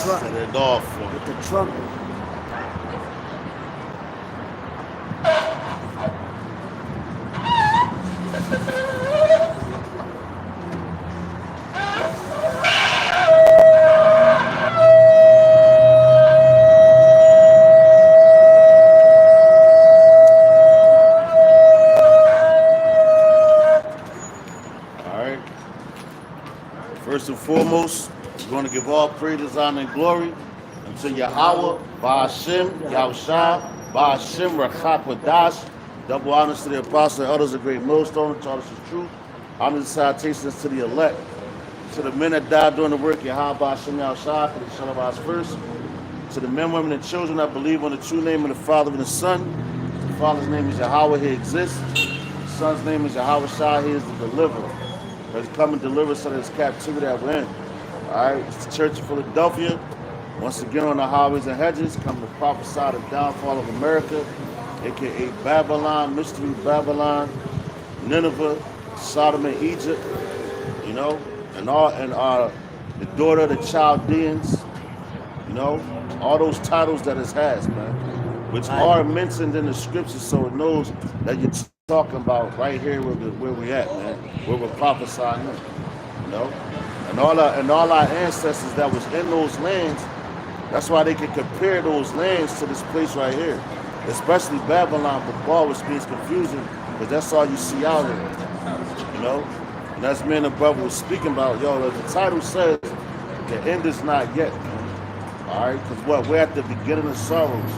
Set it off for with him. the trumpet. All right. First and foremost, we're going to give all praises, honor, and glory unto Yahweh, Ba'ashem, Yahushua, Ba'ashem, Rachak Wadash. Double honors to the apostle and elders of great millstone, taught us the truth. Honors and salutations to the elect, to the men that died doing the work, Yahweh, Ba'ashem, Yahushua, for the son of us first. To the men, women, and children that believe on the true name of the Father and the Son. The Father's name is Yahweh, he exists. The Son's name is Yahweh Shai, he is the deliverer. He's come and deliver us out of this captivity that we're in. All right, it's the Church of Philadelphia. Once again on the highways and hedges, come to prophesy the downfall of America, aka Babylon, Mystery Babylon, Nineveh, Sodom and Egypt, you know, and the daughter of the Chaldeans, you know, all those titles that it has, man, which are mentioned in the scriptures, so it knows that you're talking about right here where we at, man, where we're prophesying, you know, and all our ancestors that was in those lands. That's why they can compare those lands to this place right here, especially Babylon. But Paul was being confusing because that's all you see out here, you know. And that's me and the brother was speaking about, yo. The title says the end is not yet, man. All right, because what, we're at the beginning of sorrows.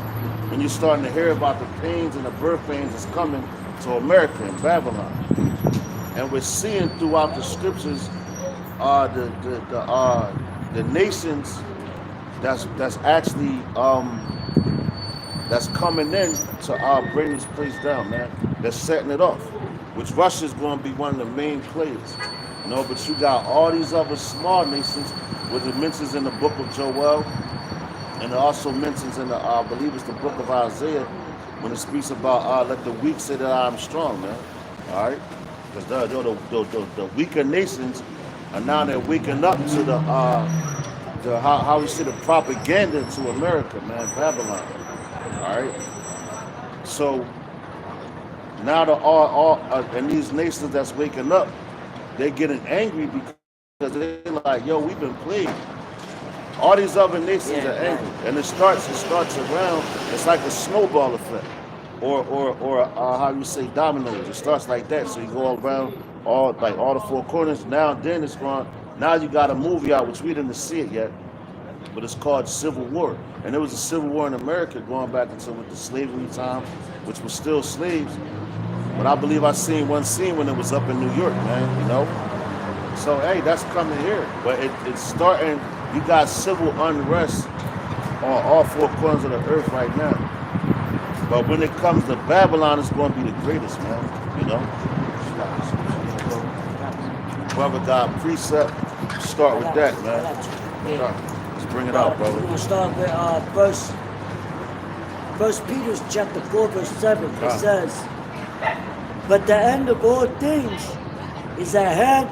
When you're starting to hear about the pains and the birth pains that's coming to America and Babylon, and we're seeing throughout the scriptures the nations that's actually that's coming in to bring this place down, man. They're setting it off, which Russia's going to be one of the main players, you know. But you got all these other small nations, which it mentions in the book of Joel, and it also mentions in the I believe it's the book of Isaiah, when it speaks about let the weak say that I'm strong, man. All right, because the weaker nations are now they're waking up to the how we see the propaganda to America, man, Babylon. All right, so now and these nations that's waking up, they're getting angry because they're like, yo, we've been played. All these other nations are angry, and it starts around. It's like a snowball effect, or how you say dominoes. It starts like that. So you go all around all the four corners. Now then it's gone. Now you got a movie out, which we didn't see it yet, but it's called Civil War. And there was a civil war in America going back into with the slavery time, which was still slaves. But I believe I seen one scene when it was up in New York, man. You know. So hey, that's coming here, but it's starting. You got civil unrest on all four corners of the earth right now. But when it comes to Babylon, it's going to be the greatest, man. You know? Brother God precept, start with that, man. Let's bring it out, brother. We're going to start with First Peter chapter 4, verse 7. It says, but the end of all things is at hand.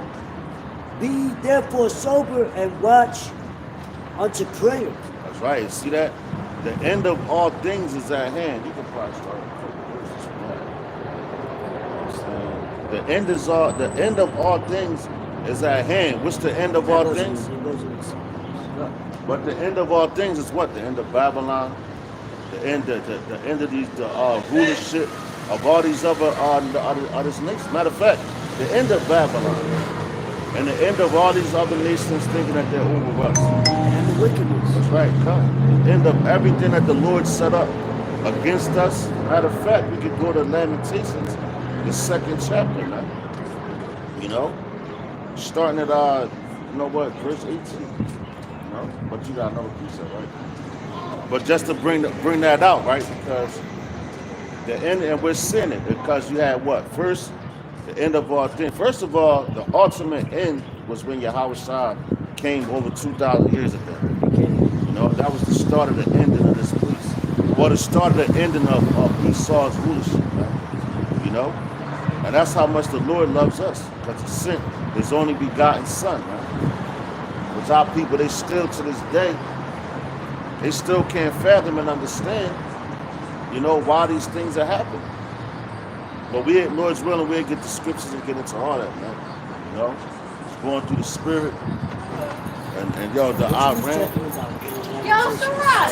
Be therefore sober and watch unto prayer. That's right. See that? The end of all things is at hand. You can probably start. The end of all things is at hand. What's the end of all things? But the end of all things is what? The end of Babylon. The end of these rulership of all these other nations. Matter of fact, the end of Babylon. And the end of all these other nations thinking that they're over us. And the wickedness. That's right, come. The end of everything that the Lord set up against us. Matter of fact, we could go to Lamentations, the 2nd chapter, man. You know? Starting at, verse 18. You know? But you got another piece of it, right? But just to bring that out, right? Because the end, and we're seeing it, because you had what? First, the end of all things. First of all, the ultimate end was when Yahweh Shai came over 2,000 years ago. You know, that was the start of the ending of this place. Or the start of the ending of Esau's rulership, man. You know? And that's how much the Lord loves us, because he sent his only begotten son, man. Which our people, they still to this day, they still can't fathom and understand, why these things are happening. But Lord's willing, we'll get the scriptures and get into all that, man. It's going through the spirit. And yo, the Iran. Yo, Sarah!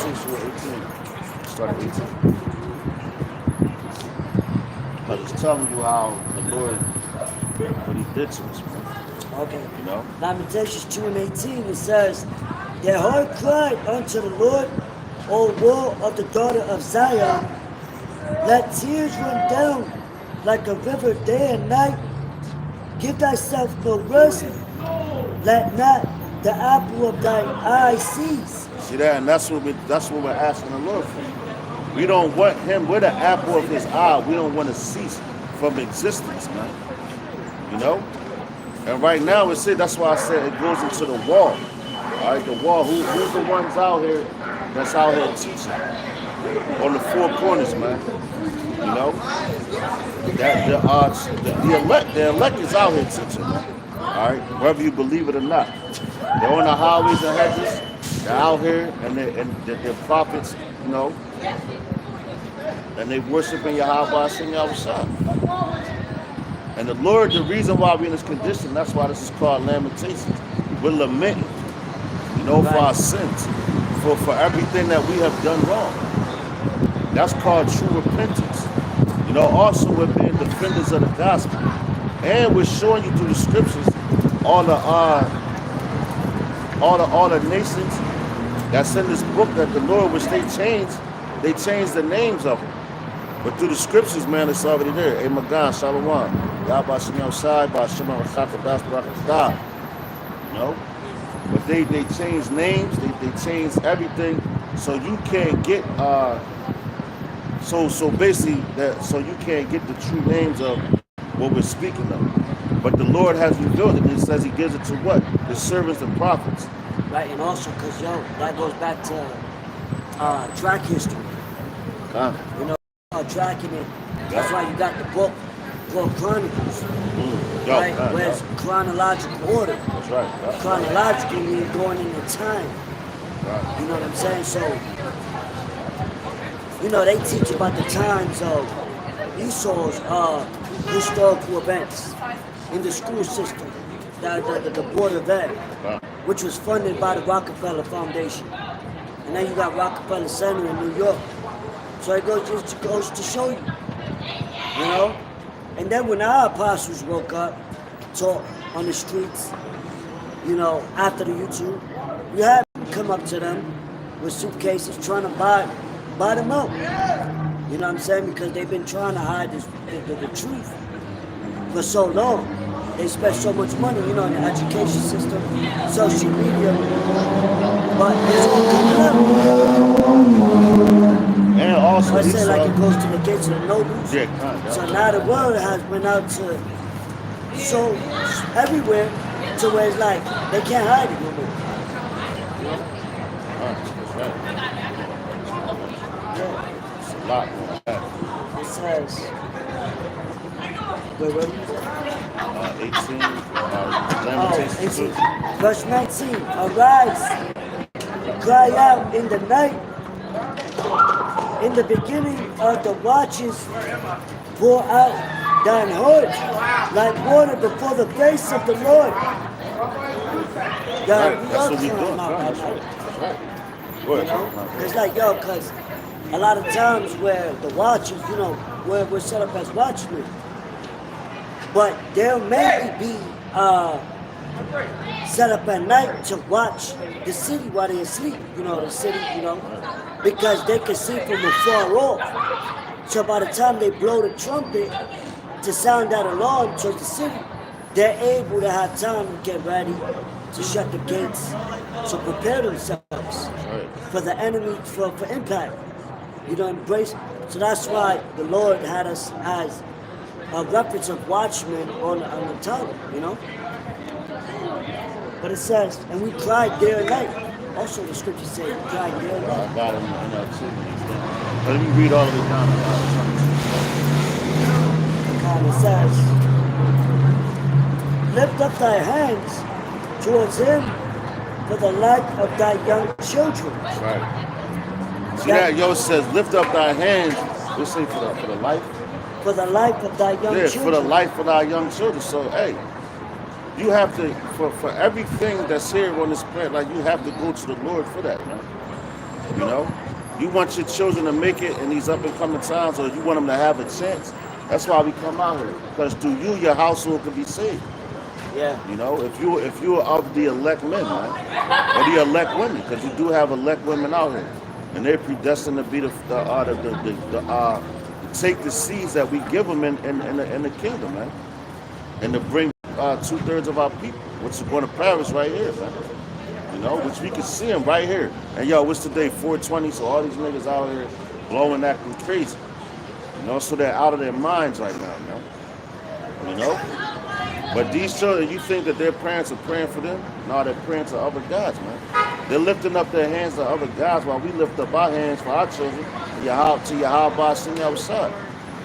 Start at 18. I was telling you how the Lord, what he did to us, man. Okay. You know? Lamentations 2:18, it says, their heart cried unto the Lord, O wall of the daughter of Zion, let tears run down like a river day and night. Give thyself no rest, let not the apple of thy eye cease. See that? And that's what we're asking the Lord for. We don't want him, we're the apple of his eye. We don't want to cease from existence, man. And right now it's it. That's why I said it goes into the wall. All right, the wall. Who's the ones out here that's out here teaching on the four corners, man? That the elect is out here teaching, man. All right, whether you believe it or not, they're on the highways and hedges. They're out here and they're prophets, and they worshiping Yahweh, singing outside. And the Lord, the reason why we're in this condition, that's why this is called Lamentations. We're lamenting, for our sins, for everything that we have done wrong. That's called true repentance. Also we're being defenders of the gospel. And we're showing you through the scriptures all the nations that's in this book that the Lord, which they changed the names of them. But through the scriptures, man, it's already there. Hey, Magan, Shalom. Yahweh Shem Yahshai, Ba'Shem HaRachata Das Barakatah. But they changed names, they changed everything, so you can't get so basically so you can't get the true names of what we're speaking of. But the Lord has revealed it, and he says he gives it to what? His servants and prophets. Right, and also because that goes back to track history. Tracking it. That's why you got the book called Chronicles. Where it's chronological order. That's right. Chronologically, means going in the time. Right. You know what I'm saying? So, they teach about the times of Esau's historical events in the school system, the Board of Ed, which was funded by the Rockefeller Foundation. And then you got Rockefeller Center in New York. So it just goes to show you, And then when our apostles woke up, taught on the streets, after the YouTube, you had to come up to them with suitcases trying to buy them out. You know what I'm saying? Because they've been trying to hide the truth for so long. They spent so much money, in the education system, social media, but it's all coming up. And also, I say like it goes to the gates of the nobles. Yeah, so now the world has been out to so everywhere to where it's like they can't hide it no more. That's right. It's a lot more. It says, wait, what? 18. 18. Verse 19. Arise, cry out in the night. In the beginning of the watches, pour out thine heart like water before the face of the Lord. That's what we doing. That's right. It's like, because a lot of times where the watches, where we're set up as watchmen, but they'll maybe be set up at night to watch the city while they're asleep, the city, because they can see from afar off. So by the time they blow the trumpet to sound that alarm towards the city, they're able to have time to get ready to shut the gates, to prepare themselves for the enemy, for impact. Embrace. So that's why the Lord had us as a reference of watchmen on the tongue, But it says, and we cried day and night. Also, the scriptures say, we cried day and night. I got him in that too. Let me read all the way down. And it says, lift up thy hands towards him for the life of thy young children. Right. See that? Yo, it says, lift up thy hands. Let's say for the life. For the life of thy young Yeah, children. for the life of our young children. So, hey, you have to, for everything that's here on this planet, like you have to go to the Lord for that, man. You know? You want your children to make it in these up and coming times, or you want them to have a chance. That's why we come out here. Because through you, your household can be saved. Yeah. You know, if you're of the elect men, man, or the elect women, because you do have elect women out here, and they're predestined to be take the seeds that we give them in the kingdom, man, and to bring 2/3 of our people, which is going to Paris right here, man. You know, which we can see them right here. And yo, what's today? 420. So all these niggas out here blowing, acting crazy. You know, so they're out of their minds right now, man. You know. But these children, you think that their parents are praying for them? No, they're praying to other gods, man. They're lifting up their hands to other gods while we lift up our hands for our children. To Yahweh Ba'ashim outside.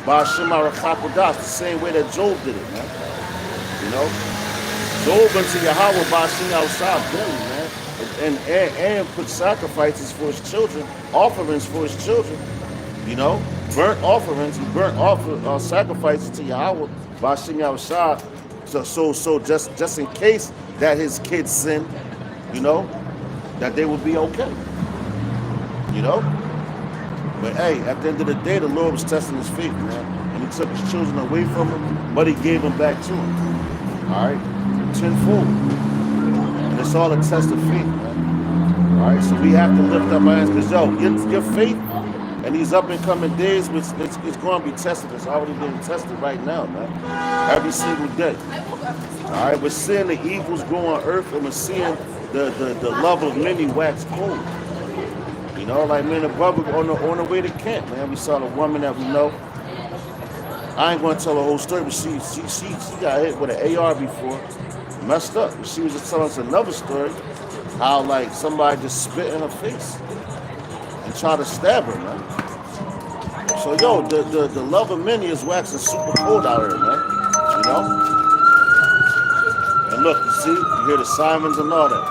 Ba'ashim Arachakodas, the same way that Job did it, man. You know? Job went to Yahweh Ba'ashim outside, daily, man. And put sacrifices for his children, offerings for his children. You know? Burnt offerings, he burnt sacrifices to Yahweh Ba'ashim outside. So just in case that his kids sin, you know, that they would be okay. You know? But hey, at the end of the day, the Lord was testing his faith, man. And he took his children away from him, but he gave them back to him. All right? Tenfold. And it's all a test of faith, man. All right? So we have to lift up our hands. Because, yo, your faith and these up and coming days, it's going to be tested. It's already being tested right now, man. Every single day. All right? We're seeing the evils grow on earth, and we're seeing the love of many wax cold. You know, like me and the brother on the way to camp, man. We saw the woman that we know. I ain't going to tell the whole story, but she got hit with an AR before, messed up. But she was just telling us another story, how like somebody just spit in her face and tried to stab her, man. So yo, the love of many is waxing super cold out here, man. You know. And look, you see, you hear the Simons and all that.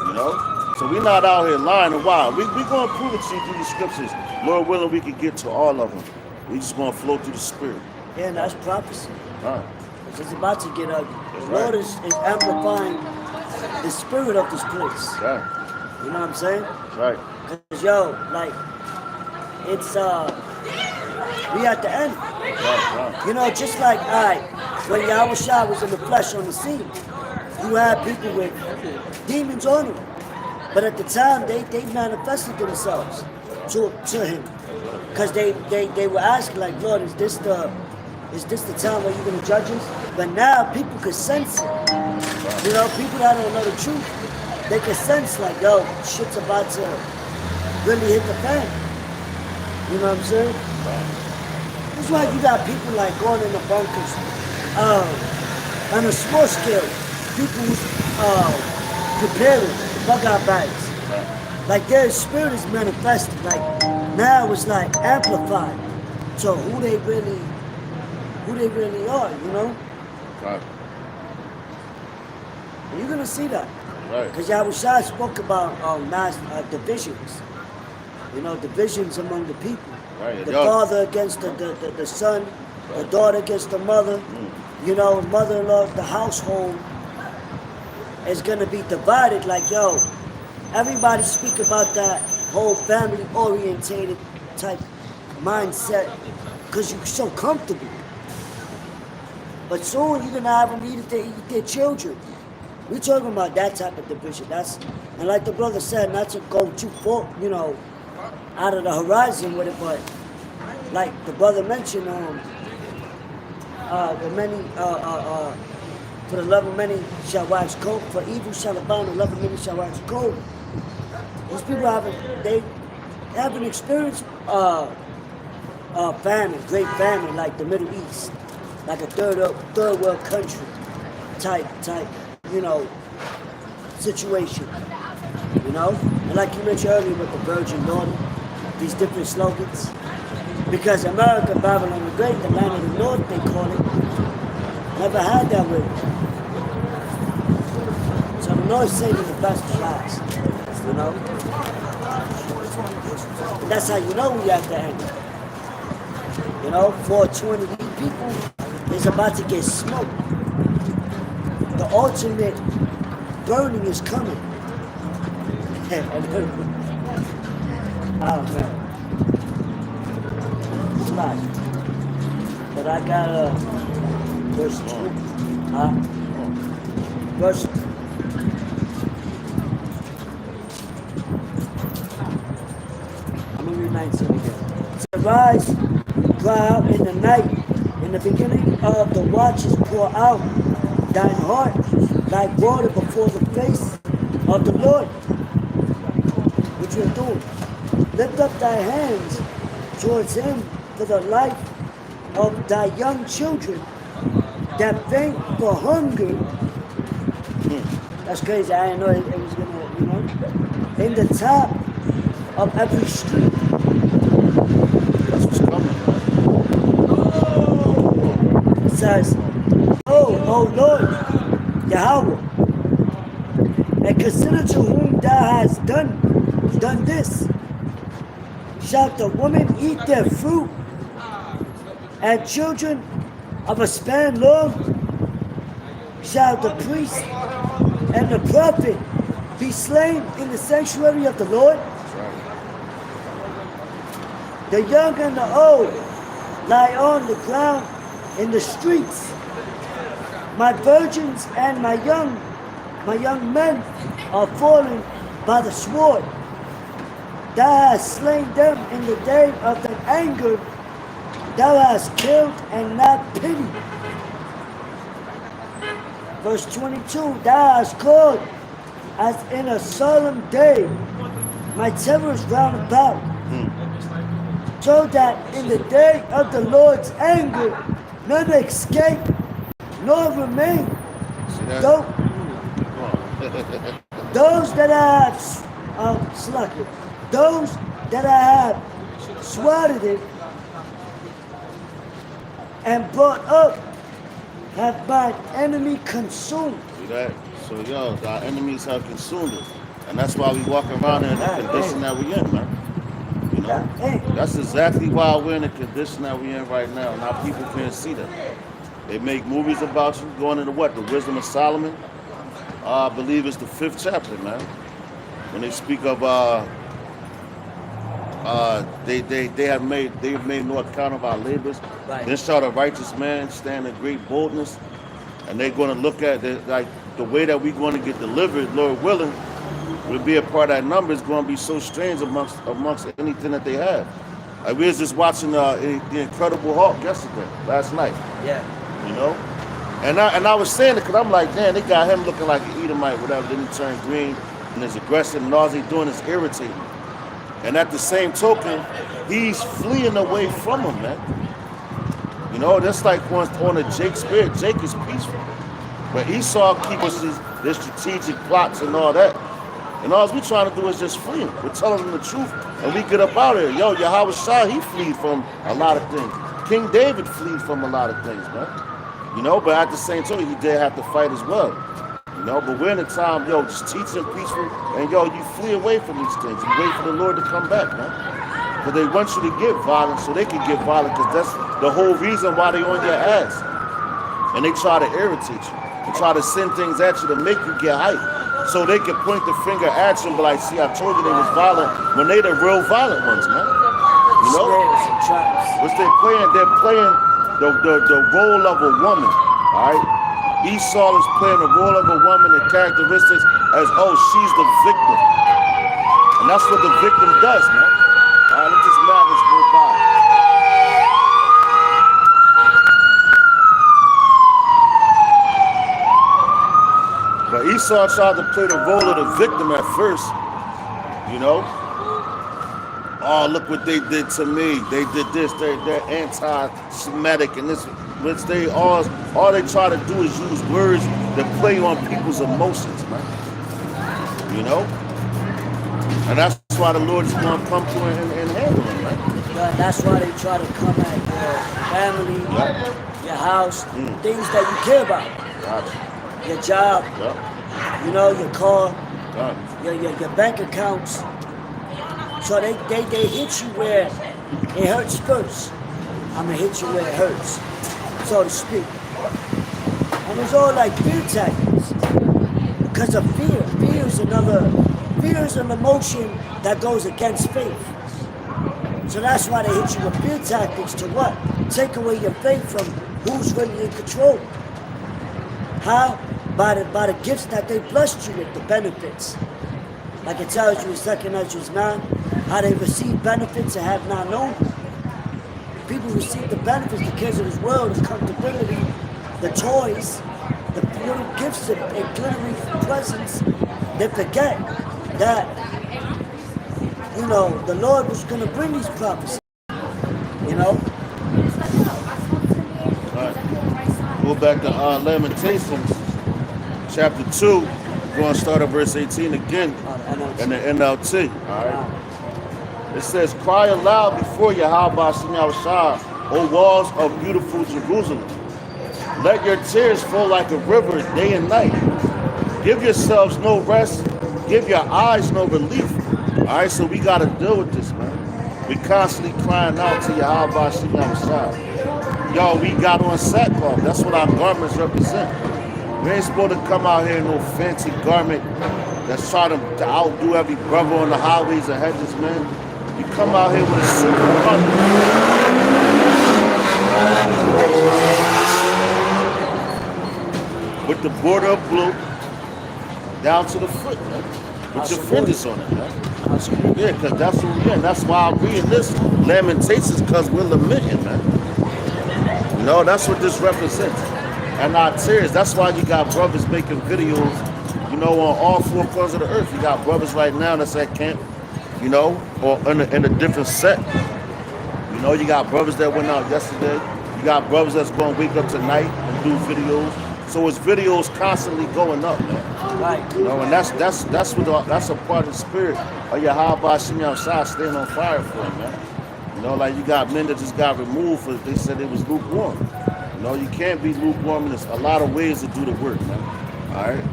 You know. So we're not out here lying and wild. We're going to prove it to you through the scriptures. Lord willing, we can get to all of them. We just going to flow through the spirit. Yeah, and that's prophecy. Right. It's about to get ugly. That's The Lord right. is amplifying the spirit of this place. Right. You know what I'm saying? Right. Because, yo, like, it's, we at the end. Right. You know, just like, all right, when Yahweh Shah was in the flesh on the scene, you had people with demons on them. But at the time, they manifested themselves to him. Because they were asking, like, Lord, is this the time where you're going to judge us? But now people can sense it. You know, people that don't know the truth, they can sense, like, yo, shit's about to really hit the fan. You know what I'm saying? That's why you got people, like, going in the bunkers. On a small scale, people who's preparing bug out bags. Like their spirit is manifested. Like now it's like amplified. So who they really are, you know? Right. And you're gonna see that. Right. Because Yahweh Shai spoke about mass divisions. You know, divisions among the people. Right. The father against the son, the daughter against the mother, you know, mother-in-law, the household is gonna be divided. Like, yo, everybody speak about that whole family-orientated type mindset because you're so comfortable. But soon you're gonna have them eat their children. We're talking about that type of division. And like the brother said, not to go too far, you know, out of the horizon with it, but like the brother mentioned, the many, for the love of many shall wax cold, for evil shall abound, the love of many shall wax cold. These people haven't experienced famine, great famine, like the Middle East, like a third world country type, you know, situation, you know? And like you mentioned earlier with the Virgin Daughter, these different slogans. Because America, Babylon the Great, the land of the North, they call it, never had that with it. So the Lord's saving the best for last, you know? And that's how you know we at the end. You know, 420 people is about to get smoked. The ultimate burning is coming. Oh man. It's life. But I got verse 2. Verse. I'm gonna read 19 again. To rise, cry out in the night. In the beginning of the watches, pour out thine heart like water before the face of the Lord. What you're doing? Lift up thy hands towards him for the life of thy young children that faint for hunger. That's crazy. I didn't know it was gonna, you know, in the top of every street. That's what's coming. It says, oh Lord, Yahweh, and consider to whom thou hast done this. Shall the woman eat their fruit, and children of a span long? Shall the priest and the prophet be slain in the sanctuary of the Lord? The young and the old lie on the ground in the streets. My virgins and my young men are fallen by the sword. Thou hast slain them in the day of thine anger. Thou hast killed and not pitied. Verse 22, thou hast called as in a solemn day. My terrors round about. So that in the day of the Lord's anger, none escape, nor remain. Those that I have selected, those that I have swatted it and brought up, have my enemy consumed. See that? So yo, our enemies have consumed us. And that's why we walk around in the condition that we in, man. You know? That's exactly why we're in the condition that we're in right now. Now people can't see that. They make movies about you, going into what? The Wisdom of Solomon? I believe it's the 5th chapter, man. When they speak of they have made no account of our labors. Right. Then shall a righteous man stand in great boldness, and they're going to look at the way that we're going to get delivered, Lord willing, will be a part of that number is going to be so strange amongst anything that they have. Like we was just watching the Incredible Hulk last night. Yeah. You know, and I was saying it because I'm like, man, they got him looking like an Edomite, whatever. Then he turned green and is aggressive, and all he's doing is irritating. And at the same token, he's fleeing away from him, man. You know, that's like on a Jake spirit. Jake is peaceful, but Esau keeps us his strategic plots and all that. And all we trying to do is just flee him. We're telling him the truth, and we get up out of here. Yo, Yahweh Shah, he fled from a lot of things. King David fled from a lot of things, man. You know, but at the same time, he did have to fight as well. You know, but we're in a time, yo, just teaching peaceful, and yo, you flee away from these things. You wait for the Lord to come back, man. Because they want you to get violent so they can get violent, because that's the whole reason why they on your ass. And they try to irritate you. They try to send things at you to make you get hyped. So they can point the finger at you and be like, see, I told you they was violent, when they the real violent ones, man. You know? Which they're playing the role of a woman, all right? Esau is playing the role of a woman and characteristics as, oh, she's the victim. And that's what the victim does, man. All right, let this madness go by. But Esau tried to play the role of the victim at first, you know? Oh, look what they did to me. They did this. They're anti-Semitic and this. Which they all they try to do is use words that play on people's emotions, man. You know? And that's why the Lord is going to come through and handle them, man. Yeah, that's why they try to come at your family, your house, things that you care about. Gotcha. Your job, you know, your car, your bank accounts. So they hit you where it hurts first. I'm gonna hit you where it hurts, so to speak. And it's all like fear tactics because of fear. Fear is an emotion that goes against faith. So that's why they hit you with fear tactics to what? Take away your faith from who's really in control. How? By the gifts that they blessed you with, the benefits. Like it tells you in 2 Ezra 9, how they receive benefits and have not known. People receive the benefits, the cares of this world, the comfortability, the toys, the little gifts and glittery presents. They forget that, you know, the Lord was going to bring these prophecies. You know? All right. Go back to Lamentations, chapter 2. We're going to start at verse 18 again in the NLT. All right. It says, cry aloud before Yahweh Shem Yahushua, O walls of beautiful Jerusalem. Let your tears flow like a river day and night. Give yourselves no rest. Give your eyes no relief. All right, so we got to deal with this, man. We constantly crying out to Yahweh Shem Yahushua. Yo, we got on sackcloth. That's what our garments represent. We ain't supposed to come out here in no fancy garment that's trying to outdo every brother on the highways and hedges, man. You come out here with a suit of garment. With the border of blue down to the foot, man. With your fringes on it, man. Yeah, because that's what we're in. That's why I'm reading this Lamentations, because we're lamenting, man. You know, that's what this represents. And our tears, that's why you got brothers making videos, you know, on all four corners of the earth. You got brothers right now that's at camp, you know, or in a different set. You know, you got brothers that went out yesterday. You got brothers that's going to wake up tonight and do videos. So it's videos constantly going up, man. Right. You know, and that's a part of the spirit of Yahweh Shem Yahushua staying on fire for him, man. You know, like you got men that just got removed for they said it was lukewarm. You know, you can't be lukewarm. There's a lot of ways to do the work, man. All right.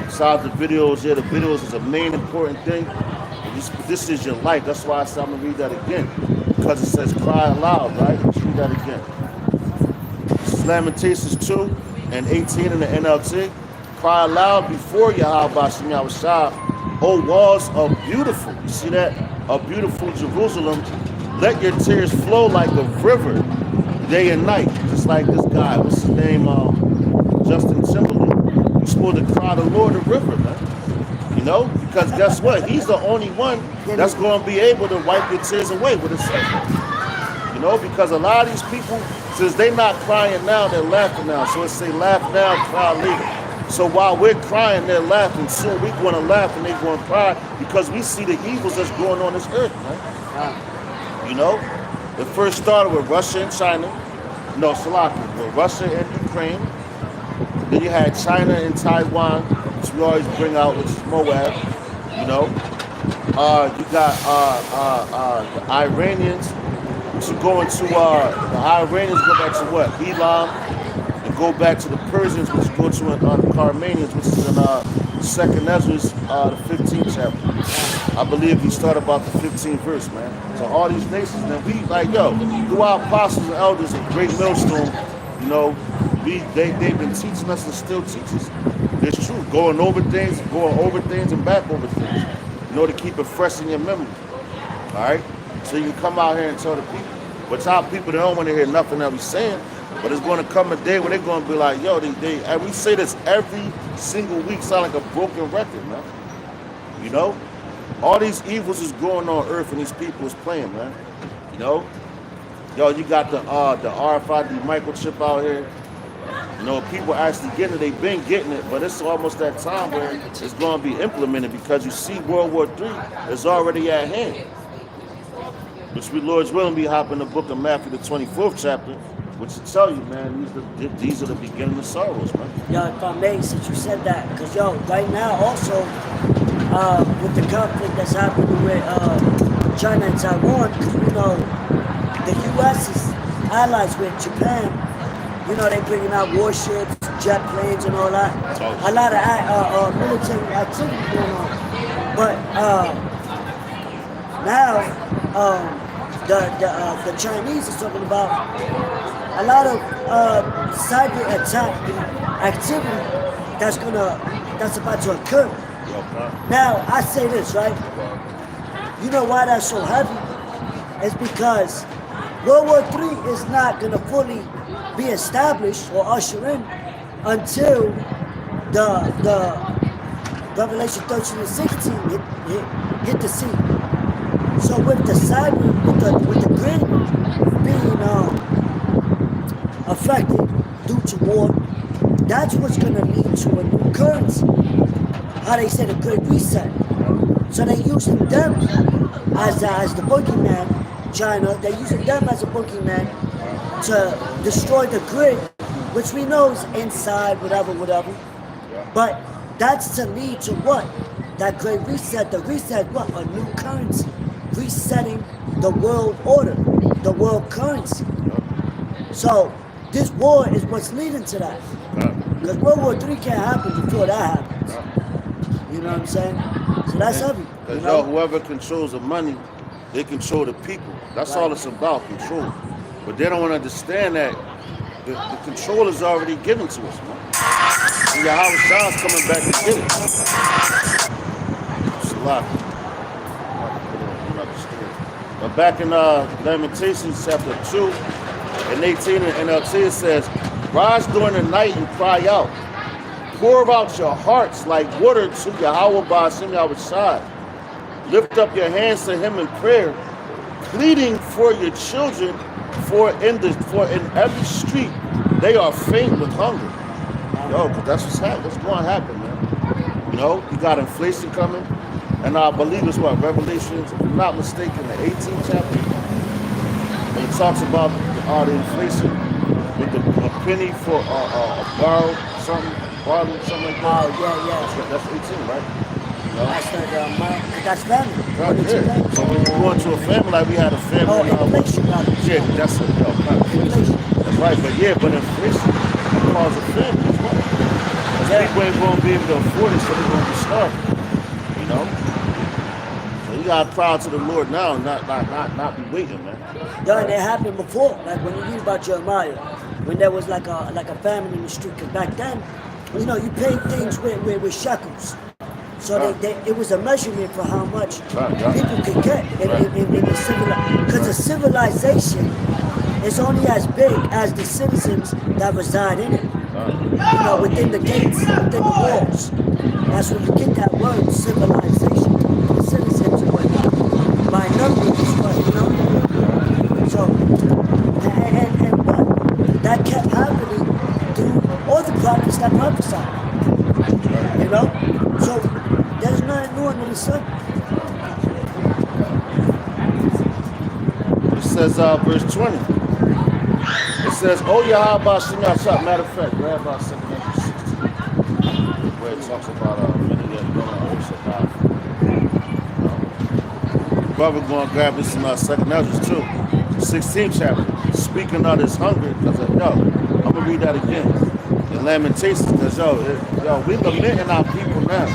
Besides the videos, yeah, the videos is a main important thing. This is your life. That's why I said I'm gonna read that again, because it says cry aloud, right? Let's read that again. This is Lamentations 2 and 18 in the NLT. Cry aloud before Yahweh Shem Yahushua, O walls of beautiful. You see that? A beautiful Jerusalem. Let your tears flow like a river, day and night. Just like this guy. What's his name? Justin Timberlake. You're supposed to cry the Lord a river, man. You know? Because guess what? He's the only one that's going to be able to wipe your tears away with his son. You know? Because a lot of these people, since they're not crying now, they're laughing now. So it say laugh now, cry later. So while we're crying, they're laughing. Soon we're going to laugh and they're going to cry because we see the evils that's going on this earth, man. You know? It first started with Russia and China. No, Slovakia. With Russia and Ukraine. Then you had China and Taiwan, which we always bring out, which is Moab. You know? You got the Iranians, which are going to, the Iranians go back to what? Elam. And go back to the Persians, which go to the Carmanians, which is in 2 Ezra, the 15th chapter. I believe he started about the 15th verse, man. So all these nations, man, we like, yo, through our apostles and elders of Great Millstone, you know, they've been teaching us and still teach us. It's true, going over things and back over things, you know, to keep it fresh in your memory. All right? So you can come out here and tell the people. But our people, they don't want to hear nothing that we're saying. But it's going to come a day where they're going to be like, yo, and we say this every single week, sound like a broken record, man. You know? All these evils is going on earth and these people is playing, man. You know? Yo, you got the RFID microchip out here. You know, people actually getting it. They've been getting it, but it's almost that time where it's going to be implemented because you see World War III is already at hand. Which we, Lord's willing, be hopping the book of Matthew, the 24th chapter, which will tell you, man, these are the beginning of sorrows, man. Yo, if I may, since you said that, because, yo, right now also, with the conflict that's happening with China and Taiwan, because we know the U.S. is allies with Japan. You know, they bringing out warships, jet planes, and all that. A lot of military activity going on. But Now, the Chinese is talking about a lot of cyber attack activity that's about to occur. Now, I say this, right? You know why that's so heavy? It's because World War III is not going to fully be established or usher in until the Revelation 13 and 16 hit the scene. So with the cyber, with the grid being affected due to war, that's what's going to lead to a new currency. How they say the Great Reset. So they're using them as the boogeyman, China. They're using them as a boogeyman to destroy the grid, which we know is inside, whatever. But that's to lead to what? That Great Reset. The reset, what? A new currency. Resetting the world order, the world currency. So this war is what's leading to that. Because World War III can't happen before that happens. You know what I'm saying? So that's heavy. Because whoever controls the money, they control the people. That's all it's about, control. But they don't want to understand that the control is already given to us, man. And Yahweh Shah's coming back to get it. It's a lot. But back in Lamentations chapter 2 and 18 in NLT, it says, rise during the night and cry out. Pour out your hearts like water to Yahweh Ba'ashem Yahweh Shai. Lift up your hands to him in prayer, pleading for your children, for in every street they are faint with hunger. Yo, because that's what's happening. That's going to happen, man. You know, you got inflation coming. And I believe it's what, Revelations, if I'm not mistaken, the 18th chapter, when it talks about the inflation with a penny for a barrel, something like that. Oh, yeah. That's 18, right? No? That's family. Right, yeah. So when you go into a family, like we had a family. Inflation. Yeah, that's it. Inflation. That's right, but inflation causes a family as well. Because people ain't going to be able to afford it, so they're going to be starving. You know? You gotta cry to the Lord now, not be waiting, man. Yeah, and it happened before. Like when you read about Jeremiah, when there was like a famine in the street. Because back then, you know, you paid things with shekels. So it was a measurement for how much people could get in the civilization. Because the civilization is only as big as the citizens that reside in it. You know, within the gates, within the walls. That's where you get that word, civilization. The citizens are what? By numbers, you know? So, and what? That kept happening through all the prophets that prophesied. You know? So, there's nothing new under the sun. It says, verse 20. It says, oh Yahweh Ba'ashem Yahweh Shai. Matter of fact, grab about 2 where it talks about brother going to grab this in our 2nd Ezra too. 16th chapter. Speaking of this hunger, because I'm going to read that again. In Lamentations, because we lamenting our people now.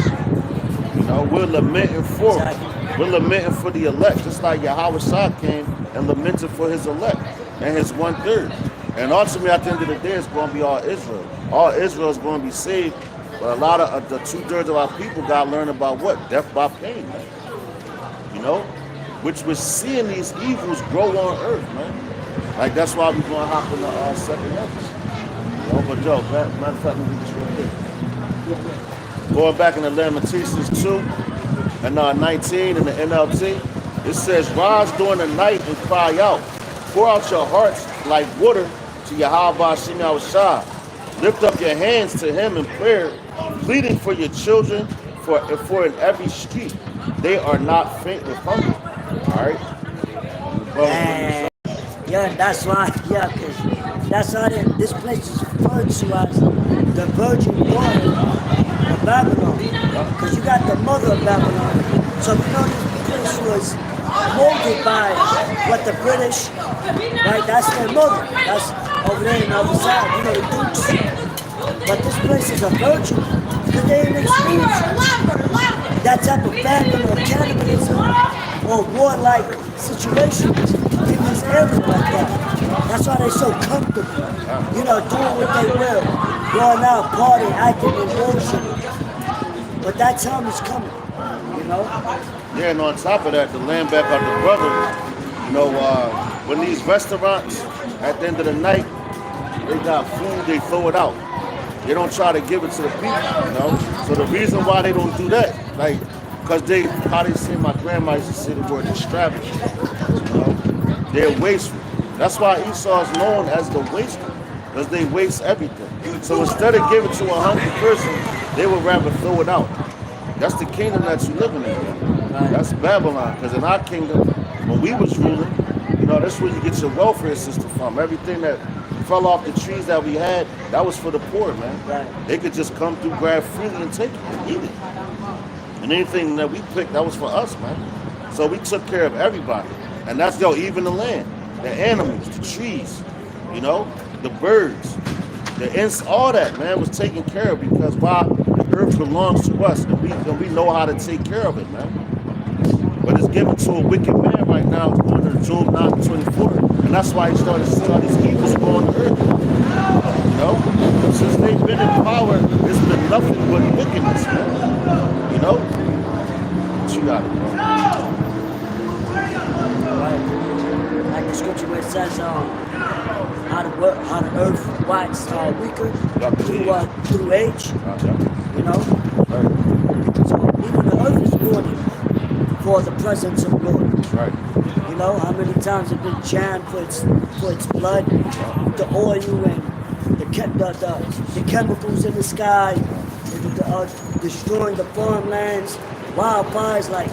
You know, we're lamenting for the elect, just like Yahweh Shai came and lamented for his elect and his 1/3. And ultimately, at the end of the day, it's going to be all Israel. All Israel is going to be saved. But a lot of the 2/3 of our people got to learn about what? Death by pain, man. You know? Which we're seeing these evils grow on earth, man. Like, that's why we're going to hop in the 2nd episode. You know, but yo, matter of fact, let me read this real quick. Going back in the Lamentations 2 and 19 in the NLT, it says, rise during the night and cry out. Pour out your hearts like water to Yahweh Ba'ashem Yahweh Shai. Lift up your hands to him in prayer, pleading for your children, for in every street they are not faint with hunger. All right? Yeah, that's why, because that's why this place is referred to as the virgin water of Babylon. Because you got the mother of Babylon. So you know this place was molded by what the British, right? That's their mother. That's over there on the other side, you know, the Dukes. But this place is a virgin because they didn't experience that type of famine or cannibalism or warlike situations in this area like that. That's why they're so comfortable. You know, doing what they will. Going out, partying, acting emotional. But that time is coming, you know? Yeah, and on top of that, the land back of the brother, you know, when these restaurants, at the end of the night, they got food, they throw it out. They don't try to give it to the people, you know? So the reason why they don't do that, like, because they, how they say, my grandma used to say the word extravagant, you know? They're wasteful. That's why Esau is known as the waster, because they waste everything. So instead of giving to a hungry person, they would rather throw it out. That's the kingdom that you living in. Man. That's Babylon. Because in our kingdom, when we was ruling, you know, that's where you get your welfare system from. Everything that fell off the trees that we had, that was for the poor, man. Right. They could just come through, grab freely and take it and eat it. And anything that we picked, that was for us, man. So we took care of everybody. And that's, even the land, the animals, the trees, you know, the birds, the ants, all that, man, was taken care of because why? The earth belongs to us and we know how to take care of it, man. But it's given to a wicked man right now, according to Job 9:24. And that's why he started seeing all these evils go on the earth. You know? Since they've been in power, it's been nothing but wickedness, man. You know? What you got, bro? Right. Like the scripture where it says, how the earth wax weaker through age, you know. So even the earth is mourning for the presence of the Lord. Right. You know how many times it's been jammed for its blood, the oil and the chemicals in the sky, destroying the farmlands, wildfires, like,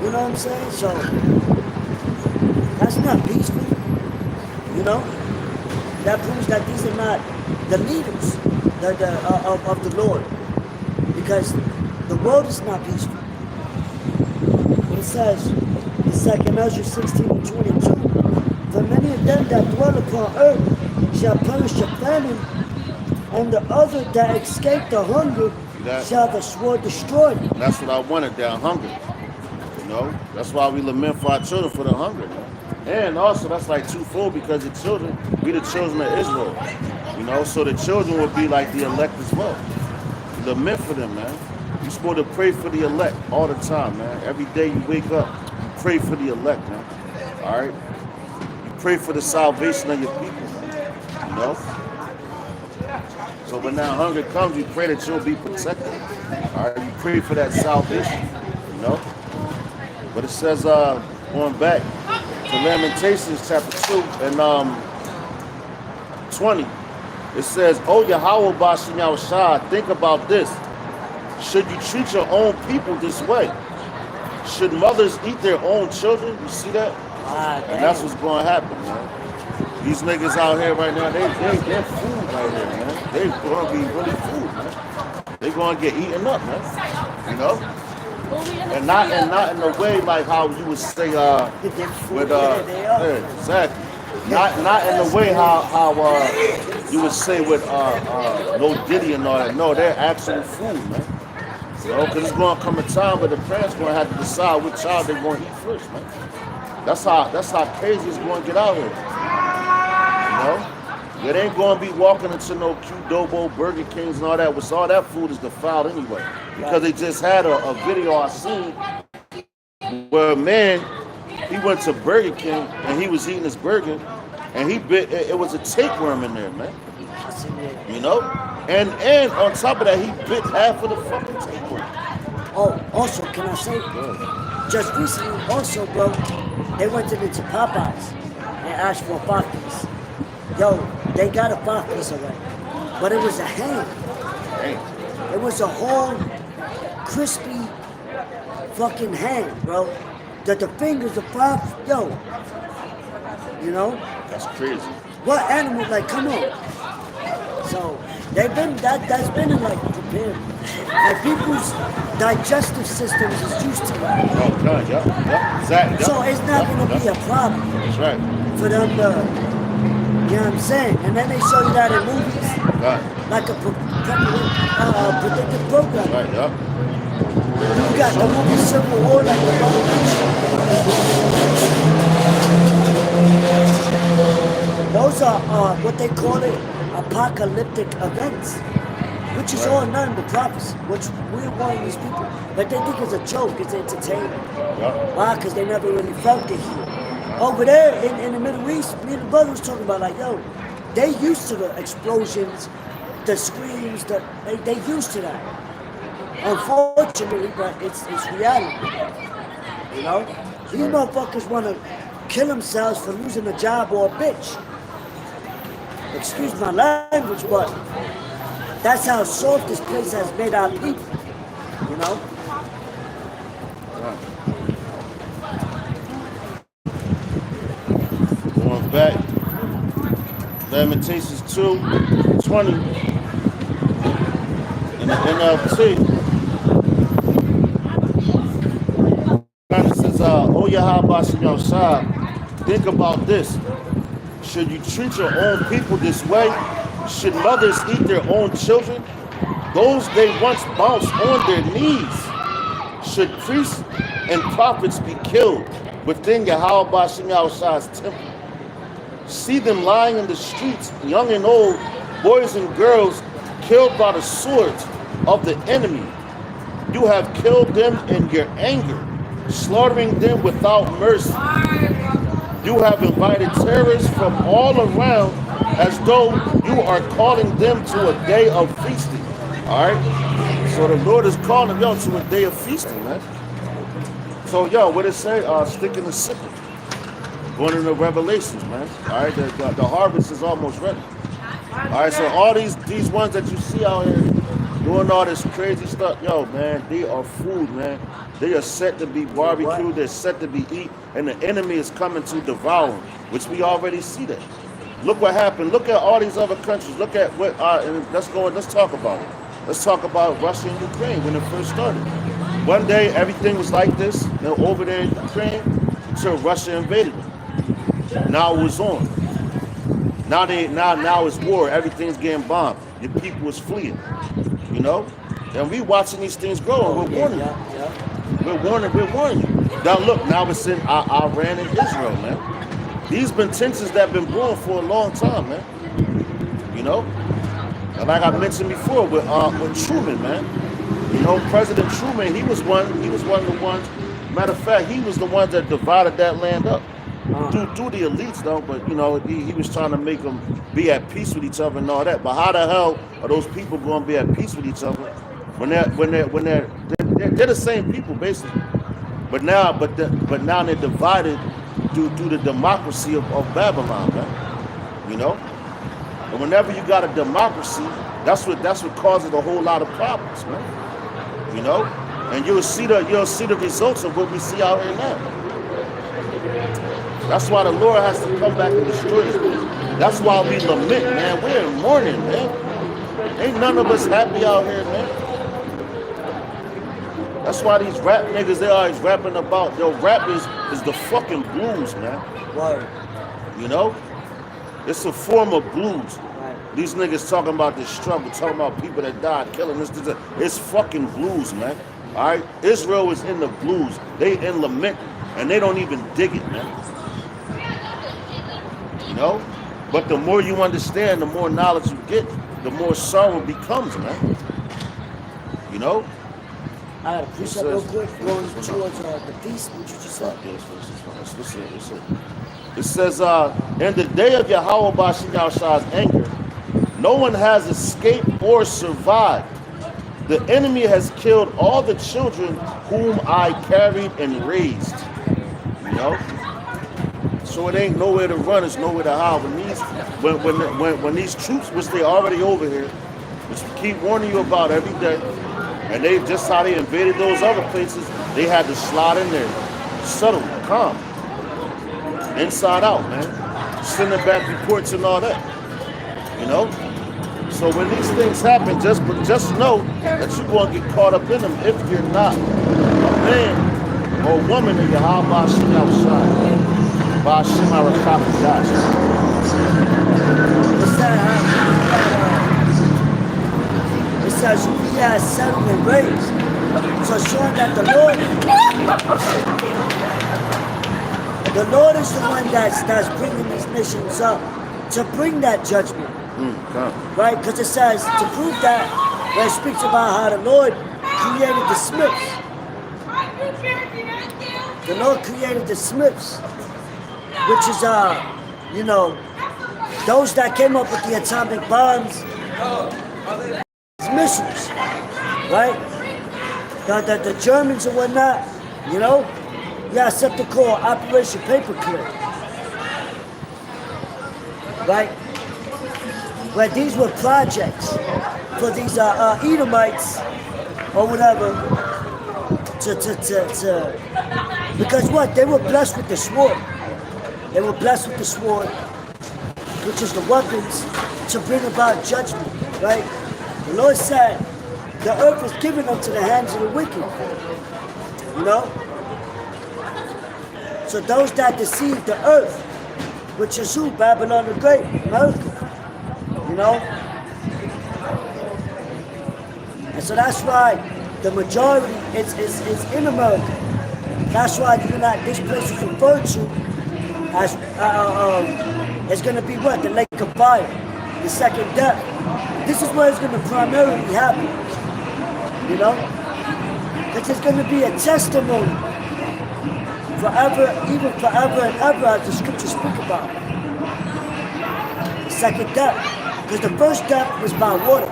you know what I'm saying? So that's not peaceful, you know. That proves that these are not the leaders of the Lord, because the world is not peaceful. It says in 2 Ezra 16:22, for many of them that dwell upon earth shall perish of famine, and the other that escape the hunger shall the sword destroy. That's what I wanted, that hunger. You know, that's why we lament for our children for the hunger. And also, that's like twofold because the children, we the children of Israel. You know, so the children will be like the elect as well. Lament for them, man. You're supposed to pray for the elect all the time, man. Every day you wake up, you pray for the elect, man. All right? You pray for the salvation of your people, man. You know? So when that hunger comes, you pray that you'll be protected. All right? You pray for that salvation, you know? But it says, going back to Lamentations chapter 2 and 20, it says, "Oh Yahweh Bashim Yahushua, think about this. Should you treat your own people this way? Should mothers eat their own children?" You see that? And that's what's going to happen, man. These niggas out here right now, they're food right here, man. They're going to be really food, man. They're going to get eaten up, man. You know? And not in a way like how you would say with yeah, exactly. Not in the way how you would say with no Diddy and all that. No, they're actual food, man. You know, because it's going to come a time where the parents going to have to decide which child they're going to eat first, man. That's how crazy it's going to get out here. You know, it ain't going to be walking into no Qdobo, Burger Kings and all that. Which all that food is defiled anyway. Because they just had a video I seen where a man, he went to Burger King and he was eating his burger and he bit, it was a tapeworm in there, man. You know? And on top of that, he bit half of the fucking tapeworm. Oh, also, can I say, just recently also, bro, they went into Popeyes and asked for a 5-piece. Yo, they got a 5-piece already. But it was a ham. Damn. It was a whole crispy fucking ham, bro. That the fingers are 5, yo. You know? That's crazy. What animal, like, come on. So, they've been, that's been in, like, prepared. Like, people's digestive systems is used to that. Oh, God, yeah. Exactly. So, it's not going to be a problem. That's right. For them to, you know what I'm saying? And then they show you that in movies. Right. Like a predictive program. Right, yeah. You got the movie Civil War, like the Revolution. Those are what they call it, apocalyptic events, which is all nothing but prophecy, which we're warning these people. But they think it's a joke, it's entertainment. Why? Because they never really felt it here. Over there in the Middle East, me and the brother was talking about, like, yo, they used to the explosions, the screams, they used to that. Unfortunately, but it's reality. You know? These motherfuckers want to kill themselves for losing a job or a bitch. Excuse my language, but that's how soft this place has made our people. You know? Going back, Lamentations 2:20 in the NLT. Kind of says, "Oh Yahweh Shai, think about this. Should you treat your own people this way? Should mothers eat their own children? Those they once bounced on their knees. Should priests and prophets be killed within Yahweh Shai's temple? See them lying in the streets, young and old, boys and girls, killed by the swords of the enemy. You have killed them in your anger, slaughtering them without mercy. You have invited terrorists from all around as though you are calling them to a day of feasting." All right? So the Lord is calling y'all to a day of feasting, man. So, yo, what it say? Stick in the sickle. Going into Revelations, man. All right? The harvest is almost ready. All right? So all these ones that you see out here doing all this crazy stuff, yo, man, they are food, man. They are set to be barbecued. They're set to be eaten. And the enemy is coming to devour them, which we already see that. Look what happened. Look at all these other countries. Look at what, and let's talk about it. Let's talk about Russia and Ukraine when it first started. One day, everything was like this. Then over there in Ukraine, until Russia invaded them. Now it was on. Now it's war. Everything's getting bombed. Your people is fleeing. You know? And we watching these things grow, and we're warning you. We're warning you. Now look, now it's in Iran and Israel, man. These been tensions that have been brewing for a long time, man. You know? And like I mentioned before with Truman, man. You know, President Truman, he was one of the ones. Matter of fact, he was the one that divided that land up. Through the elites though, but you know, he was trying to make them be at peace with each other and all that. But how the hell are those people going to be at peace with each other when they're the same people basically? But now they're divided due to the democracy of Babylon, man. You know? And whenever you got a democracy, that's what causes a whole lot of problems, man. You know? And you'll see the results of what we see out here now. That's why the Lord has to come back and destroy this place. That's why we lament, man. We're in mourning, man. Ain't none of us happy out here, man. That's why these rap niggas, they always rapping about, yo, rap is the fucking blues, man. Word. You know? It's a form of blues. Right. These niggas talking about this struggle, talking about people that died, killing this. It's fucking blues, man. All right? Israel is in the blues. They in lament, and they don't even dig it, man. You know? But the more you understand, the more knowledge you get, the more sorrow becomes, man. You know? I got a precept real quick going towards the feast, what you just said. It says, in the day of Yahweh Bashim's anger, no one has escaped or survived. The enemy has killed all the children whom I carried and raised. You know? So it ain't nowhere to run, it's nowhere to hide. When these troops, which they already over here, which we keep warning you about every day, and they just how they invaded those other places, they had to slide in there, subtle, calm, inside out, man, sending back reports and all that, you know. So when these things happen, just know that you're going to get caught up in them if you're not a man or a woman in your Yahweh outside. Bashim Arakapadash. What's that? It says you be settled and raised. So showing that the Lord is the one that's bringing these nations up to bring that judgment. Right? Because it says, to prove that, where it speaks about how the Lord created the smiths. The Lord created the smiths, which is, those that came up with the atomic bombs, missiles, right? The Germans and whatnot, yeah, something called Operation Paperclip, right? Where these were projects for these Edomites or whatever to because what? They were blessed with the sword. They were blessed with the sword, which is the weapons to bring about judgment, right? The Lord said, the earth is given unto the hands of the wicked, So those that deceive the earth, which is who? Babylon the Great, America, And so that's why the majority is in America. That's why this place is referred to as, it's going to be what? The lake of fire, the second death. This is where it's going to primarily happen, Because it's going to be a testimony forever, even forever and ever, as the scriptures speak about. The second death. Because the first death was by water,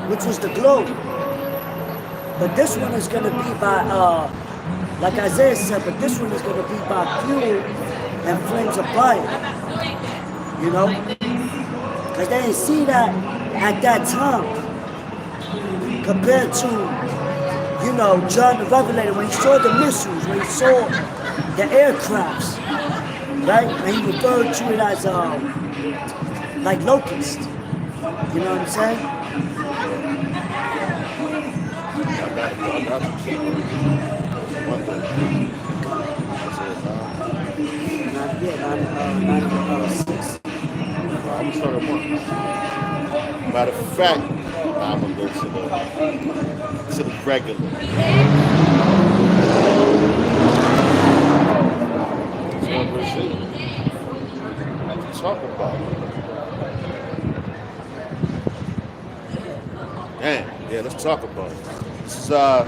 which was the globe. But this one is going to be by, like Isaiah said, but this one is going to be by fuel and flames of fire, Because they didn't see that at that time compared to, John the Revelator, when he saw the missiles, when he saw the aircrafts, right? And he referred to it as, like locust. You know what I'm saying? I'm sure it won't. Matter of fact, I'm gonna go to the regular. Talk about it. Damn, yeah, let's talk about it. This is I'm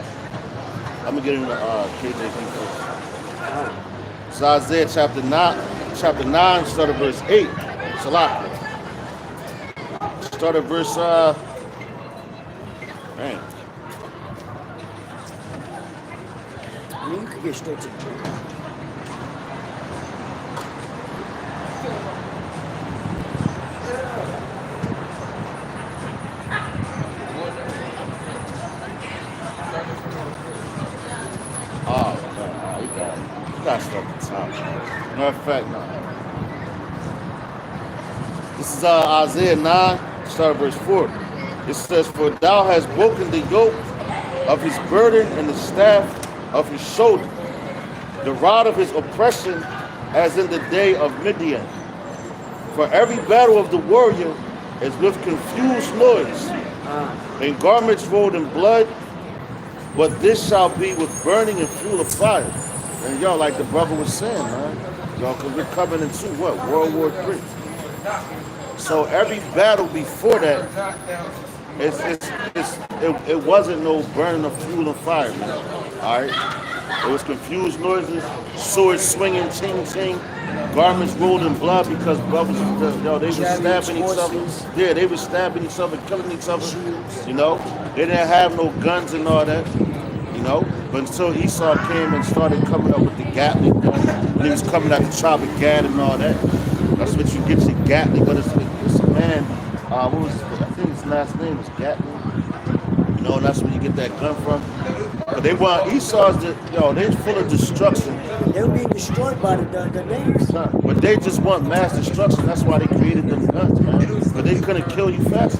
gonna get into KJV first. It's Isaiah chapter 9, start at verse 8. Salak. Start at verse man. You can get straight to the point. You got stuff at the top. Matter of fact, no. This is Isaiah 9, start at verse 4. It says, "For thou hast broken the yoke of his burden and the staff of his shoulder, the rod of his oppression as in the day of Midian. For every battle of the warrior is with confused noise, and garments rolled in blood, but this shall be with burning and fuel of fire." And like the brother was saying, man, because we're coming into what? World War III. So every battle before that, it wasn't no burning of fuel and fire, man. All right? It was confused noises, swords swinging, ting, ting, garments rolled in blood because brothers, they were stabbing each other. Yeah, they were stabbing each other, killing each other, They didn't have no guns and all that, But until Esau came and started coming up with the Gatling gun, when he was coming out the tribe of Gad and all that, that's what you get your Gatling. But it's a man, I think his last name was Gatling. And that's where you get that gun from. But they want Esau's, they're full of destruction. They were being destroyed by the natives. But they just want mass destruction. That's why they created them guns, man. But they couldn't kill you fast,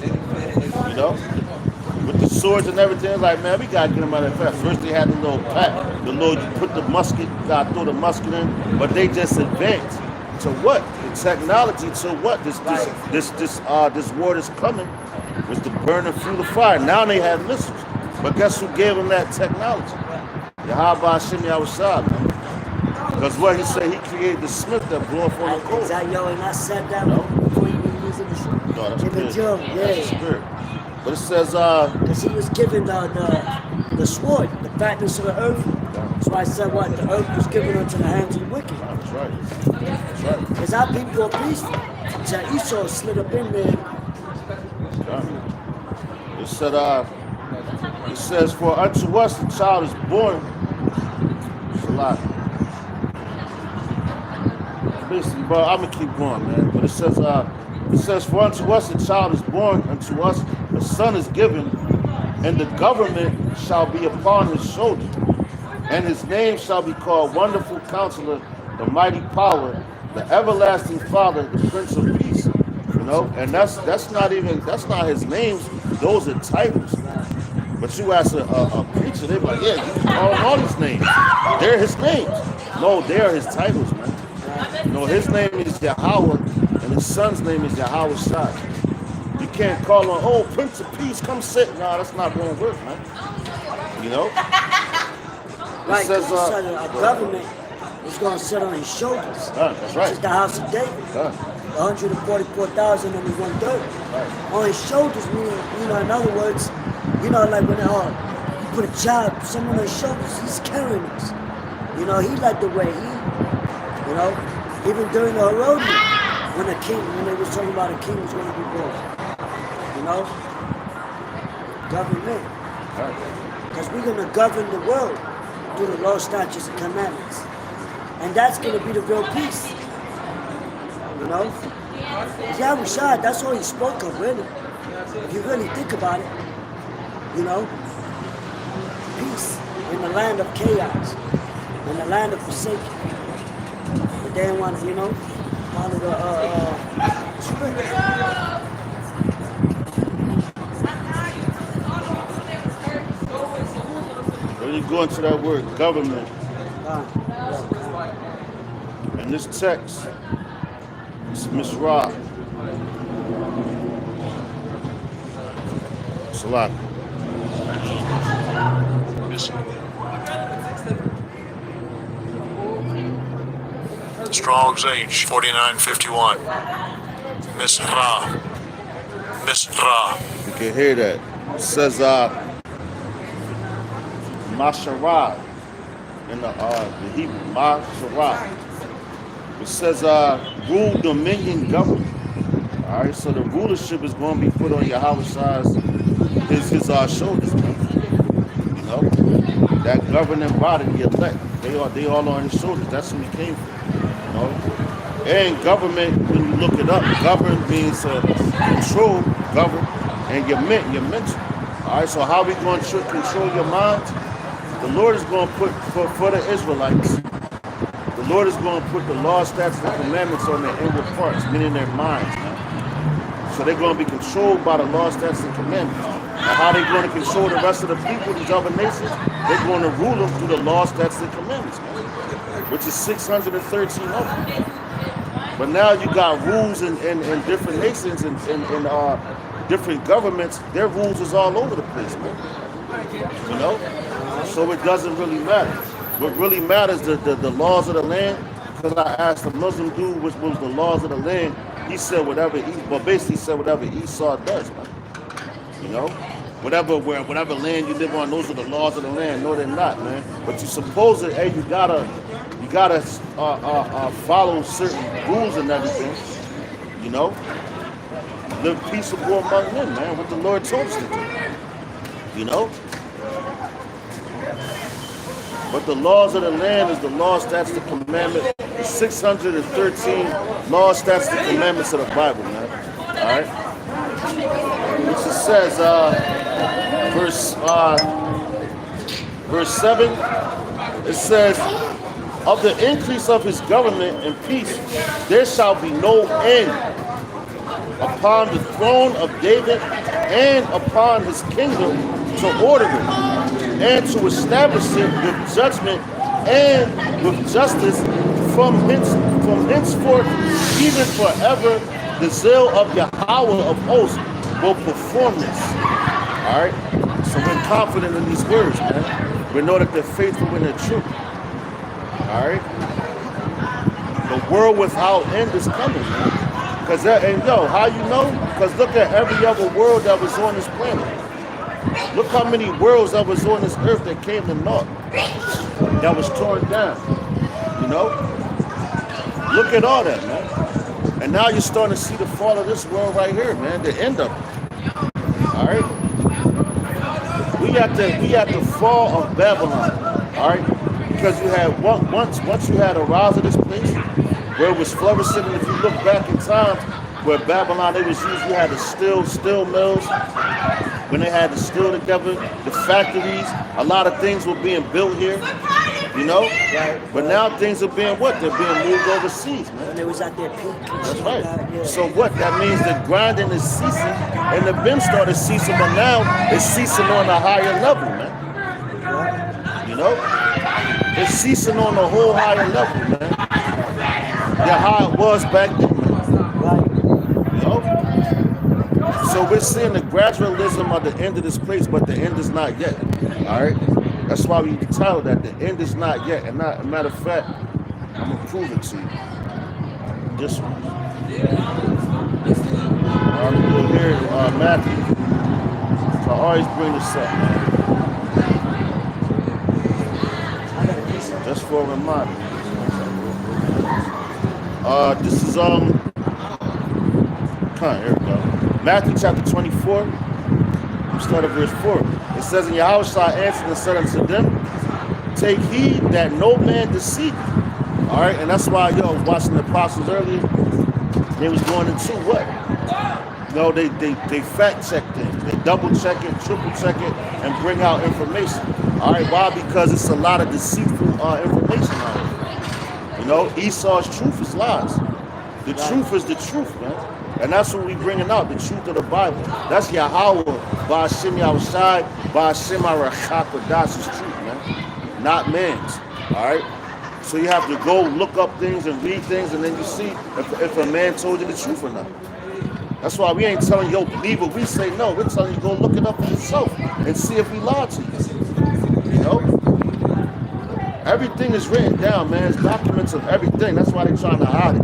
With the swords and everything, like, man, we gotta get them out of there fast. First they had the little pack. The Lord, you put the musket, you gotta throw the musket in. But they just advanced to what? The technology to what? This war that's coming was to burn and fuel the fire. Now they have missiles. But guess who gave him that technology? Yahweh Hashem Yahushua, man. Because what he said, he created the smith that blew up on the coal. Exactly, yo, and I said that No. before you were using the No, that's Give it good. to him, That's the yeah. spirit. But it says, Because he was given the sword, the fatness of the earth. That's why I said what? The earth was given unto the hands of the wicked. that's right. That's right. Because our people are peaceful. So Esau slid up in there. It said, it says, for unto us the child is born. It's a lot. Basically, bro, I'm gonna keep going, man. But it says, for unto us a child is born, unto us a son is given, and the government shall be upon his shoulder, and his name shall be called Wonderful Counselor, the Mighty Power, the Everlasting Father, the Prince of Peace. You know, and that's not his names. Those are titles. But you ask a preacher, they're like, yeah, you can call him all his names. They're his names. No, they are his titles, man. No, his name is Yahweh, and his son's name is Yahweh Shai. You can't call him, oh, Prince of Peace, come sit. No, that's not going to work, man. You know? Right, It says, a government is going to sit on his shoulders. that's right. This is the house of David. 144,000 only 1/3. Right. On his shoulders, meaning, you know, in other words, you know, like when you put a child, someone on his shoulders, he's carrying us. You know, he led the way. You know, even during the Herodian, when they was talking about a king was going to be born. You know, government. Because we're going to govern the world through the law, statutes, and commandments. And that's going to be the real peace. You know? Yahushua, that's all he spoke of, really. If you really think about it, you know? Peace in the land of chaos, in the land of forsaken. But they didn't want to, you know, follow the spirit. When you go into that word government, in this text, it's Misrah. It's a lot. Strong's H 4951. Misrah. You can hear that. It says Masharah in the Hebrew. Masharah. It says rule, dominion, government. All right, so the rulership is going to be put on Yahweh his shoulders, man. You know, that governing body, the elect, they all on his shoulders. That's who he came from. You know, and government, when you look it up, govern means control, govern, and your mental. All right, so how we going to control your mind? The Lord is going to put for the Israelites. The Lord is going to put the law, statutes, and commandments on their inward parts, meaning their minds. Man. So they're going to be controlled by the law, statutes, and commandments. And how they're going to control the rest of the people, these other nations? They're going to rule them through the law, statutes, and commandments, man. Which is 613 of them. But now you got rules in different nations and different governments. Their rules is all over the place, man. You know? So it doesn't really matter. What really matters is the laws of the land. Because I asked a Muslim dude which was the laws of the land. He said whatever Esau does, man. You know? Whatever land you live on, those are the laws of the land. No, they're not, man. But you suppose that, hey, you gotta follow certain rules and everything. You know? Live peaceable among men, man. What the Lord told us to do. You know? But the laws of the land is the law, statutes, the commandment. The 613 law, statutes, the commandments of the Bible, man. All right? Which it says, verse 7, it says, of the increase of his government and peace, there shall be no end upon the throne of David and upon his kingdom to order it and to establish it with judgment and with justice from henceforth, even forever. The zeal of Yahweh of hosts will perform this. All right? So we're confident in these words, man. We know that they're faithful in the truth. All right? The world without end is coming, man. Because, and yo, how you know? Because look at every other world that was on this planet. Look how many worlds that was on this earth that came to naught, that was torn down. You know? Look at all that, man. And now you're starting to see the fall of this world right here, man. The end of it. All right? We at the fall of Babylon. All right? Because you had once you had a rise of this place where it was flourishing, and if you look back in times where Babylon, they was used, you had the steel mills, when they had the steel together, the factories, a lot of things were being built here, you know? Right. But now things are being what? They're being moved overseas, man. When they was at their peak. That's right. Yeah. So what? That means the grinding is ceasing, and the bin started ceasing, but now it's ceasing on a higher level, man. You know? It's ceasing on a whole higher level, man. Than how it was back then, man. You know? So we're seeing the gradualism of the end of this place, but the end is not yet. All right? That's why we tell that the end is not yet. And not, a matter of fact, I'm going to prove it to you. This one. We'll hear Matthew. So I always bring this up, man. Just for a reminder. This is here we go. Matthew chapter 24. Start at verse 4. It says, and Yahushua answered and said unto them, take heed that no man deceive you. All right, and that's why, I was watching the apostles earlier. They was going into what? No, they fact check things. They double check it, triple check it, and bring out information. All right, why? Because it's a lot of deceitful information out here. You know, Esau's truth is lies. The truth is the truth, man. And that's what we bringing out, the truth of the Bible. That's Yahweh, Ba'ashem Yahushai, Ba'ashem HaRachakwadash's truth, man. Not man's, all right? So you have to go look up things and read things, and then you see if a man told you the truth or not. That's why we ain't telling you, yo, believe it. We say no. We're telling you, go look it up for yourself and see if he lied to you. You know? Everything is written down, man. It's documents of everything. That's why they're trying to hide it.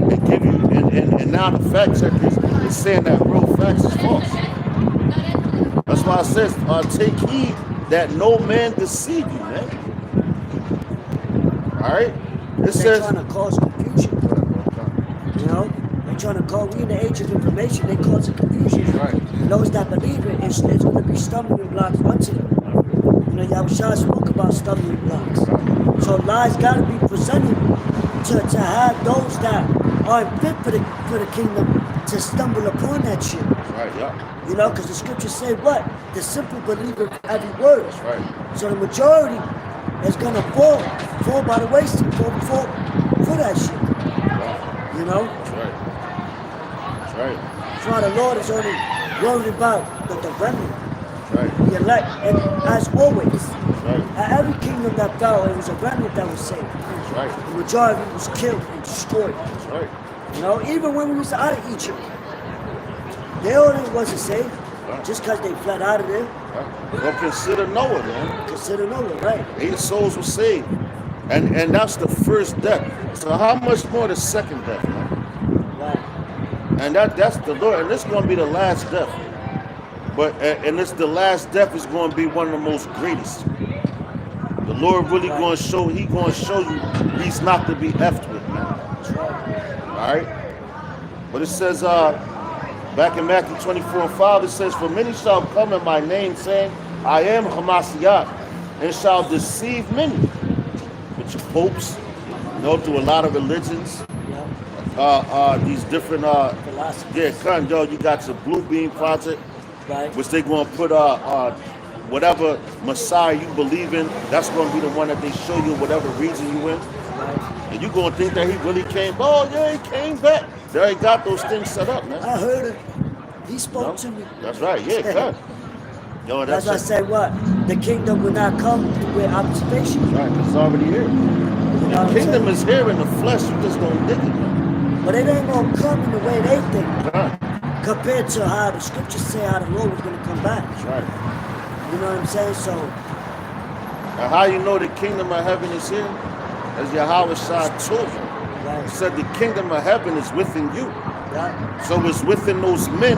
They give you, and now the fact checkers is saying that real facts is false. That's why it says, take heed that no man deceive you, man. All right? It says, trying to cause confusion. You know? They're trying to call, we in the age of information, they cause confusion. Right. Those that believe it, it's going to be stumbling blocks unto them. You know, Yahushua spoke about stumbling blocks. So lies got to be presented to have those that aren't fit for the kingdom to stumble upon that shit. right, yeah. You know, because the scriptures say what? The simple believer every word. That's right. So the majority is going to fall by the wayside, fall for that shit. Yeah. You know? That's right. That's right. That's why the Lord is only worried about the remnant. That's right. The elect, and as always, That's right. at every kingdom that fell, it was a remnant that was saved. That's right. The majority was killed and destroyed. That's right. You know, even when we was out of Egypt, they all wasn't saved Right. just because they fled out of there. Right. Well, consider Noah, man. Consider Noah, right? 8 souls were saved. And that's the first death. So how much more the second death, man? Right. And that's the Lord. And this is going to be the last death. But and this the last death is going to be one of the most greatest. The Lord really going to show. He going to show you he's not to be effed with, man. That's right. All right. But it says back in Matthew 24:5, it says, "For many shall come in my name, saying, I am Hamashiach, and shall deceive many." With your popes, you know, through a lot of religions. Yeah. These different Philosophies. you got your Blue Beam Project, Right. which they gonna put whatever Messiah you believe in, that's gonna be the one that they show you whatever region you in. Right. And you gonna think that he really came, oh yeah, he came back. They already got those things set up, man. I heard it. He spoke No? to me. That's right, yeah, God. Yo, That's that's why I it. said what? The kingdom will not come with observation. Right, it's already here. You know what The kingdom I'm is here in the flesh, you just don't dig it, man. saying? But it ain't gonna come in the way they think. Nah. compared to how the scriptures say how the Lord was going to come back. That's right. You know what I'm saying? So, And how you know the kingdom of heaven is here? As Yahweh Shah told you. right, He said the kingdom of heaven is within you. right, So it's within those men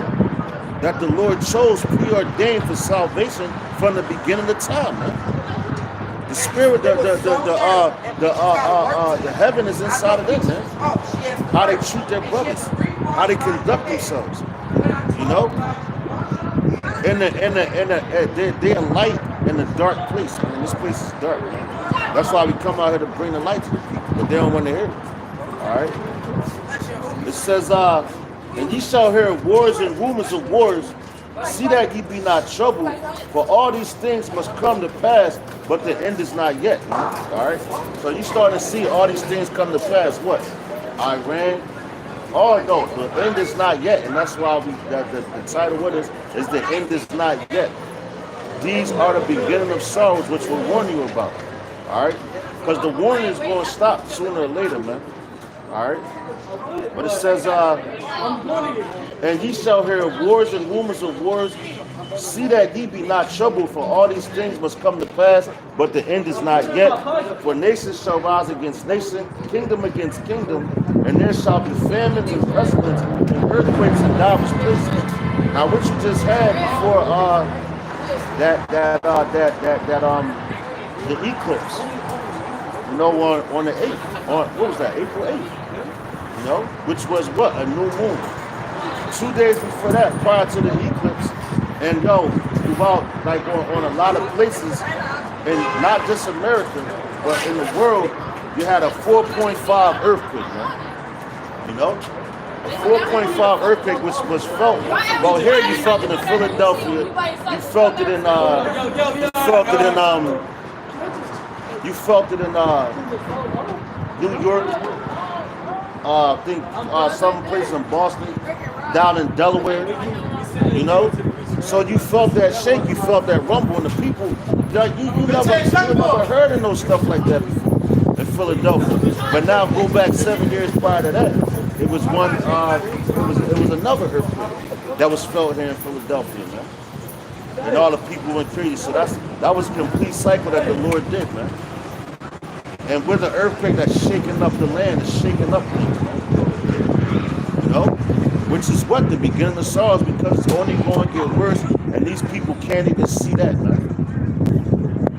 that the Lord chose, preordained for salvation from the beginning of time, man. The spirit, the heaven is inside of them, man. How they treat their brothers, how they conduct themselves, you know. They're light in a dark place, man. This place is dark, man. That's why we come out here to bring the light to the people, but they don't want to hear it. All right. It says, and ye shall hear wars and rumors of wars. See that ye be not troubled, for all these things must come to pass, but the end is not yet. All right. So you starting to see all these things come to pass. What? Iran. Oh no, the end is not yet, and that's why the title what is the end is not yet. These are the beginning of sorrows, which we'll warn you about. All right, because the warning is going to stop sooner or later, man. All right, but it says, and ye shall hear wars and rumors of wars. See that ye be not troubled, for all these things must come to pass, but the end is not yet. For nation shall rise against nation, kingdom against kingdom, and there shall be famines and pestilence and earthquakes in divers places. Now, what you just had before the eclipse, you know, on the 8th, on what was that, April 8th, you know, which was what, a new moon. 2 days before that, prior to the eclipse. And yo, throughout, like on a lot of places, and not just America, but in the world, you had a 4.5 earthquake, man. You know? A 4.5 earthquake which was felt. Well, here you felt it in Philadelphia, you felt it in New York, I think some place in Boston, down in Delaware, you know? So you felt that shake, you felt that rumble, and the people, you never heard of no stuff like that before in Philadelphia. But now go back 7 years prior to that, it was one, it was another earthquake that was felt here in Philadelphia, man. And all the people went crazy. So that was a complete cycle that the Lord did, man. And with the earthquake that's shaking up the land, it's shaking up things, man. You know? Which is what? The beginning of sorrows, because it's only going to get worse, and these people can't even see that, man.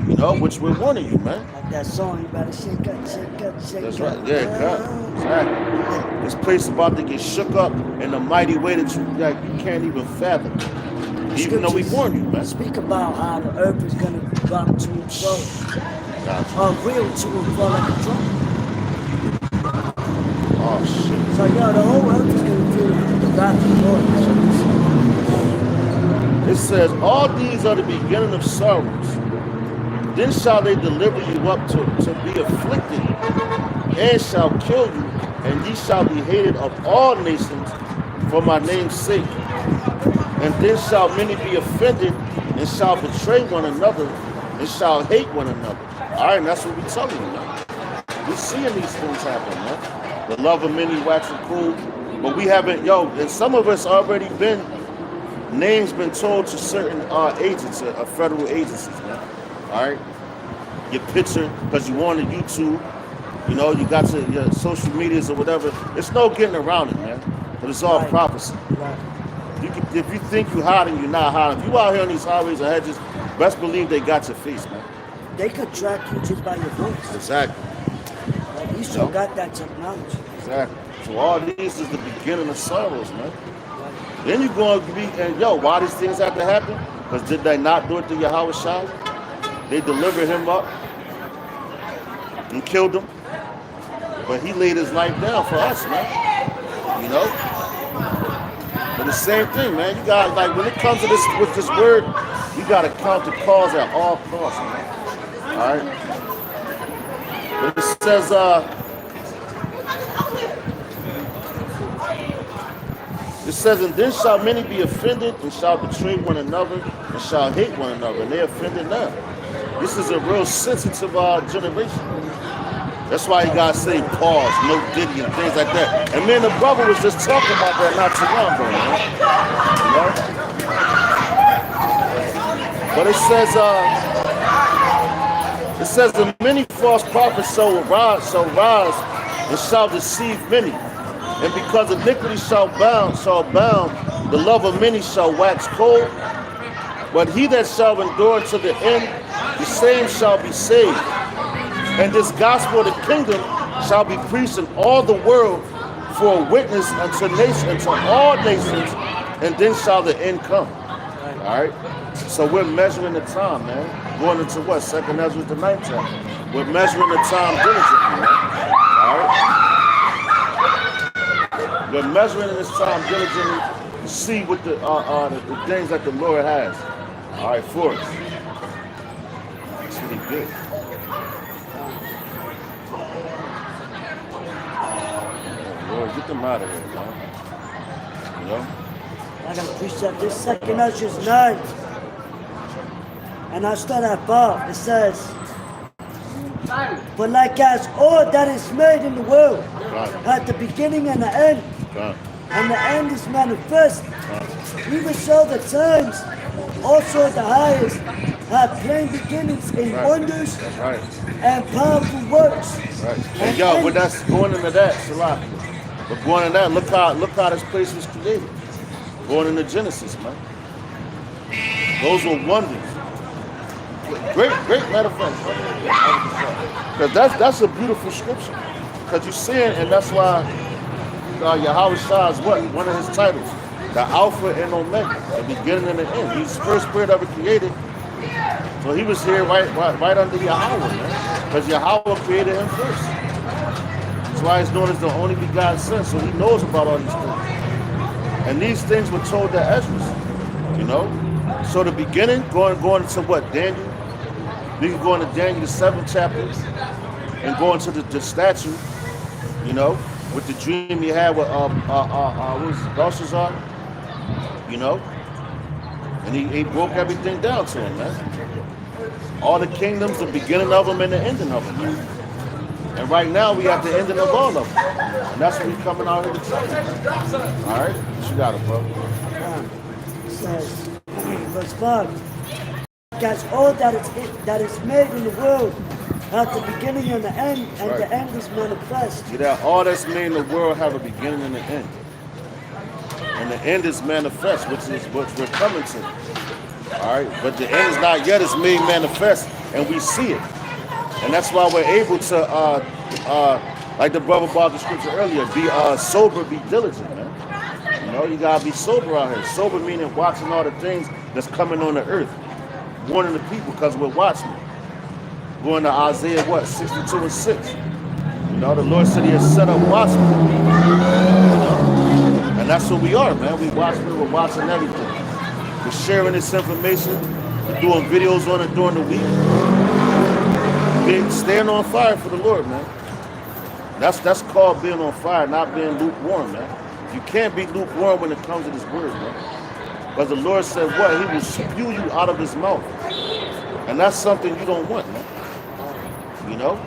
You know, which we're warning you, man. like that song, you better shake up, shake up, shake That's up. right. Yeah, God. Exactly. This place is about to get shook up in a mighty way that you can't even fathom. Even though we warned you, man. Speak about how the earth is going to rock to and fro. Gotcha. Real to and fro like a drum. Oh, shit. So, yo, the whole earth is going to feel the wrath of the Lord. It says, all these are the beginning of sorrows. Then shall they deliver you up to be afflicted, and shall kill you, and ye shall be hated of all nations for my name's sake. And then shall many be offended, and shall betray one another, and shall hate one another. All right, and that's what we're telling you, man. We're seeing these things happen, man. The love of many waxing cold, but we haven't, and some of us already names been told to certain agents, federal agencies, man. All right, your picture, because you on the YouTube, you know, you got your social medias or whatever. There's no getting around it, man. But it's all prophecy. Right. If you think you hiding, you're not hiding. If you out here on these highways and hedges, best believe they got your face, man. They could track you just by your voice. Exactly. Like, you still got that technology. Exactly. So all these is the beginning of sorrows, man. Then you're going to be, and why these things have to happen? Because did they not do it to Yahweh Shai? They delivered him up and killed him. But he laid his life down for us, man. You know? But the same thing, man. You got, like, when it comes to this, with this word, you got to count the cause at all costs, man. All right? But it says, and then shall many be offended, and shall betray one another, and shall hate one another. And they offended now. This is a real sensitive generation. That's why you gotta say pause, no diddy, and things like that. And me and the brother was just talking about that not too long ago, man. You know? But it says the many false prophets shall rise and shall deceive many. And because iniquity shall abound, the love of many shall wax cold. But he that shall endure to the end, the same shall be saved. And this gospel of the kingdom shall be preached in all the world for a witness unto all nations, and then shall the end come. All right? So we're measuring the time, man. Going into what? 2nd Ezra the 9th chapter. We're measuring the time diligently, man. All right? We're measuring this time diligently to see what the things that the Lord has. All right, for us. That's really good. Lord, get them out of here, man. You know? I gotta precept this 2nd Ezra 9. And I start at 5. It says, but like as all that is made in the world had the beginning and the end, and the end is manifest, even so the times also the highest have plain beginnings in wonders and powerful works. And yo, but that's going into that, Salah. But going into that, look how this place was created. Going into Genesis, man. Those were wonders. Great metaphor. Because that's a beautiful scripture. Because you see it, and that's why Yahweh Shah is what? One of his titles. The Alpha and Omega, the beginning and the end. He's the first spirit ever created. So he was here right under Yahweh, man. Because Yahweh created him first. That's why he's known as the only begotten son. So he knows about all these things. And these things were told to Ezra, you know? So the beginning, going to what? Daniel. We can go into Daniel the 7th chapter and go into the statue, you know, with the dream he had with what was it, Belshazzar, you know? And he broke everything down to him, man. All the kingdoms, the beginning of them and the ending of them, man. And right now we have the ending of all of them. And that's what we're coming out here to tell you. All right? What you got it, bro? It says, verse 5, because all that is made in the world have the beginning and the end, and the end is manifest. See that all that's made in the world have a beginning and an end. And the end is manifest, which is what we're coming to. All right? But the end is not yet, it's made manifest, and we see it. And that's why we're able to, like the brother brought the scripture earlier, be sober, be diligent, man. You know, you gotta be sober out here. Sober meaning watching all the things that's coming on the earth. Warning the people because we're watching. Going to Isaiah, 62 and 6. You know, the Lord said he has set up watchmen. And that's what we are, man. We're watching everything. We're sharing this information. We're doing videos on it during the week. Staying on fire for the Lord, man. That's called being on fire, not being lukewarm, man. You can't be lukewarm when it comes to this word, man. But the Lord said what? He will spew you out of his mouth. And that's something you don't want, man. You know?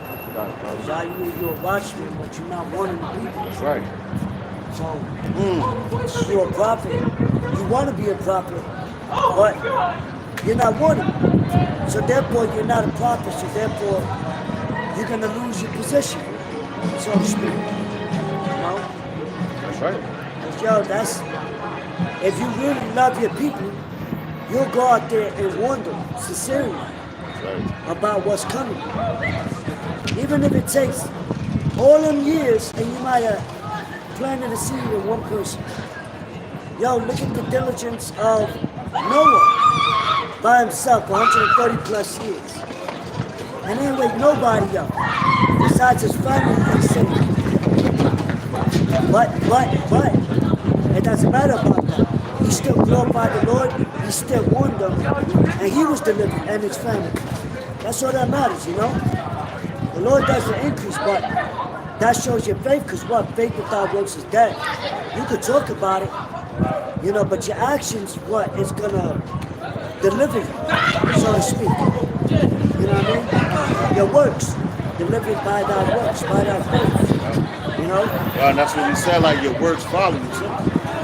You're a watchman, but you're not one of the people. That's right. So, you're a prophet. You want to be a prophet, but you're not one of them. So therefore, you're not a prophet. So therefore, you're going to lose your position, so to speak. You know? That's right. Because, if you really love your people, you'll go out there and warn them sincerely about what's coming. Even if it takes all them years and you might have planted a seed in one person. Look at the diligence of Noah by himself, 130 plus years. And he didn't wake nobody up besides his family and saved. But, it doesn't matter about that. He still glorified the Lord, he still warned them, and he was delivered and his family. That's all that matters, you know? The Lord does the increase, but that shows your faith, because what? Faith without works is dead. You could talk about it, you know, but your actions, is gonna deliver you, so to speak. You know what I mean? Your works. delivered by thy works, by thy faith. You know? Well, and that's what we said, like your works follow you too.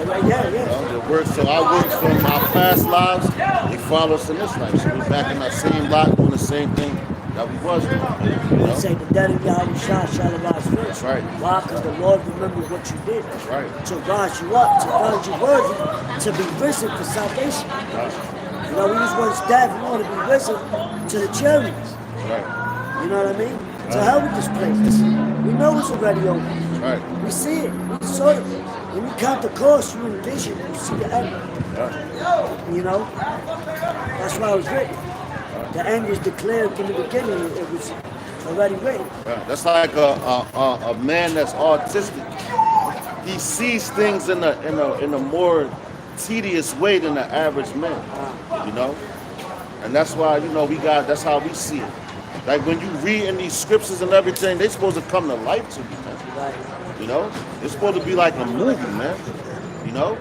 Like, yeah, You yeah. know, your works, so our works from our past lives, they follow us in this life. So we're back in that same lot doing the same thing that we was doing. You You know? say the dead of Yahweh Shah shall arise first. That's right. Why? Because the Lord remembered what you did. That's right. To rise you up, to find you worthy, to be risen for salvation. Right. You know, we was once dead, we want to be risen to the chariots. Right. You know what I mean? To hell with this place. We know it's already over. Right. We see it. We saw it. When you count the cost, you envision, you see the end. Yeah. You know? That's why it was written. The end was declared from the beginning. It was already written. Yeah. That's like a man that's autistic. He sees things in a more tedious way than the average man. You know? And that's why, you know, that's how we see it. Like when you read in these scriptures and everything, they're supposed to come to life to you, man. Right. You know? It's supposed to be like a movie, man. You know?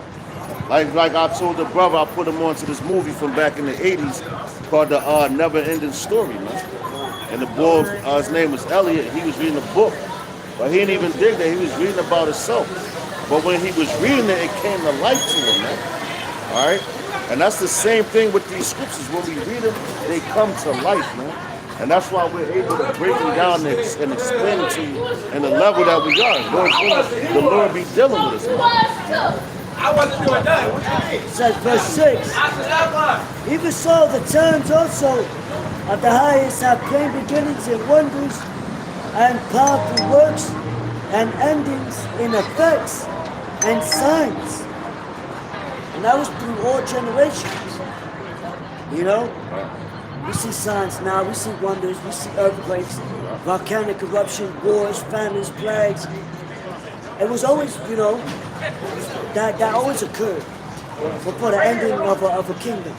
Like I told the brother, I put him on to this movie from back in the 80s called The Never Ending Story, man. And the boy, his name was Elliot, he was reading a book. But he didn't even dig that, he was reading about himself. But when he was reading it, it came to life to him, man. All right? And that's the same thing with these scriptures. When we read them, they come to life, man. And that's why we're able to break them down and explain it to you in the level that we are. The Lord be dealing with us, man. It says verse 6. Even so, the times also of the highest have plain beginnings in wonders and powerful works and endings in effects and signs. And that was through all generations. You know? We see signs now, we see wonders, we see earthquakes, volcanic eruption, wars, famines, plagues. It was always, you know, that always occurred before the ending of a kingdom.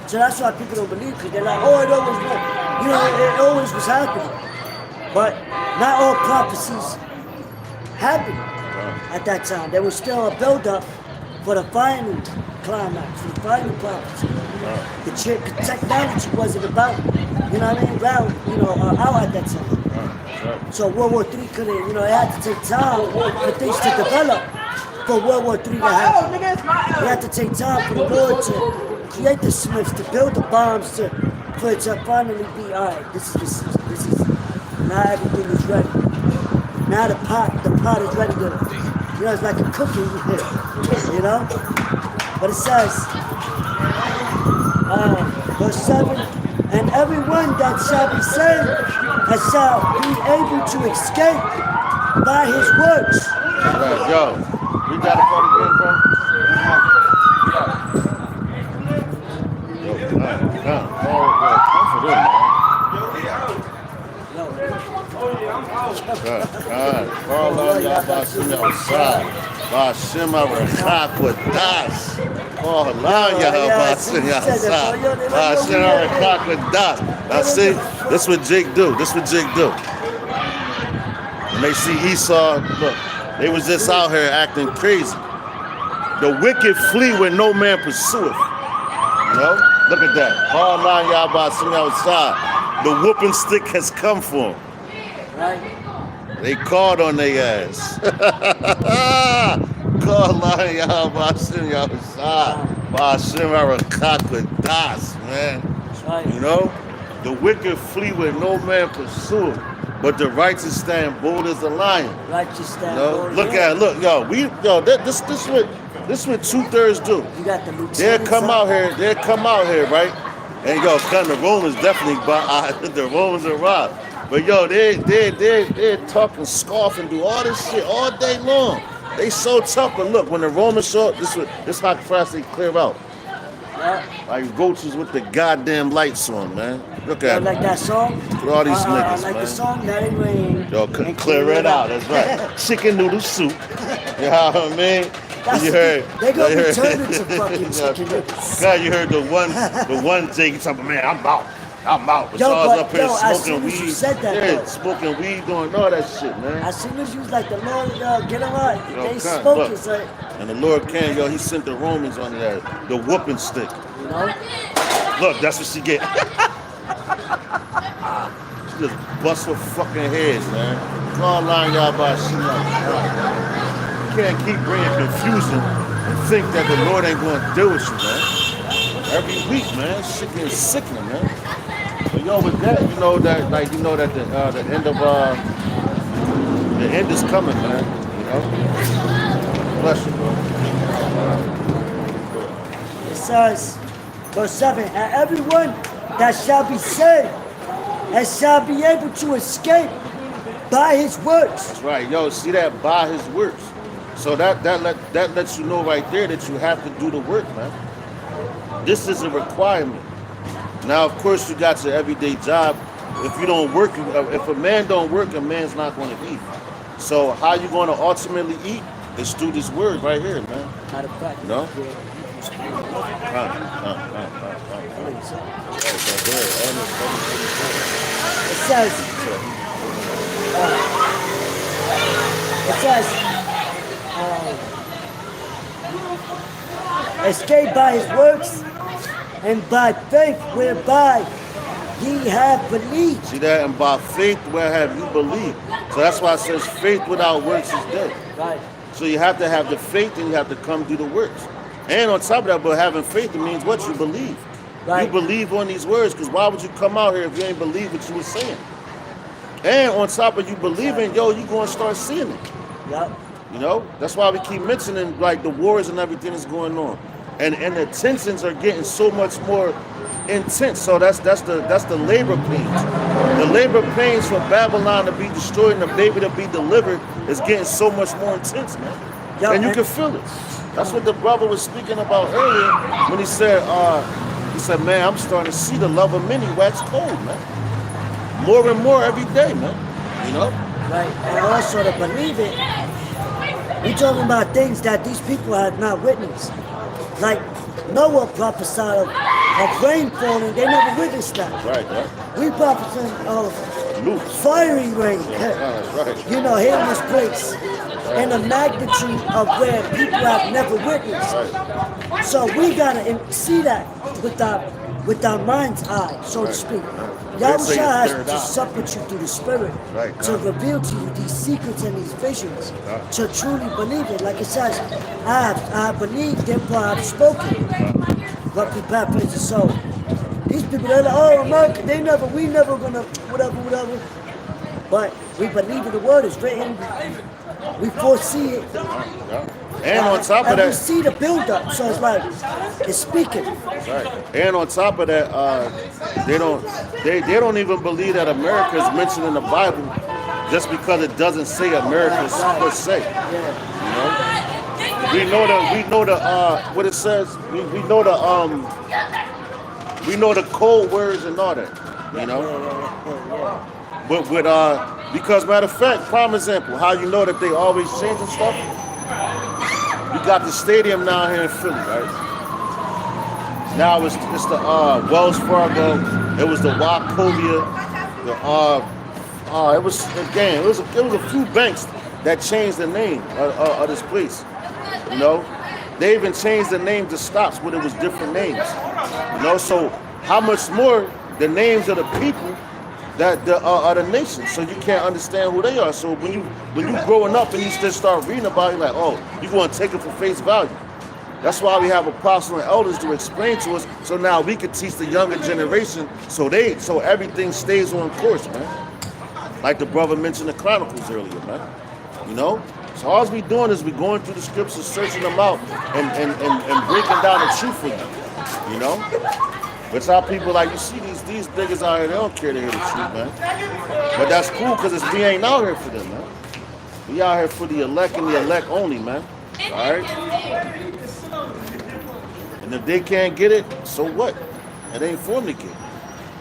So that's why people don't believe, because they're like, oh, it always was, you know, it always was happening. But not all prophecies happened at that time. There was still a build-up for the final climax, for the final prophecy. The technology wasn't about, you know what I mean, out at that time. So World War III couldn't, you know, it had to take time for things to develop for World War III to happen. It had to take time for the Lord to create the Smiths, to build the bombs, for it to finally be, all right, this is, now everything is ready. Now the pot is ready to, you know, it's like a cookie, you know? But it says, verse 7, and everyone that shall be saved shall be able to escape by his works. Right, yo, we got a part again, bro? Yo, come for them, man. God, call on y'all by Shem outside. By Shem Arachak with Das. Call on y'all by Shem outside. By Shem Arachak with Das. Now see, this what Jake do. When they see Esau, look, they was just out here acting crazy. The wicked flee when no man pursueth. You know? Look at that. Call on y'all by Shem outside. The whooping stick has come for them. Right? They called on their ass. Call on y'all by Shem outside. By Shem Arachak with Das, man. Right. You know? The wicked flee when no man pursueth, but the righteous stand bold as a lion. Righteous stand You know? bold, Look yeah. at it. Look, yo, this what 2/3 do. You got the They'll lieutenants come out here, right? And yo, kind of the Romans definitely, the Romans are robbed. But yo, they're talking, scoff, and do all this shit all day long. They so tough, but look, when the Romans show up, this how fast they clear out. Yeah. Like roaches with the goddamn lights on, man. Look at Like them. that song? Look at all these niggas, like man. the song, Let It Rain. Yo, clear it out. That's right. Chicken noodle soup. You know what I mean? You heard? They gonna you be heard- turned into fucking chicken noodles. God, you heard the one Jake talking, man, I'm out. But Yo, y'all's but, up here yo, as smoking soon as you weed. said that, Yeah, though. smoking weed, doing all that shit, man. As soon as you was like, the Lord, get them out. Yo, They God, spoke look. it, so, And the Lord came, yo, he sent the Romans on that, the whooping stick. you know? Look, that's what she get. just bust her fucking heads, man. God line y'all by shit like that. You can't keep bringing confusion and think that the Lord ain't going to deal with you, man. Every week, man. Shit getting sickening, man. But yo, with that, you know that, like, you know that the end is coming, man. You know. Bless you, bro. It says, verse 7, and everyone that shall be saved and shall be able to escape by his works. That's right. Yo, see that? By his works. So that lets you know right there that you have to do the work, man. This is a requirement. Now, of course, you got your everyday job. If you don't work, if a man don't work, a man's not going to eat. So how you going to ultimately eat? Is through this word right here, man. Matter of fact, No? It says, escape by his works and by faith whereby ye have believed. See that? And by faith, where have you believed? So that's why it says faith without works is dead. Right. So you have to have the faith and you have to come do the works. And on top of that, but having faith, it means what? You believe. Right. You believe on these words, because why would you come out here if you ain't believe what you were saying? And on top of you believing, yo, you going to start seeing it. Yep. You know? That's why we keep mentioning, like, the wars and everything that's going on. And the tensions are getting so much more intense. So that's the labor pains. The labor pains for Babylon to be destroyed and the baby to be delivered is getting so much more intense, man. Yeah, and you man. can feel it. That's what the brother was speaking about earlier when he said, man, I'm starting to see the love of many wax cold, man. More and more every day, man. You know? Right. And also to believe it, we're talking about things that these people have not witnessed. Like Noah prophesied of rain falling, they never witnessed that. Right, right. We prophesied of Luke. fiery rain. That's right. You know, here in this place. And the magnitude of where people have never witnessed. Right. So we gotta see that with our mind's eye, so to speak. Yahusha has to sup with you through the Spirit to reveal to you these secrets and these visions to truly believe it. Like it says, I believe, therefore I have spoken. Roughly paraphrasing. So these people, they're like, oh, America, we never gonna, whatever. But we believe in the word, it's written. We foresee it. And on top of and we that, see the build-up, so it's like, it's speaking. right. And on top of that, they don't even believe that America is mentioned in the Bible just because it doesn't say America per se. You know? We know the what it says. We know the code words and all that. You know. But with because matter of fact, prime example, how you know that they always changing stuff. You got the stadium now here in Philly, right? Now it's the Wells Fargo. It was the Wachovia. It was a few banks that changed the name of this place. You know, they even changed the name to stops when it was different names. You know, so how much more the names of the people that are the nation, so you can't understand who they are. So when you growing up and you just start reading about it, like, oh, you going to take it for face value. That's why we have apostles and elders to explain to us, so now we can teach the younger generation, so everything stays on course, man. Like the brother mentioned the Chronicles earlier, man. You know, so all we doing is we going through the scriptures, searching them out, and breaking down the truth for you. You know. But it's how people like, you see these niggas out here, they don't care to hear the truth, man. But that's cool, because we ain't out here for them, man. We out here for the elect and the elect only, man. All right? And if they can't get it, so what? It ain't for them to get.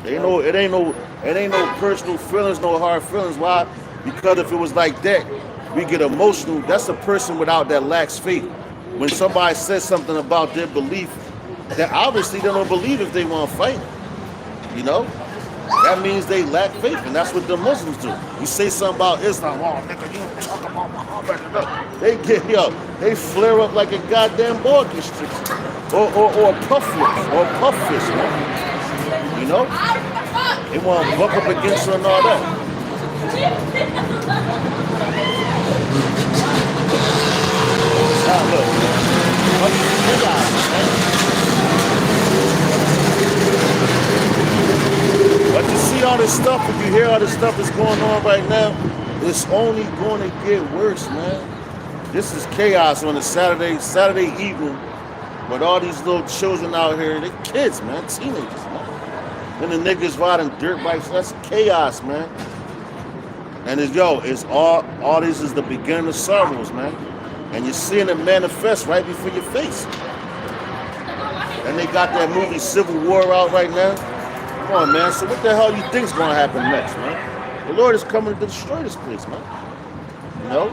It ain't no personal feelings, no hard feelings. Why? Because if it was like that, we get emotional. That's a person without that lax faith. When somebody says something about their belief, that obviously they don't believe if they want to fight. You know? That means they lack faith, and that's what the Muslims do. You say something about Islam, oh nigga, you talk about Muhammad. They flare up like a goddamn boa constrictor. Or a puff fish, man. You know? They want to buck up against her and all that. Now look, but you see all this stuff, if you hear all this stuff that's going on right now, it's only going to get worse, man. This is chaos on a Saturday evening with all these little children out here. They're kids, man, teenagers, man. And the niggas riding dirt bikes. That's chaos, man. And it's all this is the beginning of sorrows, man. And you're seeing it manifest right before your face. And they got that movie Civil War out right now. Come on, man. So what the hell you think's gonna happen next, man? The Lord is coming to destroy this place, man. You know?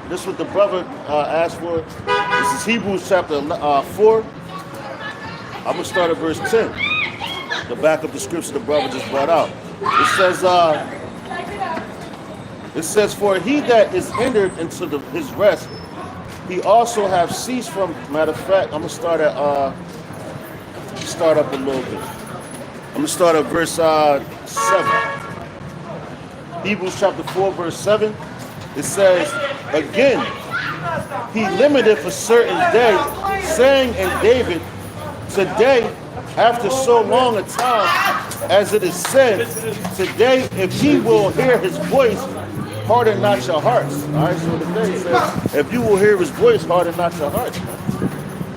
This is what the brother asked for. This is Hebrews chapter 4. I'm gonna start at verse 10. The back of the scripture the brother just brought out. It says, for he that is entered into his rest, he also have ceased from. Matter of fact, I'm gonna start up a little bit. I'm gonna start at verse 7. Hebrews chapter 4, verse 7. It says, again, he limited for certain day, saying in David, today, after so long a time, as it is said, today, if he will hear his voice, harden not your hearts. All right, so today it says, if you will hear his voice, harden not your hearts.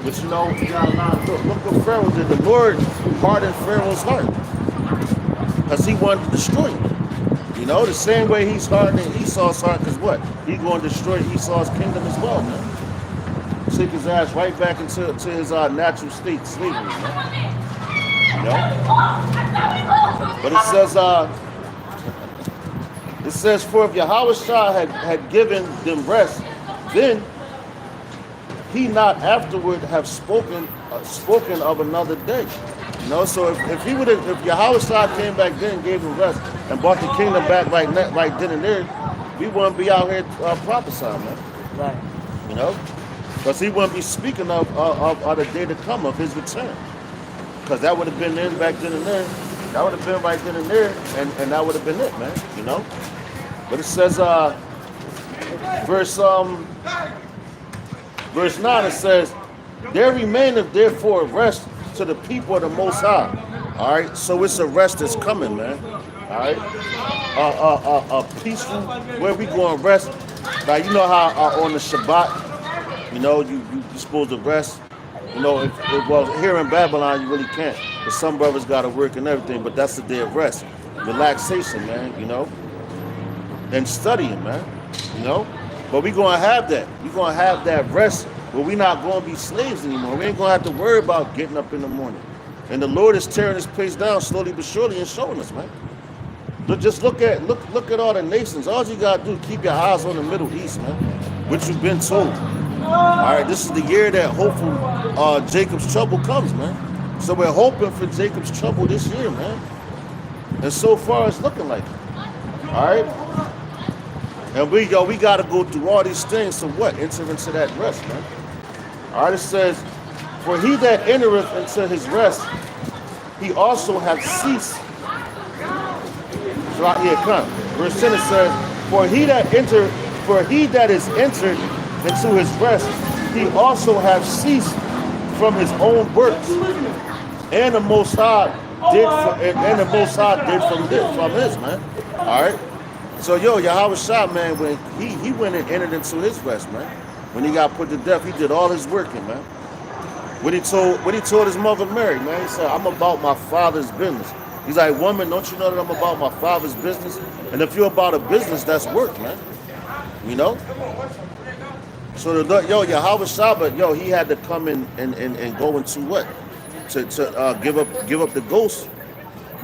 But you know, you gotta look what Pharaoh did. The Lord hardened Pharaoh's heart because he wanted to destroy him. You know, the same way he's hardening Esau's heart, because what? He's going to destroy Esau's kingdom as well, man. Take his ass right back into his natural state, slavery, man. You know? But it says, for if Yahweh had given them rest, then he not afterward have spoken of another day. You know, so if Yahweh came back then and gave them rest and brought the kingdom back right then and there, we wouldn't be out here prophesying, man. Right. You know? Because he wouldn't be speaking of the day to come, of his return. Because that would have been then, back then and there. That would have been right then and there, and that would have been it, man. You know? But it says, verse 9, it says, there remaineth therefore rest to the people of the Most High. All right? So it's a rest that's coming, man. All right? A peaceful, where we going to rest. Now, you know how on the Shabbat, you know, you're supposed to rest. You know, well, here in Babylon, you really can't. Because some brothers got to work and everything, but that's the day of rest. Relaxation, man, you know. And studying, man, you know. But we're going to have that. We're going to have that rest where we're not going to be slaves anymore. We ain't going to have to worry about getting up in the morning. And the Lord is tearing this place down slowly but surely and showing us, man. Just look at all the nations. All you got to do is keep your eyes on the Middle East, man, which you've been told. All right, this is the year that hopefully Jacob's trouble comes, man. So we're hoping for Jacob's trouble this year, man. And so far, it's looking like it. All right? And we got to go through all these things to what? Enter into that rest, man. All right, it says, for he that entereth into his rest, he also hath ceased. So here it comes. Verse 10 it says, for he that is entered into his rest, he also hath ceased from his own works, and the Most High did from his, man. All right. So Yahweh Shah, man, when he went and entered into his rest, man. When he got put to death, he did all his working, man. When he told his mother Mary, man, he said, I'm about my father's business. He's like, woman, don't you know that I'm about my father's business? And if you're about a business, that's work, man. You know? So Yahweh Shah, but he had to come in and go into what? To give up the ghost.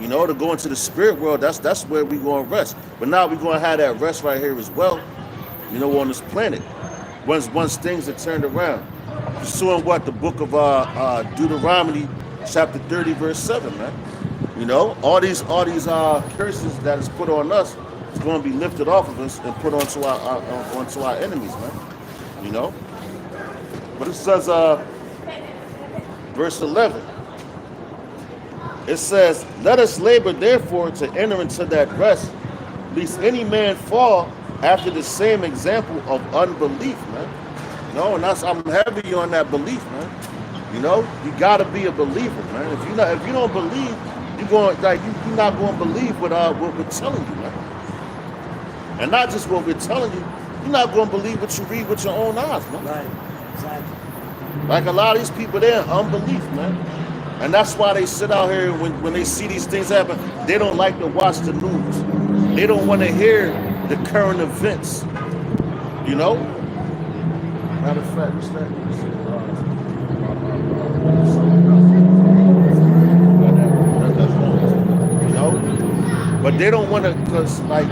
You know, to go into the spirit world, that's where we're going to rest. But now we're going to have that rest right here as well, you know, on this planet. Once things are turned around. Pursuing what? The book of Deuteronomy, chapter 30, verse 7, man. You know, all these curses that is put on us is going to be lifted off of us and put onto our enemies, man. You know? But it says, verse 11, It says, let us labor therefore to enter into that rest, lest any man fall after the same example of unbelief, man. You know, and I'm heavy on that belief, man. You know, you gotta be a believer, man. If you don't believe, you're not going to believe what we're telling you, man. And not just what we're telling you, you're not going to believe what you read with your own eyes, man. Right, exactly. Like a lot of these people, they're in unbelief, man. And that's why they sit out here when they see these things happen, they don't like to watch the news. They don't want to hear the current events. You know? Matter of fact, what's that? You know? But they don't want to, because, like,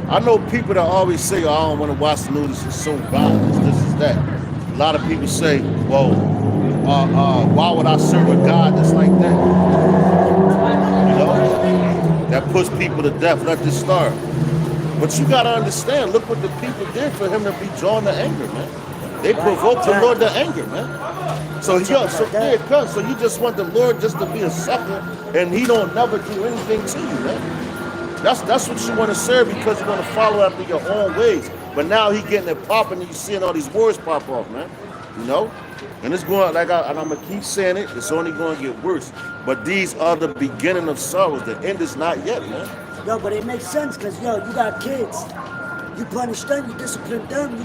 I know people that always say, oh, I don't want to watch the news, it's so violent, this is that. A lot of people say, well, why would I serve a God that's like that? You know? That puts people to death, let this starve. But you got to understand, look what the people did for him to be drawn to anger, man. They provoked the Lord to anger, man. So you just want the Lord just to be a sucker, and he don't never do anything to you, man. That's what you want to serve, because you're going to follow after your own ways. But now he getting it popping, and you seeing all these wars pop off, man. You know? And it's going, and I'm going to keep saying it, it's only going to get worse. But these are the beginning of sorrows. The end is not yet, man. Yo, but it makes sense, because, you got kids. You punish them, you discipline them,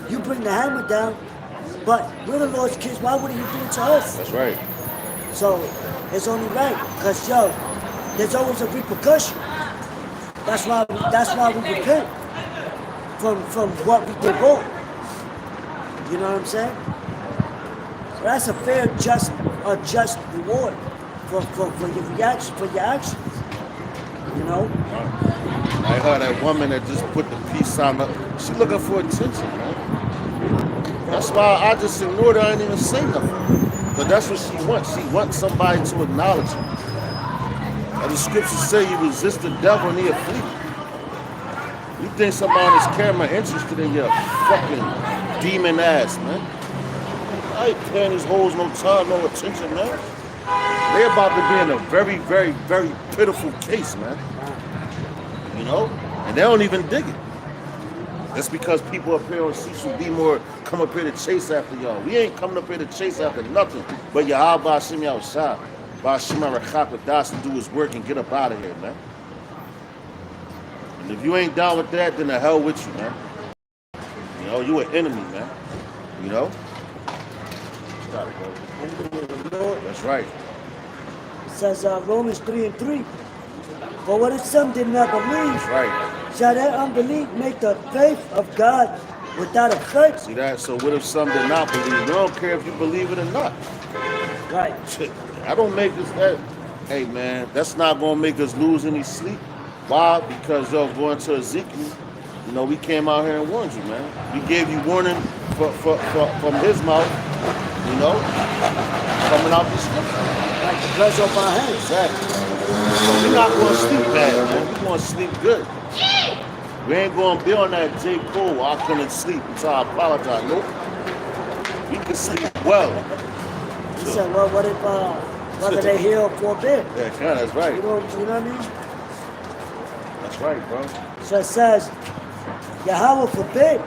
you bring the hammer down. But we're the Lord's kids, why wouldn't you do it to us? That's right. So it's only right, because, there's always a repercussion. That's why we repent from what we did wrong. You know what I'm saying? So that's a fair, just reward for your reaction, for your actions. You know? I heard that woman that just put the peace sign up. She looking for attention, man. That's why I just ignored her. I didn't even say nothing. But that's what she wants. She wants somebody to acknowledge her. And the scriptures say you resist the devil and he'll flee. You think somebody on this camera interested in your fucking demon ass, man? I ain't paying these hoes no time, no attention, man. They about to be in a very, very, very pitiful case, man. You know? And they don't even dig it. That's because people up here on C B more come up here to chase after y'all. We ain't coming up here to chase after nothing but Yahweh Ba'ashim Yahushua. Ba'ashim HaRachak Das to do his work and get up out of here, man. And if you ain't down with that, then the hell with you, man. You know, you an enemy, man. You know? That's right. It says Romans 3:3. For what if some did not believe? That's right. Shall that unbelief make the faith of God without effect? See that? So what if some did not believe? I don't care if you believe it or not. Right. I don't make this that. Hey man, that's not gonna make us lose any sleep. Why? Because going to Ezekiel, we came out here and warned you, man. We gave you warning from his mouth, coming out the scripture. Like the blood's off our hands. Exactly. So we're not gonna sleep bad, man. We're gonna sleep good. We ain't gonna be on that J. Cole, I couldn't sleep until I apologize. Nope. We can sleep well. He said, well, what if whether they hear or forbid? Yeah, that's right. You know what I mean? That's right, bro. So it says, Yahweh forbid.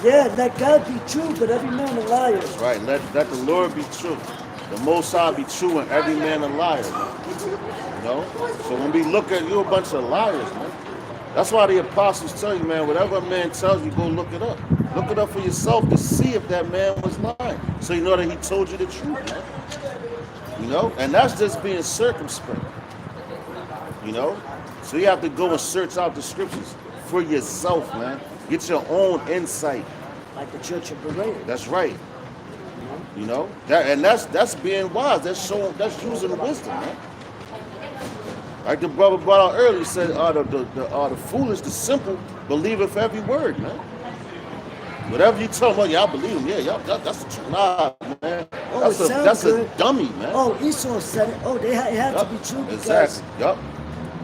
Yeah, let God be true, but every man a liar. That's right. Let the Lord be true. The Most High be true and every man a liar, man. So when we look at you, a bunch of liars, man. That's why the apostles tell you, man, whatever a man tells you, go look it up. Look it up for yourself to see if that man was lying. So you know that he told you the truth, man. And that's just being circumspect. So you have to go and search out the scriptures for yourself, man. Get your own insight. Like the Church of Berea. That's right. That's being wise. That's using wisdom, man. Like the brother brought out earlier, he said, the foolish, the simple, believeth every word, man. Whatever you tell them, I believe him. Yeah, that's the truth. Nah, man. That's a dummy, man. Oh, Esau said it. Oh, it had to be true because exactly.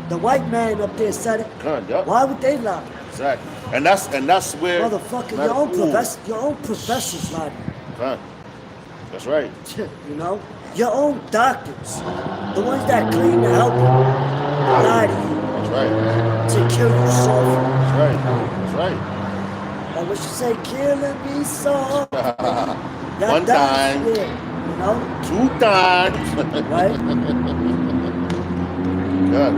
The white man up there said it. Why would they lie? Exactly. And that's where motherfucker, your own professors lied. That's right. Your own doctors, the ones that claim to help you, lie to you That's right, man. to kill you softly. That's right. That's right. Like what you say, killing me soft. That One dies, time, yeah, you know, 2 times. right? Good.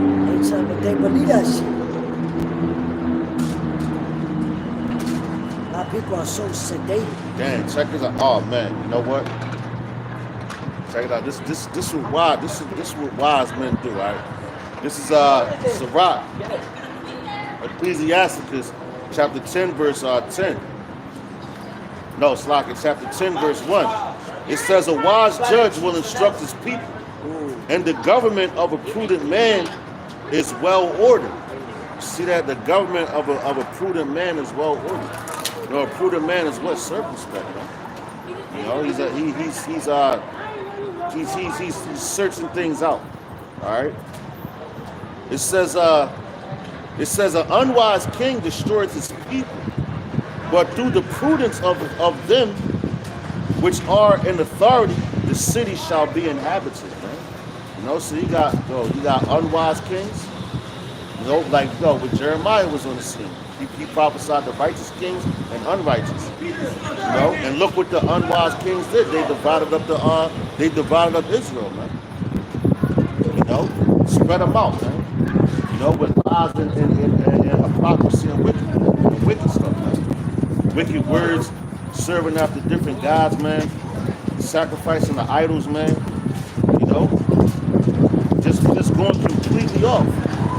But they believe that shit. My people are so sedated. Damn, check this out. Oh man, you know what? Check it out. This is why this is what wise men do, right? This is Sirach, Ecclesiasticus, chapter 10, verse 10. No, it's like in chapter 10, verse 1. It says a wise judge will instruct his people, and the government of a prudent man is well ordered. See that? The government of a prudent man is well ordered. You know, a prudent man is what? Circumspect, man. You know, he's searching things out. All right. It says an unwise king destroys his people, but through the prudence of them which are in authority, the city shall be inhabited. Man. You know, so you got unwise kings. You know, like when Jeremiah was on the scene, he prophesied the righteous kings and unrighteous. You know, and look what the unwise kings did. They divided up Israel, man. You know, spread them out, man. You know, with lies and hypocrisy and wicked stuff, man. Wicked words, serving after different gods, man. Sacrificing the idols, man. You know, just going completely off.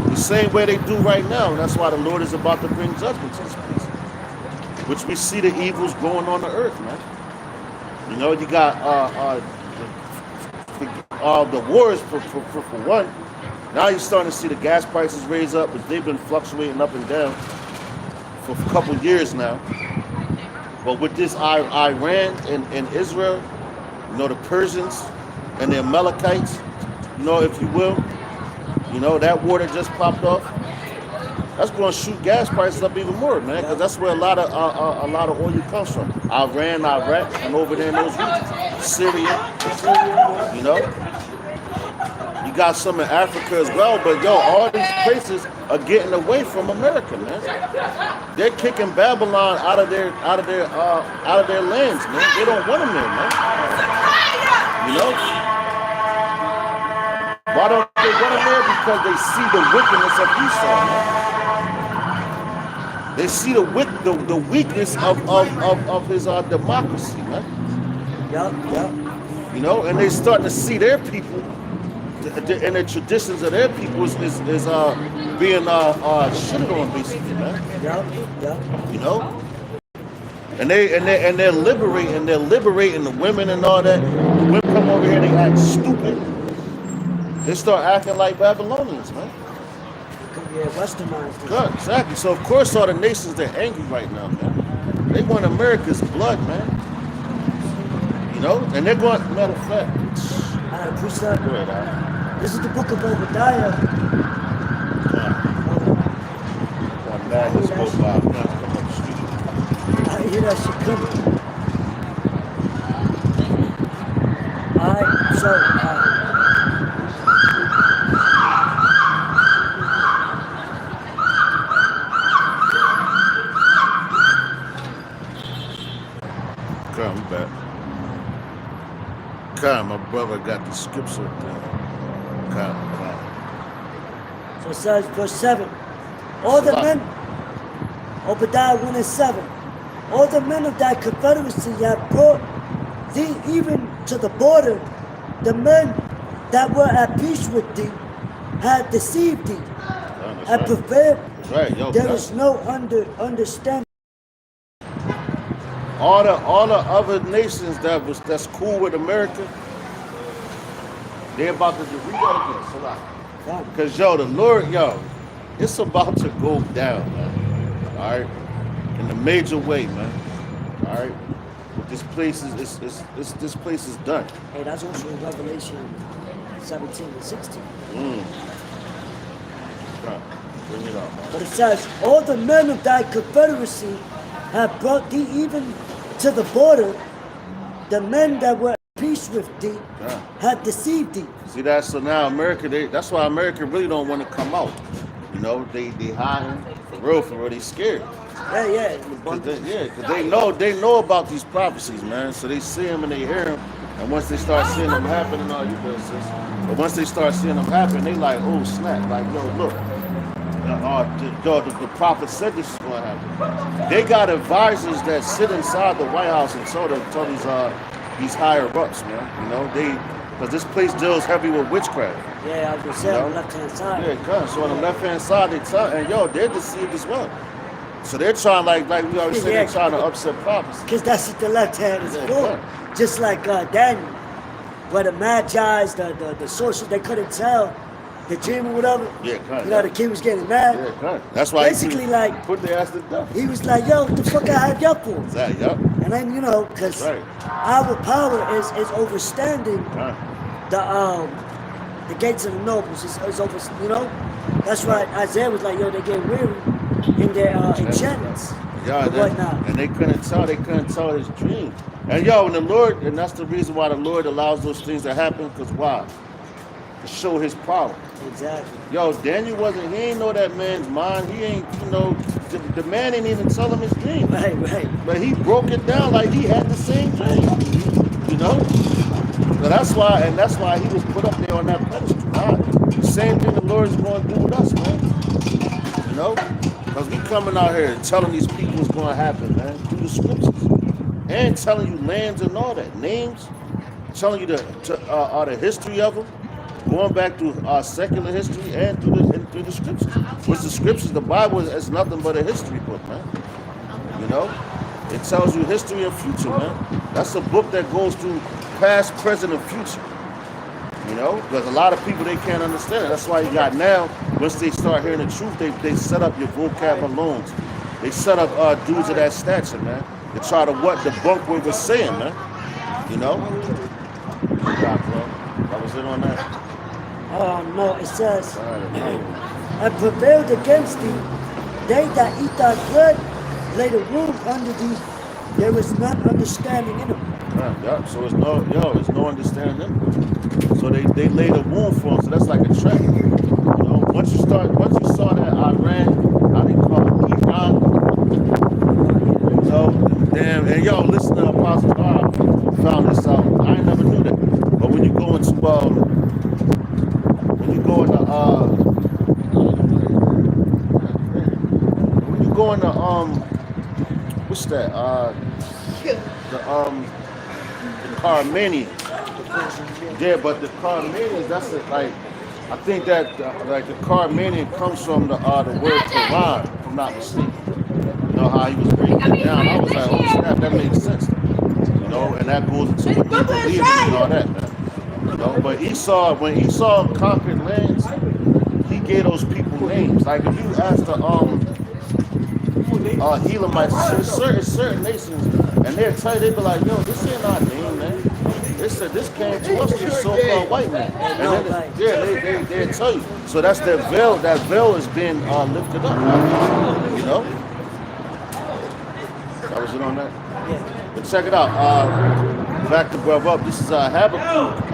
The same way they do right now. And that's why the Lord is about to bring judgment to this place. Which we see the evils going on the earth, man. You know, you got the wars for one. Now you're starting to see the gas prices raise up, but they've been fluctuating up and down for a couple years now. But with this Iran and Israel, you know, the Persians and the Amalekites, you know, if you will, you know, that war that just popped off, that's going to shoot gas prices up even more, man, because that's where a lot of oil comes from. Iran, Iraq, and over there in those regions. Syria, you know. You got some in Africa as well, but yo, all these places are getting away from America, man. They're kicking Babylon out of their lands, man. They don't want them there, man. You know? Why don't they want them there? Because they see the wickedness of Esau, man. They see the weakness of his democracy, man. Yup. You know, and they starting to see their people and the traditions of their people is being shitted on, basically, man. Yup. You know, and they're liberating the women and all that. The women come over here, they act stupid. They start acting like Babylonians, man. Yeah, westernized. Good, exactly. So of course all the nations they're angry right now, man. They want America's blood, man. You know, and they're going. Matter of fact, I appreciate that. go ahead, Al. This is the book of Obadiah. Let's go by. Come up the street. I hear that shit coming. Alright, so Come back. Come, my brother got the scripture down. Come. So it says, verse 7. All the men, Obadiah 1 and 7. All the men of thy confederacy have brought thee even to the border. The men that were at peace with thee had deceived thee and prevailed. Right, yo, there is no understanding. All the other nations that's cool with America, they're about to do. We gotta get Salah. Because yo, the Lord, yo, it's about to go down, man. All right, in a major way, man. All right, this place is this place is done. Hey, that's also in Revelation 17 and 16. Right. Bring it up, man. But it says, all the men of thy confederacy have brought thee even to the border. The men that were at peace swift deep Yeah. have deceived thee. See that? So now America, that's why America really don't want to come out. You know, they hiding for real. They scared. Yeah. Cause they know about these prophecies, man. So they see them and they hear them, and once they start seeing them happen, and all you good, sis. But once they start seeing them happen, they like, oh snap! Like, yo, look, the prophet said this is going to happen. They got advisors that sit inside the White House and tell these higher ups, man. You know, because this place deals heavy with witchcraft. Yeah, I was gonna say on the left hand side. Yeah, cuz. So on the left hand side, they tell, and yo, they're deceived as well. So they're trying, like we always said, they're trying to upset prophecy. Because that's what the left hand is Yeah, for. yeah. Just like Daniel, where the magi's, the sorcerers, they couldn't tell the dream or whatever. Yeah, cuz. You know, the king was getting mad. Yeah, cuz. That's why Basically, he like, put their ass to death. he was like, yo, what the fuck I have y'all for? Exactly, yup. And then, you know, because Right. our power is overstanding Huh. the gates of the nobles. Is over, you know? That's why Isaiah was like, yo, they get weary in their enchantments. Yeah, and whatnot. and they couldn't tell his dream. And yo, and the Lord, and that's the reason why the Lord allows those things to happen, because why? To show his power. Exactly. Yo, Daniel he ain't know that man's mind. He ain't, you know, the man ain't even tell him his dream. Right. But he broke it down like he had the same dream. You know? So that's why he was put up there on that pedestal. Right? Same thing the Lord is going to do with us, man. You know? Because we coming out here and telling these people what's going to happen, man, through the scriptures. And telling you lands and all that, names, telling you the history of them, going back through our secular history and through the scriptures. Which the scriptures, the Bible is nothing but a history book, man. You know? It tells you history and future, man. That's a book that goes through past, present, and future. You know? Because a lot of people, they can't understand it. That's why you got now, once they start hearing the truth, they set up your vocab balloons. They set up dudes of that stature, man. They try to debunk what we're saying, man. You know? Yeah, bro. That was it on that. No, it says, All right, I prevailed against thee. They that eat thy blood laid a wound under thee. There was none understanding in them. Yeah, so it's no understanding them. So they laid a wound for him, so that's like a trap. You know, once you saw that Iran, how they call it, Iran, you know, damn, and yo, listen to Apostle Bob, found this out. I ain't never knew that. But when you go into what's that? The Carmanians. Yeah, but the Carmanians, that's it. Like, I think that like the Carmanian comes from the word Quran, if I'm not mistaken. You know how he was breaking it down. I was like, oh snap, that makes sense. You know, and that goes into what they believe in and all that, man. You know, but when Esau conquered lands, he gave those people names. Like if you ask the Elamites, certain nations, and they'll tell you, they be like, yo, this ain't our name, man. They said this came to us, this so-called white man. And then they'll tell you. So that's that veil is being lifted up, right? You know? That was it on that? Yeah. But check it out. Back to Brother Up. This is Habakkuk.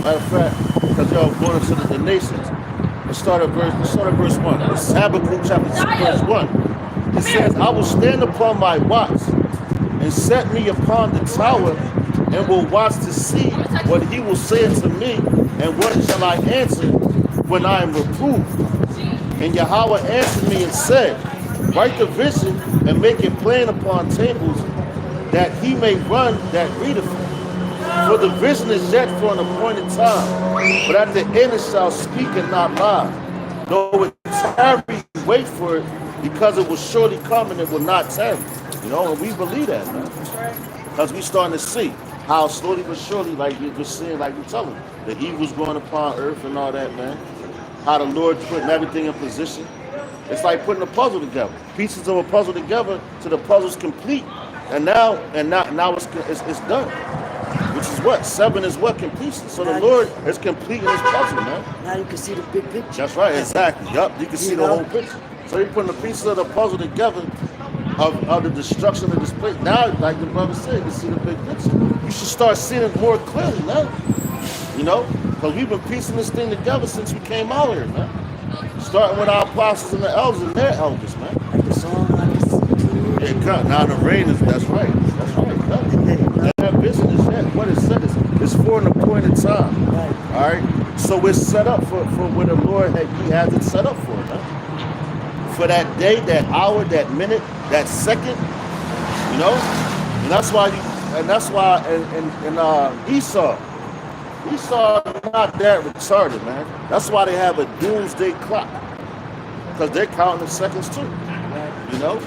Matter of fact, because y'all going into the nations. Let's start at verse 1. This is Habakkuk chapter 2, verse 1. It says, I will stand upon my watch and set me upon the tower and will watch to see what he will say unto me, and what shall I answer when I am reproved. And Yahweh answered me and said, write the vision and make it plain upon tables, that he may run that readeth it. For the vision is yet for an appointed time, but at the end it shall speak and not lie. Though it tarry, wait for it, because it will surely come and it will not tarry. You know, and we believe that, man. Because we starting to see how slowly but surely, like we were seeing, like we telling, the evil's going upon earth and all that, man. How the Lord's putting everything in position. It's like putting a puzzle together. Pieces of a puzzle together till the puzzle's complete. And now it's done. Which is what? 7 is what? Completion. So the Lord is completing his puzzle, man. Now you can see the big picture. That's right, exactly. Yup, you can see the whole picture. So he's putting the pieces of the puzzle together of the destruction of this place. Now, like the brother said, you see the big picture. You should start seeing it more clearly now. You know? Because we've been piecing this thing together since we came out here, man. Starting with our apostles and the elders and their elders, man. Like the song, like the Yeah, cut. Now the rain is, that's right. That's right. Cut. That business, yeah. What it said is, it's for an appointed time. Right. All right? So it's set up for what the Lord He has it set up for, man. For that day, that hour, that minute, that second, you know? And that's why Esau not that retarded, man. That's why they have a doomsday clock. Because they're counting the seconds too. You know?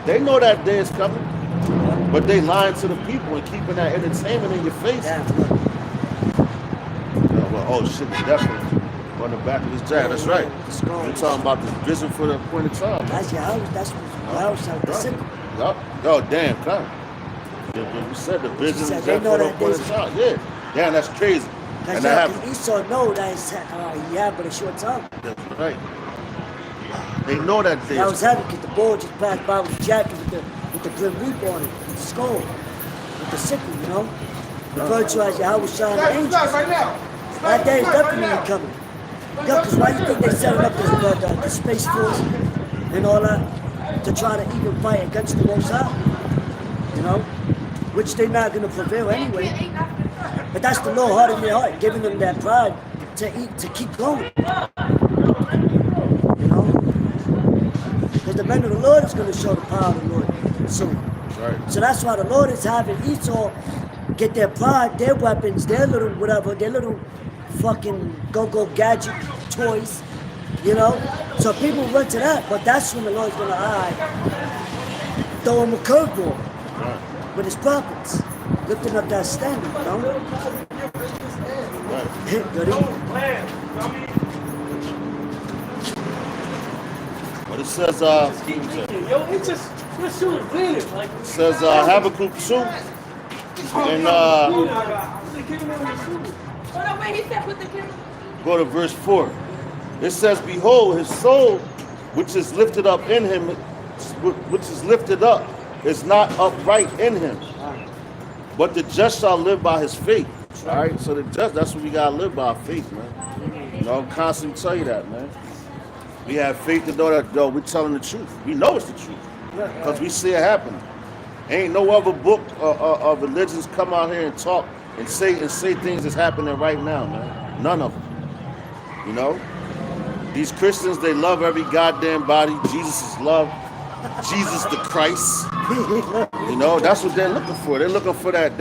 They know that day is coming. But they lying to the people and keeping that entertainment in your face. Yeah. Well, oh shit, definitely. On the back of his jacket, that's right. We're talking about this vision for the appointed time. That's your house. That's your house out the city. Yup. Oh, damn, come. You said the vision is said for they know the that appointed time. Yeah. Damn, that's crazy. And that happened. Esau know that he had but a short time. That's right. They know that day. That was heavy because the boy just passed by with the jacket with the grim reaper on it, with the skull, with the sickle, you know? Referred to as Yahweh Shah and the angels. That day is definitely coming. Yeah, because why do you think they set up the Space Force and all that to try to even fight against the Most High? You know? Which they're not going to prevail anyway. But that's the Lord heart in their heart, giving them that pride to keep going. You know? Because the men of the Lord is going to show the power of the Lord soon. Right. So that's why the Lord is having Esau get their pride, their weapons, their little whatever, their little fucking go-go gadget toys, you know? So people run to that, but that's when the Lord's going to throw him a curveball with his prophets, lifting up that standard, you know? Good evening. But it says, it says Habakkuk 2, and go to verse 4. It says, behold, his soul, which is lifted up in him, which is lifted up, is not upright in him. But the just shall live by his faith. All right, so the just, that's what we gotta live by, faith, man. You know, I'm constantly tell you that, man. We have faith to know that, we're telling the truth. We know it's the truth because we see it happening. Ain't no other book of religions come out here and talk and say things that's happening right now, man. None of them. You know, these Christians, they love every goddamn body. Jesus is love. Jesus the Christ. You know, that's what they're looking for. They're looking for that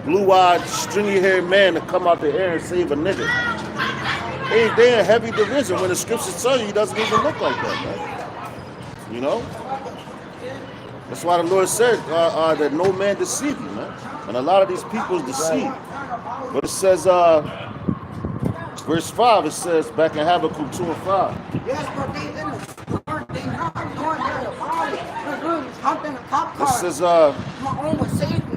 blue-eyed, stringy-haired man to come out the air and save a nigga. They in heavy division when the scriptures tell you he doesn't even look like that, man. You know? That's why the Lord said that no man deceive you, man. And a lot of these people is deceived. But it says, verse 5, it says, back in Habakkuk 2 and 5. Yes, but they in the word, they not going to the body. Humping a cop car. It says, my own was saving.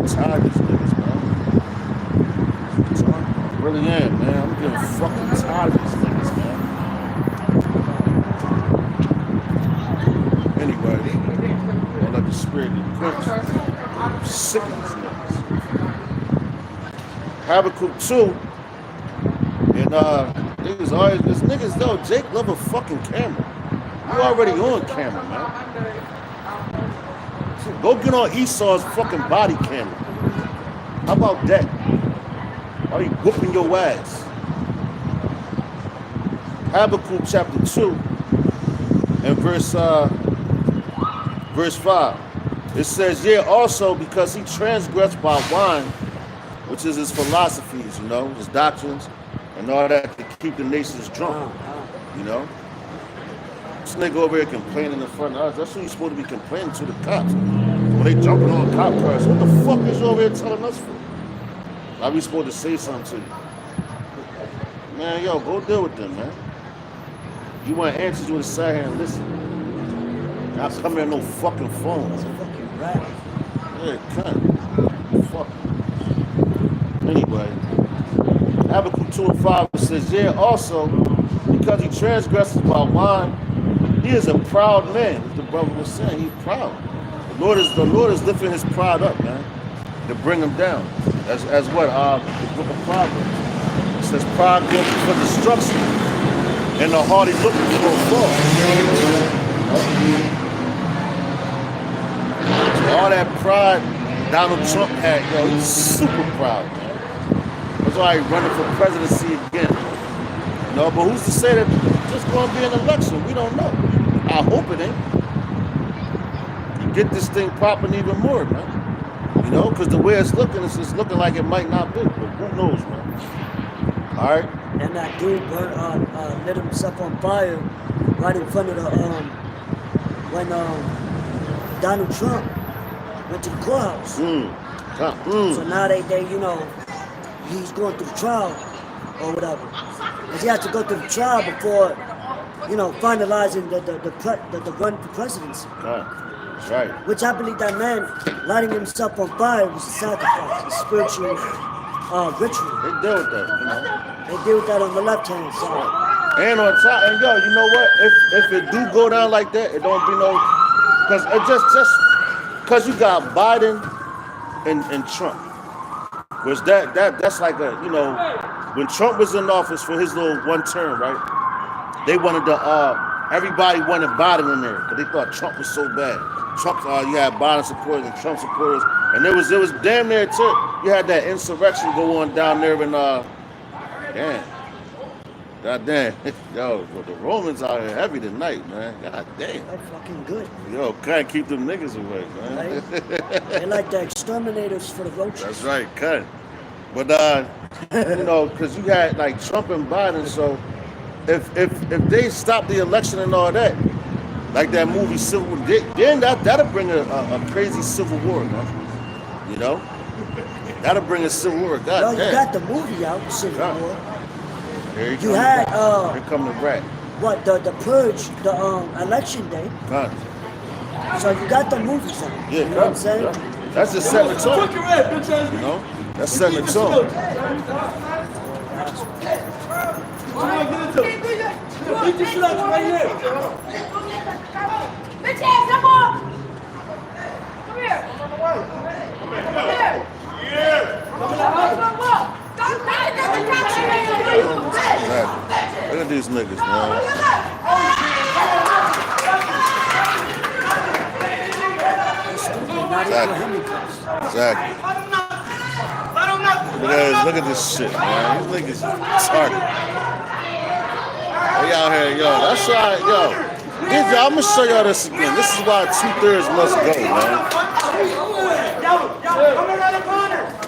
Tired of these niggas, man. I really am, man. I'm getting fucking tired of these niggas, man. Anyway, don't let the spirit get quenched. I'm sick of these niggas. Habakkuk 2, and niggas always, this niggas though, Jake love a fucking camera. You already on camera, man. Go get on Esau's fucking body camera. How about that? Are you whooping your ass? Habakkuk chapter 2 and verse 5. It says, yeah, also because he transgressed by wine, which is his philosophies, you know, his doctrines, and all that to keep the nations drunk, you know. This nigga over here complaining in front of us. That's who you're supposed to be complaining to, the cops. When they jumping on cop cars, what the fuck is you over here telling us for? Why we supposed to say something to you? Man, yo, go deal with them, man. You want answers, you want to sit here and listen. Not come here no fucking phone. It's a fucking rat. Yeah, cunt. Fuck. Anyway, Habakkuk 2 and 5, it says, yeah, also, because he transgresses by wine, he is a proud man. The brother was saying, he's proud. The Lord is lifting his pride up, man, to bring him down. As what? The book of Proverbs. It says, pride goes for destruction, and the haughty looking for a fall. So all that pride Donald Trump had, yo, he's super proud, man. That's why he's running for presidency again. You know, but who's to say that it's just going to be an election? We don't know. I hope it ain't. You get this thing popping even more, man. You know, because the way it's looking like it might not be, but who knows, man. All right. And that dude lit himself on fire right in front of the when Donald Trump went to the courthouse. So now they he's going through the trial or whatever. Because he has to go through the trial before finalizing the run for presidency. That's right. Which I believe that man lighting himself on fire was a sacrifice, a spiritual ritual. They deal with that, you know. They deal with that on the left-hand side. And on top, and yo, you know what? If it do go down like that, it don't be no, because it just because you got Biden and Trump, was that's like a, when Trump was in office for his little one term, right? They wanted to everybody wanted Biden in there, but they thought Trump was so bad. Trump, you had Biden supporters and Trump supporters, and it was damn near too. You had that insurrection go on down there in God damn, yo, the Romans out here heavy tonight, man. God damn. They're fucking good. Yo, can't keep them niggas away, man. Right? They're like the exterminators for the roaches. That's right, cut. But because you had like Trump and Biden, so if they stop the election and all that, like that movie Civil War, then that'll bring a crazy civil war, man. You know? That'll bring a civil war. God No, damn. you got the movie out, Civil Yeah. War. Here You had here come the rat. what the purge, the election day. God. So you got the movies out. Yeah, You know what I'm saying? yeah. That's just setting the tone. You know? That's setting the tone. Bitch ass, come on! Come here! Come here! Exactly. Look at these niggas, man. Exactly. Look at this shit, man. These niggas retarded. They out here, yo. That's why, yo. I'm gonna show y'all this again. This is why 2/3 must go, man.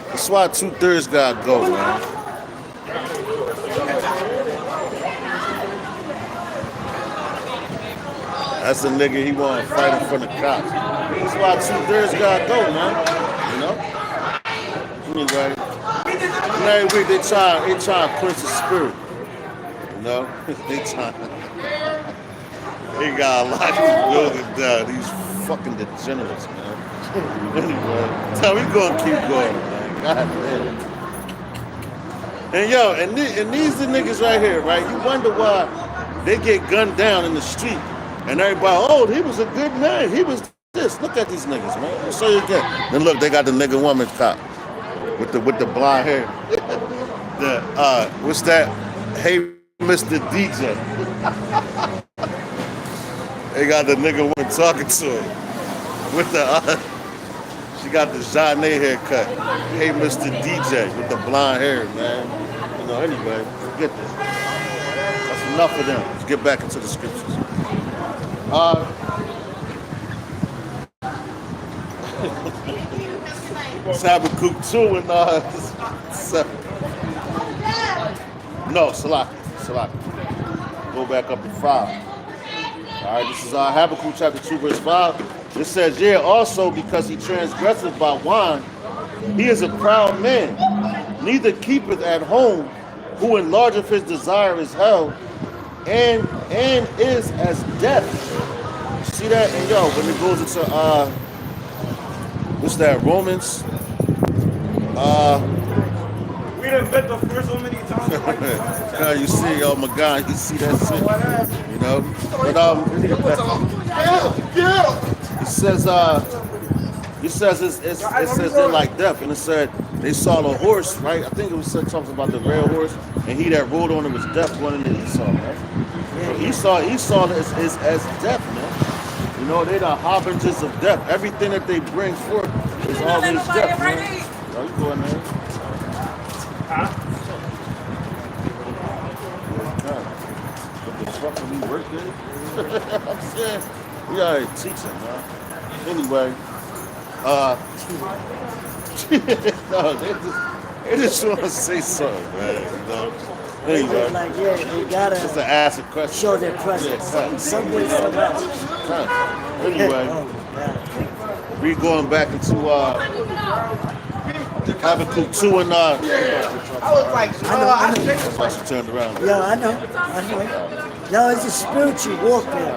That's why 2/3 gotta go, man. That's a nigga he wanna fight in front of cops. That's why 2/3 gotta go, man. You know? Anyway. And every week they try to quench the spirit. You know? They got a lot of buildings down. These fucking degenerates, man. Anyway, so we gonna keep going, man. God damn. And yo, and these the niggas right here, right? You wonder why they get gunned down in the street, and everybody, oh, he was a good man. He was this. Look at these niggas, man. I'll show you again. Then look, they got the nigga woman cop with the blonde hair. What's that? Hey, Mr. DJ. They got the nigga woman talking to him with the. She got the Jeanne haircut. Hey, Mr. DJ with the blonde hair, man. You know, anyway, forget this. That's enough of them. Let's get back into the scriptures. It's Habakkuk 2 and 7. No, Salaki. Go back up to 5. All right, this is Habakkuk chapter 2, verse 5. It says, yeah, also because he transgresseth by wine, he is a proud man, neither keepeth at home, who enlargeth his desire is hell, and is as death. See that? And yo, when it goes into what's that? Romans. done bet the first so many times. Now you see, oh my God, you see that shit, you know. But it says it says they're like death, and it said they saw the horse, right? I think it was said something about the red horse, and he that rode on it was death, going into Esau, right? So Esau is as death, man. You know, they're the harbingers of death. Everything that they bring forth is always death, man. Oh, you going there? What the fuck when we work there? I'm saying, we already teaching, man. Anyway, no, they just want to say something, man. You know. Anyway, Like, yeah, they gotta just to ask a question. show their presence in some way, somehow. Anyway, we going back into Habakkuk 2 and I was like, I know. why she turned around. Yo, I know. Yo, it's a spiritual warfare.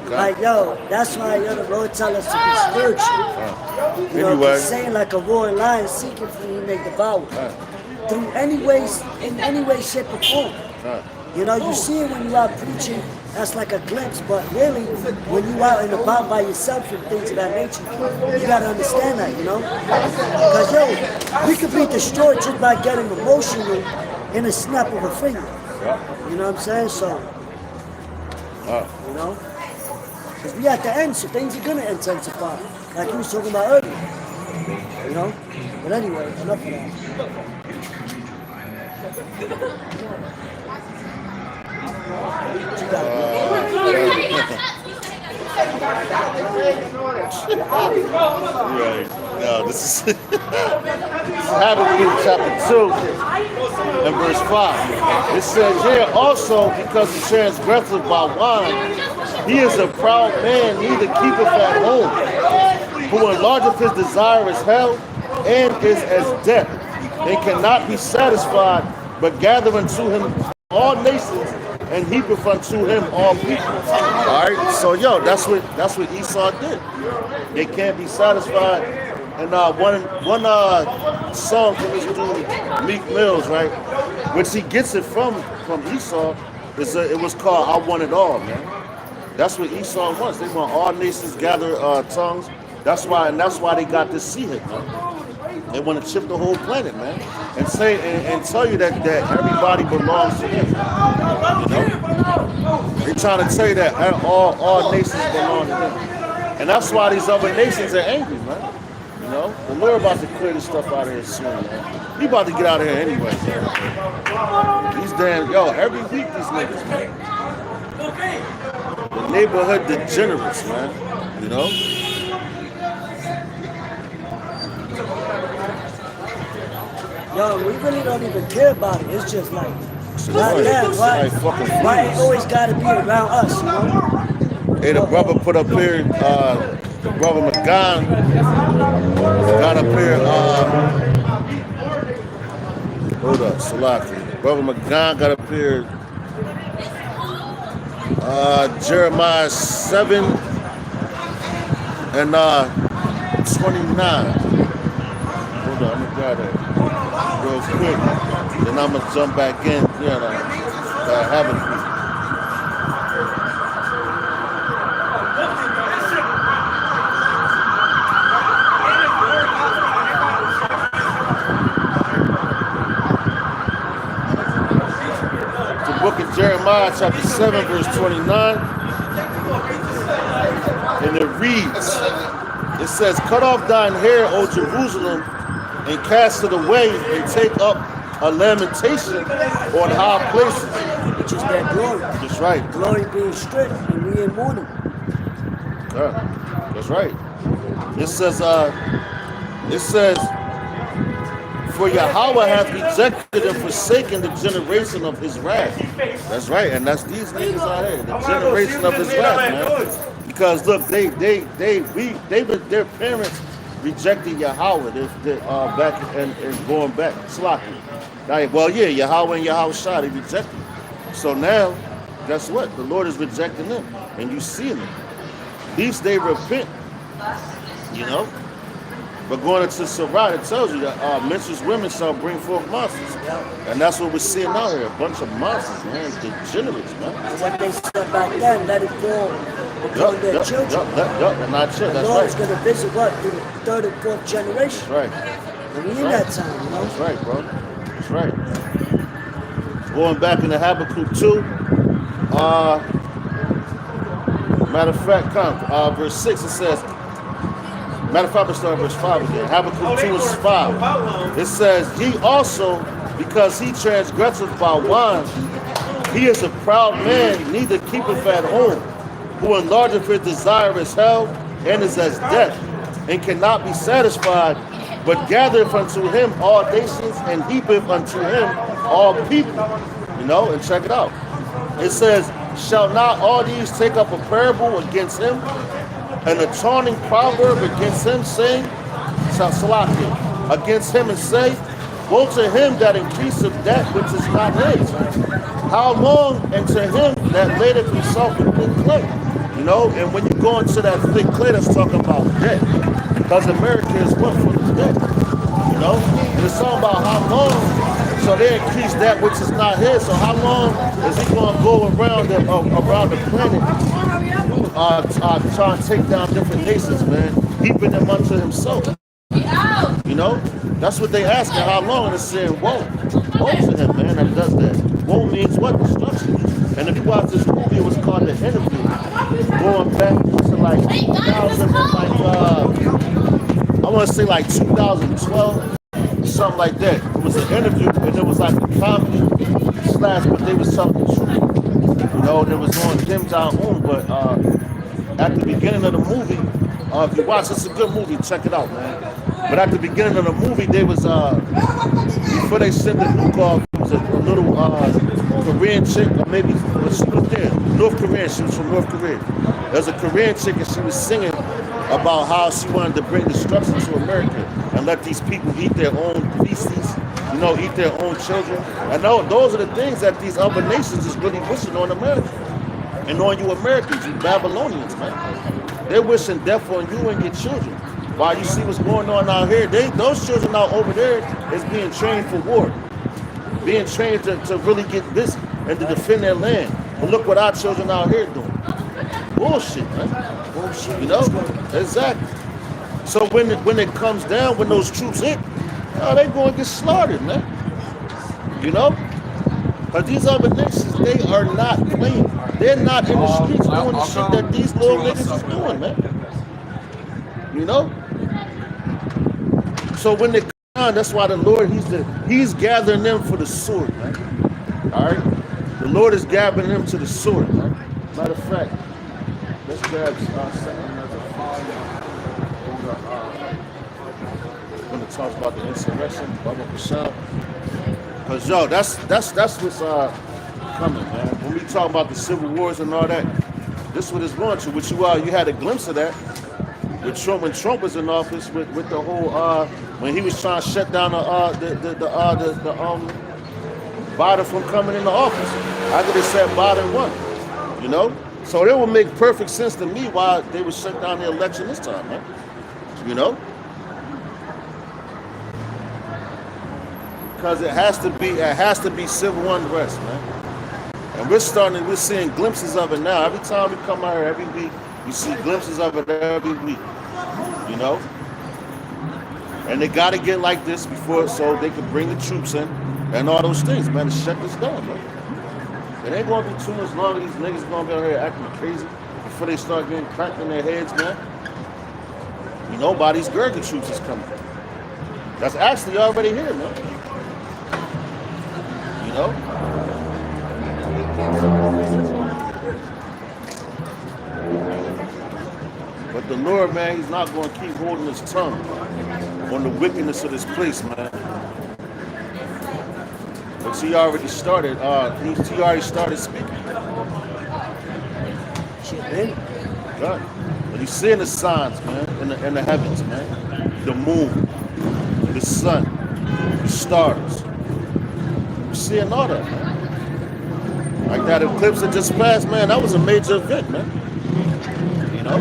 Like, yo, that's why the Lord tell us to be spiritual. You know, Anyway. he's saying like a roaring lion seeking for you may devour. Through any ways, in any way, shape, or form. You know, you see it when you out preaching, that's like a glimpse, but really, when you out and about by yourself and things of that nature, you gotta understand that, you know? Because, yo, we could be destroyed just by getting emotional in a snap of a finger. You know what I'm saying? So, you know? Because we at the end, so things are gonna intensify, like you was talking about earlier. You know? But anyway, enough of that. What you got? Right. No, this is Habakkuk chapter 2 and verse 5. It says here also, because he transgresseth by wine, he is a proud man, neither keepeth at home, who enlargeth his desire as hell, and is as death, and cannot be satisfied, but gather unto him all nations, and heapeth unto him all people. All right, so yo, that's what Esau did. They can't be satisfied. And one song from this dude Meek Mills, right, which he gets it from Esau, it was called "I Want It All," man. That's what Esau wants. They want all nations gather tongues. That's why they got this sea hit, man. They want to chip the whole planet, man, and say and tell you that everybody belongs to him. You know, they're trying to tell you that all nations belong to him, and that's why these other nations are angry, man. You know, the Lord about to clear this stuff out of here soon, man. He about to get out of here anyway, man. These damn every week these niggas, man. The neighborhood degenerates, man. You know. Yo, we really don't even care about it. It's just like, Right. why Like fucking it fools. always got to be around us, you know? Hey, the brother put up here, the brother McGon got up here, hold up, Salaki. Brother McGon got up here, Jeremiah 7 and 29. Hold on, I'm gonna grab that real quick. Then I'm gonna jump back in, Habakkuk. The book of Jeremiah, chapter 7, verse 29. And it reads, it says, cut off thine hair, O Jerusalem, and cast it away, and take up a lamentation on high places. Which is their glory. That's right. Glory being stripped and we in mourning. That's right. It says, for Yahweh hath rejected and forsaken the generation of his wrath. That's right, and that's these niggas out here, the generation of his wrath, man. Because look, their parents rejected Yahweh. They're back and going back, slacking. Well, yeah, Yahweh and Yahushua, they rejected. So now, guess what? The Lord is rejecting them, and you see them. At least they repent, you know. But going into Sirach, it tells you that menstruous women shall bring forth monsters. And that's what we're seeing out here. A bunch of monsters, man. Degenerates, man. And what they said back then, let it fall upon their children. And not children. The That's Lord's right. going to visit what? Through the third and fourth generation. That's right. And we in that time, you know? That's right, bro. That's right. Going back into Habakkuk 2, matter of fact, verse 6, it says, matter of fact, let's start verse 5 again. Habakkuk 2 is 5. It says, he also, because he transgresseth by wine, he is a proud man, neither keepeth at home, who enlargeth his desire as hell, and is as death, and cannot be satisfied, but gathereth unto him all nations, and heapeth unto him all people. You know, and check it out. It says, shall not all these take up a parable against him, and a taunting proverb against him, saying, Salakia, against him, and say, woe to him that increaseth that which is not his. How long? And to him that ladeth himself in thick clay. You know, and when you go into that thick clay, that's talking about debt. Because America is what? For the debt. You know? And it's talking about how long. So they increase that which is not his. So how long is he going to go around the planet trying to take down different nations, man? Heaping them unto himself. You know? That's what they asking. How long? And it's saying, woe. Woe to him, man, that does that. Woe means what? Destruction. And if you watch this movie, it was called The Interview. Going back to like 2000 and I want to say like 2012, something like that. It was an interview, and it was like a comedy slash, but they was telling the truth. You know, and it was on Kim Jong-un, but at the beginning of the movie, if you watch, it's a good movie, check it out, man. But at the beginning of the movie, they was, before they sent the nuke off, it was a little Korean chick, or maybe she was there, North Korean, she was from North Korea. There was a Korean chick, and she was singing about how she wanted to bring destruction to America and let these people eat their own feces, you know, eat their own children. And those are the things that these other nations is really wishing on America. And on you Americans, you Babylonians, man. They're wishing death on you and your children. While you see what's going on out here, those children out over there is being trained for war. Being trained to really get busy and to defend their land. But look what our children out here doing. Bullshit, man. Bullshit. You know? Exactly. So when it comes down, when those troops hit, they going to get slaughtered, man. You know? But these other nations, they are not playing. They're not in the streets doing the shit that these little niggas is doing, man. You know? So when they come down, that's why the Lord, he's gathering them for the sword, man. All right? The Lord is gathering them to the sword, man. Matter of fact, let's grab when it talks about the insurrection, Baba Kashab. Because, yo, that's what's coming, man. When we talk about the civil wars and all that, this is what it's going to. Which you had a glimpse of that with Trump when Trump was in office with the whole when he was trying to shut down the Biden from coming into office. After they said Biden won, you know. So it would make perfect sense to me why they would shut down the election this time, man. You know. Because it has to be civil unrest, man. And we're seeing glimpses of it now. Every time we come out here, every week, we see glimpses of it every week. You know? And they gotta get like this before so they can bring the troops in and all those things, man, to shut this down, man. It ain't gonna be too much longer. These niggas gonna be out here acting crazy before they start getting cracked in their heads, man. You know, by these Gurkha troops is coming. That's actually already here, man. You know? But the Lord, man, he's not going to keep holding his tongue on the wickedness of this place, man. But he already started, he already started speaking. God. But he's seeing the signs, man, in the heavens, man. The moon, the sun, the stars. Seeing all that, man. Like that eclipse that just passed, man, that was a major event, man. You know?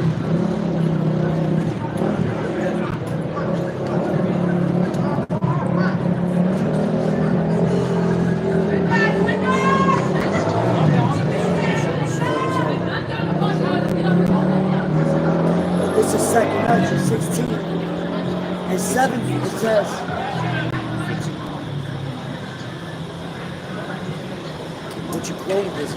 to 2nd Ezra 16 and 70, it says, what you quoted is,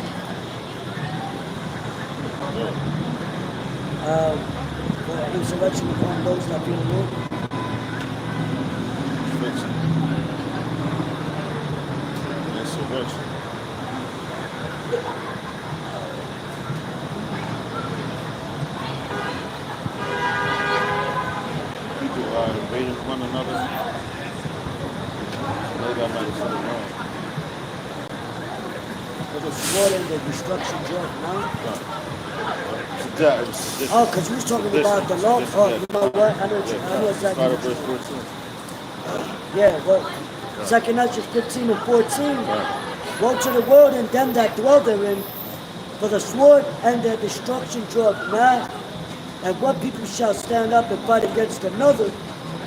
for insurrection upon those that be removed. Insurrection. People are invading one another. Maybe I might have said it wrong. For the sword and the destruction drug, no? Sedition. Oh, because you was talking about the law. Oh, you know what? I know exactly. Start at what you- verse 14. Yeah, well, 2nd Ezra 15 and 14. Woe to the world and them that dwell therein, for the sword and their destruction draweth nigh. And what people shall stand up and fight against another,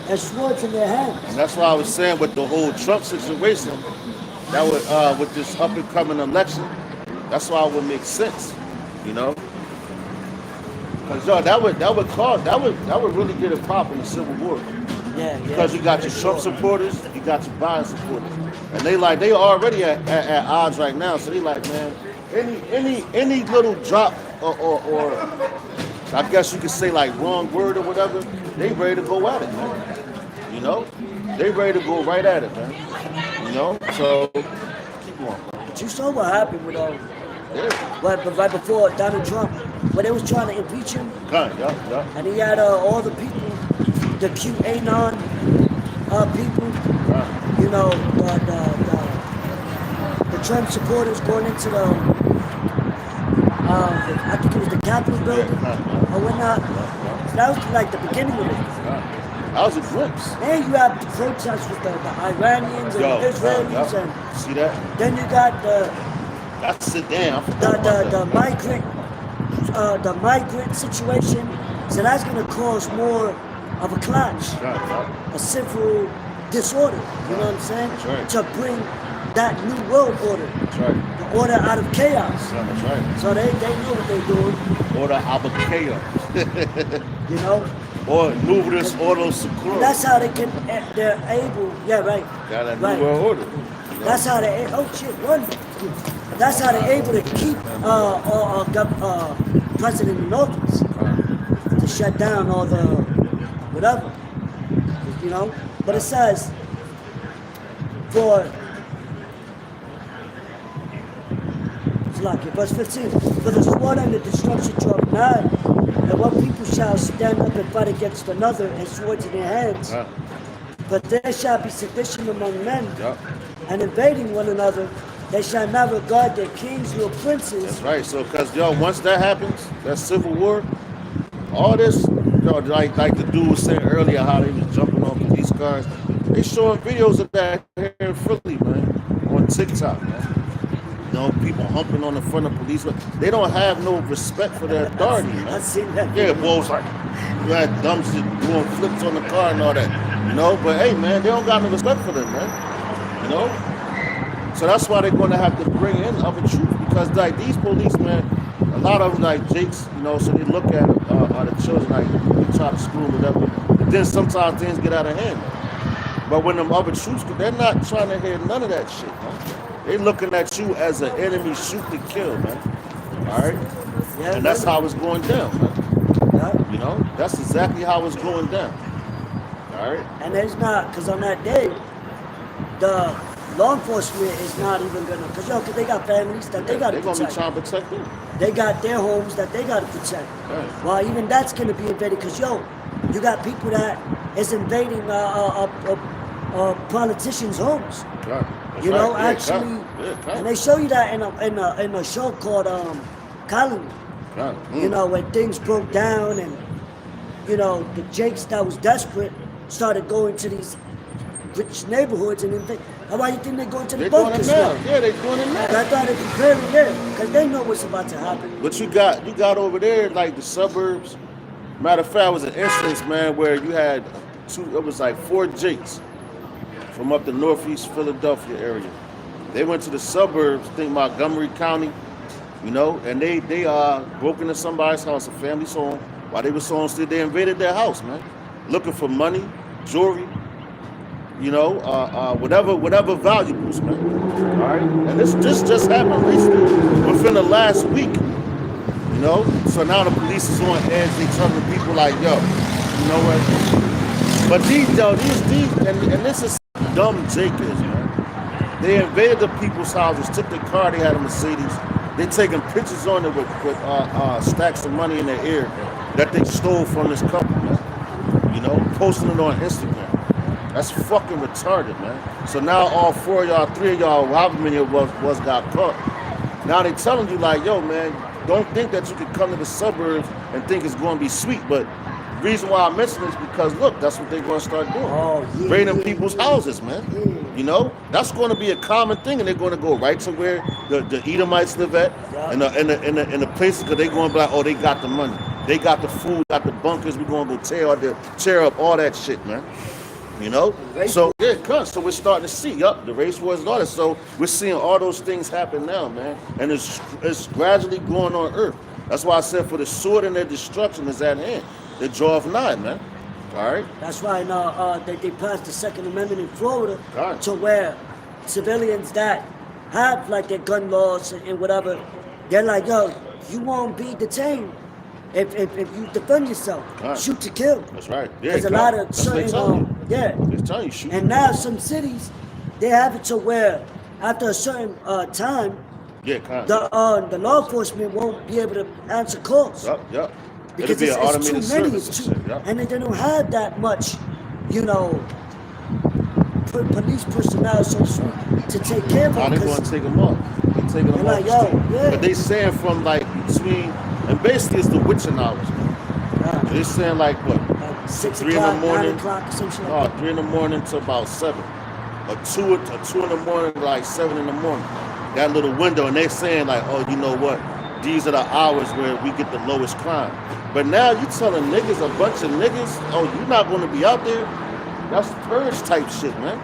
and swords in their hands. And that's why I was saying with the whole Trump situation, that would with this up and coming election, that's why it would make sense, you know. Because that would really get it popping in the Civil War. Yeah, Because you got your Trump supporters, you got your Biden supporters, and they already at odds right now. So they like, man, any little drop or I guess you could say like wrong word or whatever, they ready to go at it, man. You know, they ready to go right at it, man. You know, so keep going. But you saw what happened with Yeah, right before Donald Trump, when they was trying to impeach him, yeah. and he had all the people, the QAnon people, you know, the Trump supporters going into the, I think it was the Capitol building or whatnot. So that was like the beginning of it. That was a glimpse. And you have the protests with the Iranians and the Israelis, and See that? then you got That's it. Damn. I forgot about that. the migrant situation. So that's going to cause more of a clash, Right. a civil disorder. You know what I'm saying? That's right. To bring that new world order, That's right. the order out of chaos. That's right. So they know what they're doing. Order Abakeo. You know. Or Numerous Ordo Secure. That's how they're able. Yeah, right. Got that right. New World Order. You know? That's how they. Oh shit! Run. That's how they're able to keep president in office, to shut down all the whatever, you know. But it says for verse 15, for the sword and the destruction draw nigh, and what people shall stand up and fight against another, and swords in their hands. But there shall be sedition among men, and invading one another. They shall not regard their kings nor princes. That's right. So, because, once that happens, that civil war, all this, like the dude was saying earlier, how they was jumping on police cars. They showing videos of that here in Philly, man, on TikTok, man. You know, people humping on the front of police. They don't have no respect for their authority, man. I've seen that. Yeah, boys like, you had dumb shit doing flips on the car and all that, you know. But hey, man, they don't got no respect for them, man. You know. So that's why they're going to have to bring in other troops, because like these policemen, a lot of them like Jakes, you know. So they look at the children like they try to school or whatever. But then sometimes things get out of hand. But when them other troops, they're not trying to hear none of that shit, man. They looking at you as an enemy, shoot to kill, man. All right. Yeah, And that's how it's going down, man. Yeah. You know, that's exactly how it's going down. All right. And there's not, because on that day, the law enforcement is not even gonna, because they got families that they gotta They're gonna be protect. trying to protect them. They got their homes that they gotta protect. Right. Well, even that's gonna be invaded, because you got people that is invading politicians' homes. Right. That's You know, right. Yeah, actually, yeah, and they show you that in a show called Colony. right. You know, when things broke down, and you know the Jakes that was desperate started going to these rich neighborhoods and invade. Why you think they're going to the They're doing it bunkers now. now? Yeah, they're doing it now. I thought they'd be preparing there, because they know what's about to happen. But you got over there like the suburbs. Matter of fact, it was an instance, man, where you had it was like 4 Jakes from up the northeast Philadelphia area. They went to the suburbs, I think Montgomery County, you know, and they broke into somebody's house, a family's home, While they were so on street, they invaded their house, man, looking for money, jewelry, whatever valuables, man. All right, and this just happened recently, within the last week. So now the police is on edge. They telling the people like, yo, you know what? But these, and this is dumb Jakers, man. They invaded the people's houses, took the car. They had a Mercedes. They taking pictures on it with stacks of money in their ear that they stole from this couple, man. Posting it on Instagram. That's fucking retarded, man. So now all 4 of y'all, 3 of y'all, however many of us got caught. Now they telling you like, yo, man, don't think that you can come to the suburbs and think it's going to be sweet. But the reason why I mention this is because, look, that's what they're going to start doing. Oh, yeah, raiding people's houses, man. Yeah. That's going to be a common thing, and they're going to go right to where the Edomites live at, and the places, because they're going to be like, oh, they got the money. They got the food, got the bunkers. We're going to go tear up all that shit, man. So yeah, so we're starting to see the race wars and all that. So we're seeing all those things happen now, man, and it's gradually going on earth. That's why I said for the sword and their destruction is at hand. They draw of nigh, man. All right. That's why now they passed the Second Amendment in Florida God. to where civilians that have like their gun laws and whatever, they're like, yo, you won't be detained if you defend yourself. God. Shoot to kill. That's right. Yeah, There's a lot of certain They're telling you, shoot. And now some cities, they have it to where after a certain time, the law enforcement won't be able to answer calls. Yep. Because It'll be an automated it's too many, service and shit, and they don't have that much, police personnel so to take care of them. They're going to take them off. They're taking them off. Like, yo, But they saying from like between, and basically it's the witching hours, man. They're saying like what? Like 6 3 in the o'clock, morning. 9 o'clock, or something like that. 3 in the morning to about 7. Or 2 in the morning to like 7 in the morning. That little window, and they're saying like, oh, you know what? These are the hours where we get the lowest crime. But now you telling niggas, a bunch of niggas, oh, you're not going to be out there? That's purge type shit, man.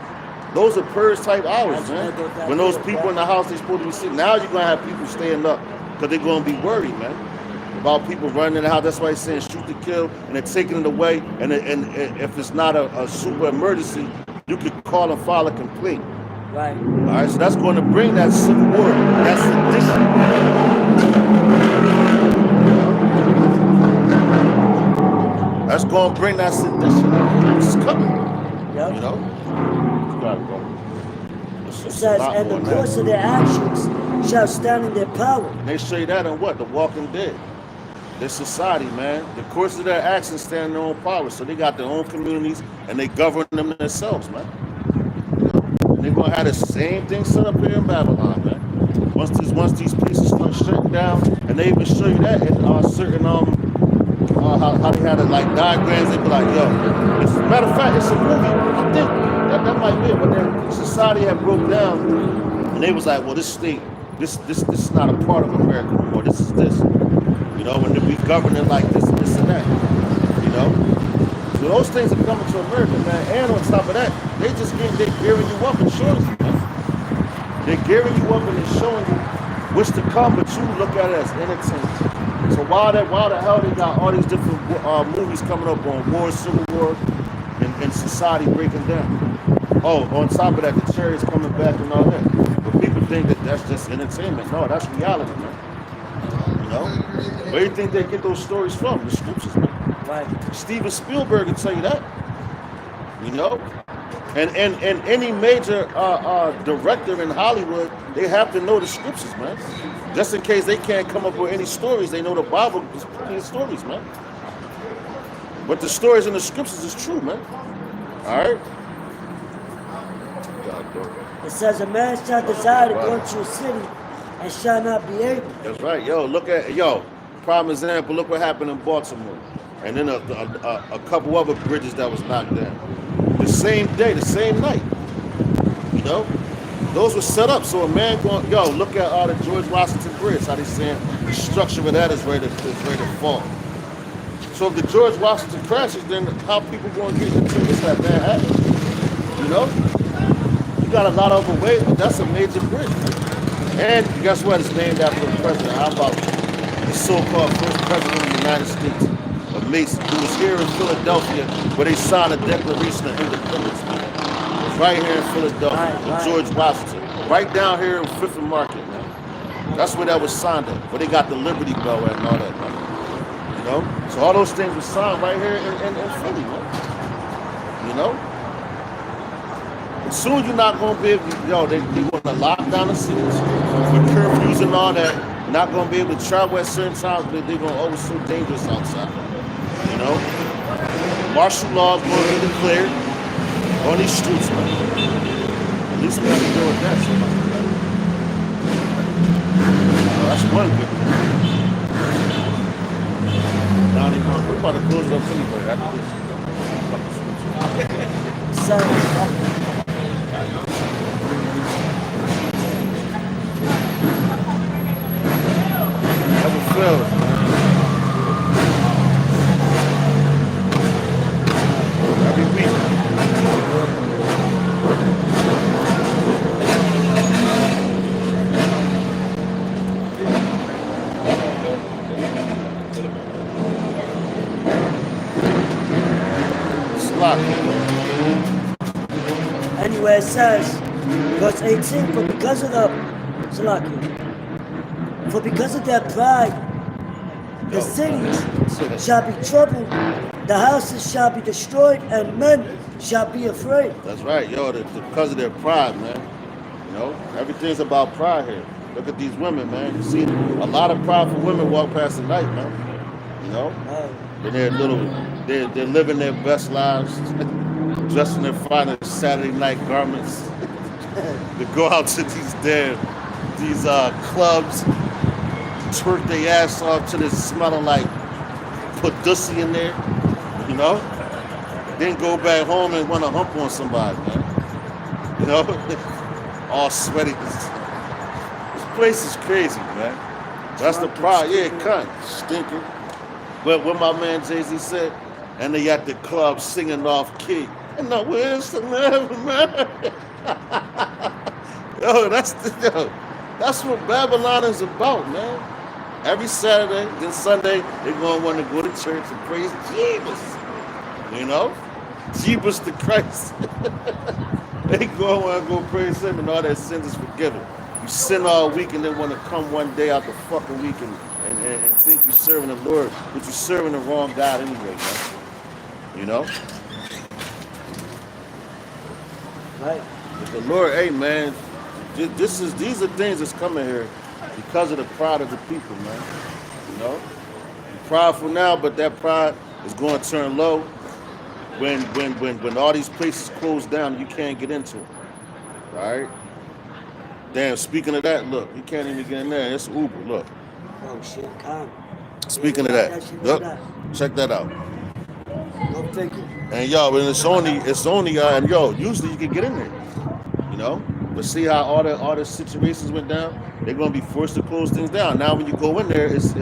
Those are purge type hours, man. When those people in the house, they're supposed to be sitting. Now you're going to have people staying up because they're going to be worried, man, about people running in the house. That's why he's saying shoot to kill, and they're taking it away. And if it's not a super emergency, you could call and file a complaint. Right. All right, so that's going to bring that civil war, that sedition. That's going to bring that sedition. It's coming. Yep. You gotta go. It says, and the course of their actions shall stand in their power. And they say that in what? The Walking Dead. Their society, man. The course of their actions stand in their own power. So they got their own communities and they govern them themselves, man. And they're gonna have the same thing set up here in Babylon, man. Once these places start shutting down, and they even show you that in certain how they had like diagrams. They be like, yo, matter of fact, it's a movie. I think that might be it. But then society had broke down, and they was like, well, this thing, this is not a part of America anymore. This is this. When we govern it like this and this and that. So those things are coming to America, man. And on top of that, they're gearing you up and showing you, man. They're gearing you up and they're showing you what's to come, but you look at it as entertainment. So why the hell they got all these different movies coming up on war, civil war, and society breaking down? Oh, on top of that, the cherry's coming back and all that. But people think that that's just entertainment. No, that's reality, man. Where do you think they get those stories from? The scriptures, man. Right. Steven Spielberg can tell you that. And any major director in Hollywood, they have to know the scriptures, man. Just in case they can't come up with any stories, they know the Bible is plenty of stories, man. But the stories in the scriptures is true, man. All right. It says a man shall desire to go into a city and shall not be able. That's right. Prime example, look what happened in Baltimore. And then a couple other bridges that was knocked down. The same day, the same night. Those were set up. So a man going, look at the George Washington Bridge, how they saying the structure of that is ready to fall. So if the George Washington crashes, then how people going to get into this that happened? You got a lot of other ways, but that's a major bridge. And guess what? It's named after the president. How about the so-called first president of the United States, Mason, who was here in Philadelphia, where they signed the Declaration of Independence. It's right here in Philadelphia, Right. George Washington. Right down here in Fifth and Market, man. That's where that was signed at. Where they got the Liberty Bell at and all that, man. You know? So all those things were signed right here in Philly, man. You know? And soon you're not gonna be able to, they're gonna lock down the cities with curfews and all that. You're not gonna be able to travel at certain times, but they're gonna always so dangerous outside. You know? Martial law is gonna be declared on these streets, man. At least we have to deal with that. So that's one good thing. Now we're about to close it up anyway after this. So, Never fails, man. Every week. It's a lot. anyway, it says, verse 18, for because of the Salakia, for because of their pride, the cities shall be troubled, the houses shall be destroyed, and men shall be afraid. That's right, because of their pride, man. You know, everything's about pride here. Look at these women, man. You see, a lot of prideful women walk past the night, man. You know, and they're living their best lives, dressed in their finest Saturday night garments. They go out to these clubs, twerk their ass off till it's smelling like put dussy in there, you know. Then go back home and want to hump on somebody, man. You know, all sweaty. This place is crazy, man. That's the pride. Yeah, cunt, stinking. But what my man Jay-Z said, and they at the club singing off key. And now where's the man? That's what Babylon is about, man. Every Saturday, then Sunday, they're gonna want to go to church and praise Jesus. You know? Jesus the Christ. They gonna want to go praise him and all their sins is forgiven. You sin all week and then want to come one day out the fucking week and think you're serving the Lord, but you're serving the wrong God anyway, man. You know? Right. But the Lord, hey man, these are things that's coming here because of the pride of the people, man. You know? You're prideful now, but that pride is going to turn low when all these places close down and you can't get into them. Right? Damn, speaking of that, look, you can't even get in there. It's Uber, look. Oh shit, calm. Speaking of that, look, check that out. Go figure. And yo, and it's only, and yo, usually you can get in there, you know. But see how all the situations went down? They're gonna be forced to close things down. Now when you go in there, they used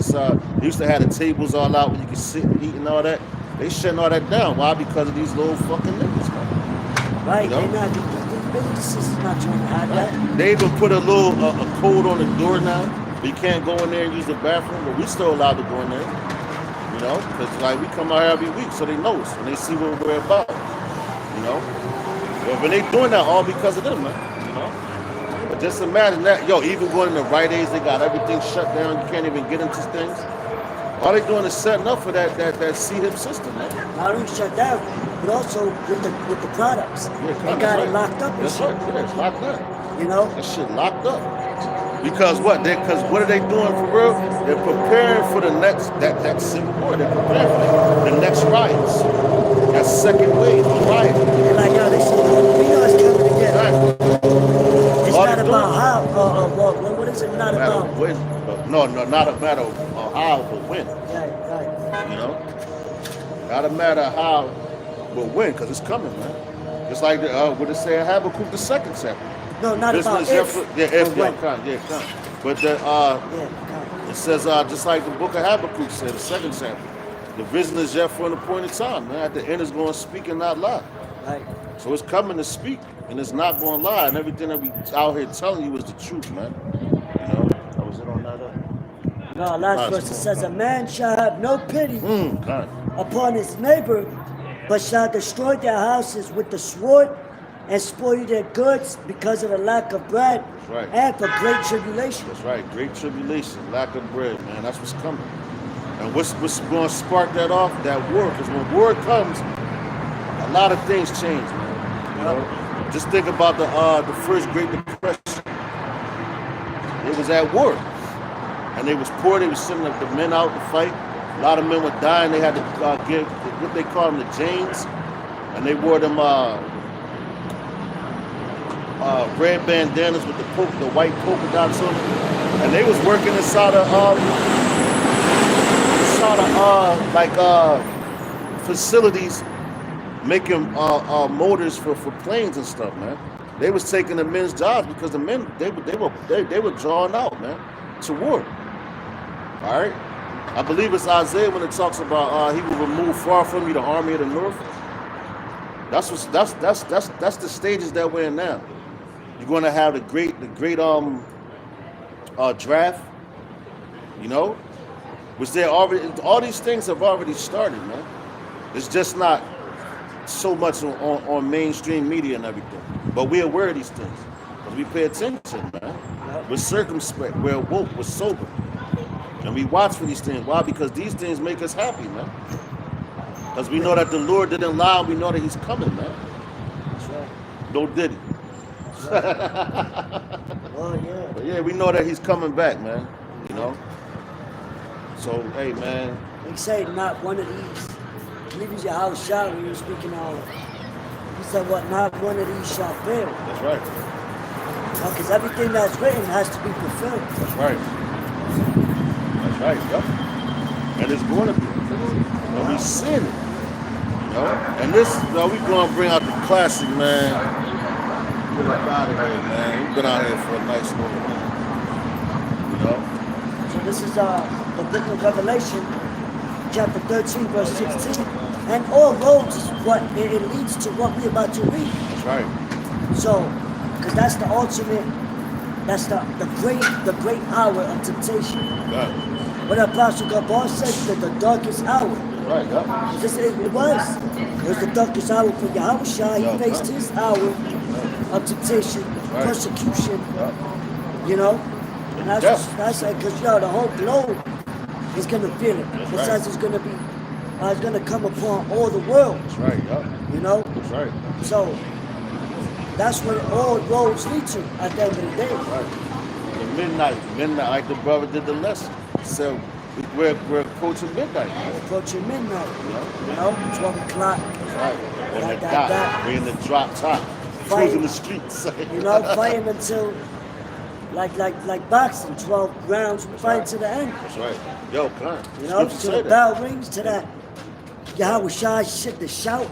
to have the tables all out where you can sit and eat and all that. They shutting all that down. Why? Because of these little fucking niggas, man. Right, You know? they're not, the business is not trying to hide that. They even put a little a code on the door now. But you can't go in there and use the bathroom, but we still allowed to go in there. You know, because like we come out here every week, so they know us and they see what we're about. You know, but they doing that all because of them, man. You know, but just imagine that, yo. Even going in the Rite Aids, they got everything shut down. You can't even get into things. All they doing is setting up for that C-HIP system, man. Not only shut down, but also with the products. Yeah, They got it locked up and That's shit. right. Yeah, it's locked up. You know? That shit locked up. Because what? Because what are they doing for real? They're preparing for the next that civil war. They're preparing for the next riots. That second wave of riot. They're like, yo, this shit, we know it's coming again. Right. It's All not they're about doing- how, what is it not Matter about? of when. No, not a matter of how, but when. Right. You know, not a matter of how, but when, because it's coming, man. It's like what it say in Habakkuk the second chapter. No, not about Business if. if but when. come. But Come. it says just like the book of Habakkuk said, the second chapter, the vision is yet for an appointed time, man. At the end, it's going to speak and not lie. Right. So it's coming to speak, and it's not going to lie. And everything that we out here telling you is the truth, man. You know, that was it on that. No, last verse it says, a man shall have no pity God. upon his neighbor, but shall destroy their houses with the sword and spoil their goods because of the lack of bread That's right. and for great tribulation. That's right. Great tribulation, lack of bread, man. That's what's coming. And what's going to spark that off? That war. Because when war comes, a lot of things change, man. You know, just think about the first Great Depression. It was at war, and they was poor. They was sending the men out to fight. A lot of men were dying. They had to give what they call them the Janes, and they wore them red bandanas with the white polka dots on them, and they was working inside of facilities making motors for planes and stuff, man. They was taking the men's jobs because the men they were drawn out, man, to war. All right, I believe it's Isaiah when it talks about he will remove far from you the army of the north. That's the stages that we're in now. You're gonna have the great draft, you know, which they already, all these things have already started, man. It's just not so much on mainstream media and everything, but we're aware of these things because we pay attention, man. We're circumspect, we're woke, we're sober, and we watch for these things. Why? Because these things make us happy, man. Because we know that the Lord didn't lie, and we know that He's coming, man. That's right. No diddy. Oh, yeah. But yeah, we know that He's coming back, man. You know. So hey, man. They say not one of these. I believe it's your house shot when you were speaking on. He said, "What? Not one of these shall fail." That's right. Because everything that's written has to be fulfilled. That's right. That's right. Yep. And it's going to be. And we sin it. You know. And this, we going to bring out the classic, man. Get up out of here, man. We've been out here for a nice little minute. You know. So this is the book of Revelation, chapter 13, verse 16. And all roads is what it leads to what we're about to read. That's right. So, because that's the ultimate, that's the great hour of temptation. Yeah. What Apostle Gabar says that the darkest hour. Right. Yeah. It was the darkest hour for Yahushua. He faced his hour of temptation, persecution. Yeah. You know, and that's like because the whole globe is gonna feel it. It says it's gonna be, it's gonna come upon all the world. That's right. Yeah. You know. That's right. So that's where all roads lead to at the end of the day. Right. The midnight, like the brother did the lesson. So we're approaching midnight. We're approaching midnight. You know, 12 o'clock. Right. On the dot. We're in the drop top. Cruising the streets. You know, fighting until like boxing, 12 rounds, fighting to the end. That's right. Yo, come. You know, to the bell rings, to that Yahushua shit, the shout.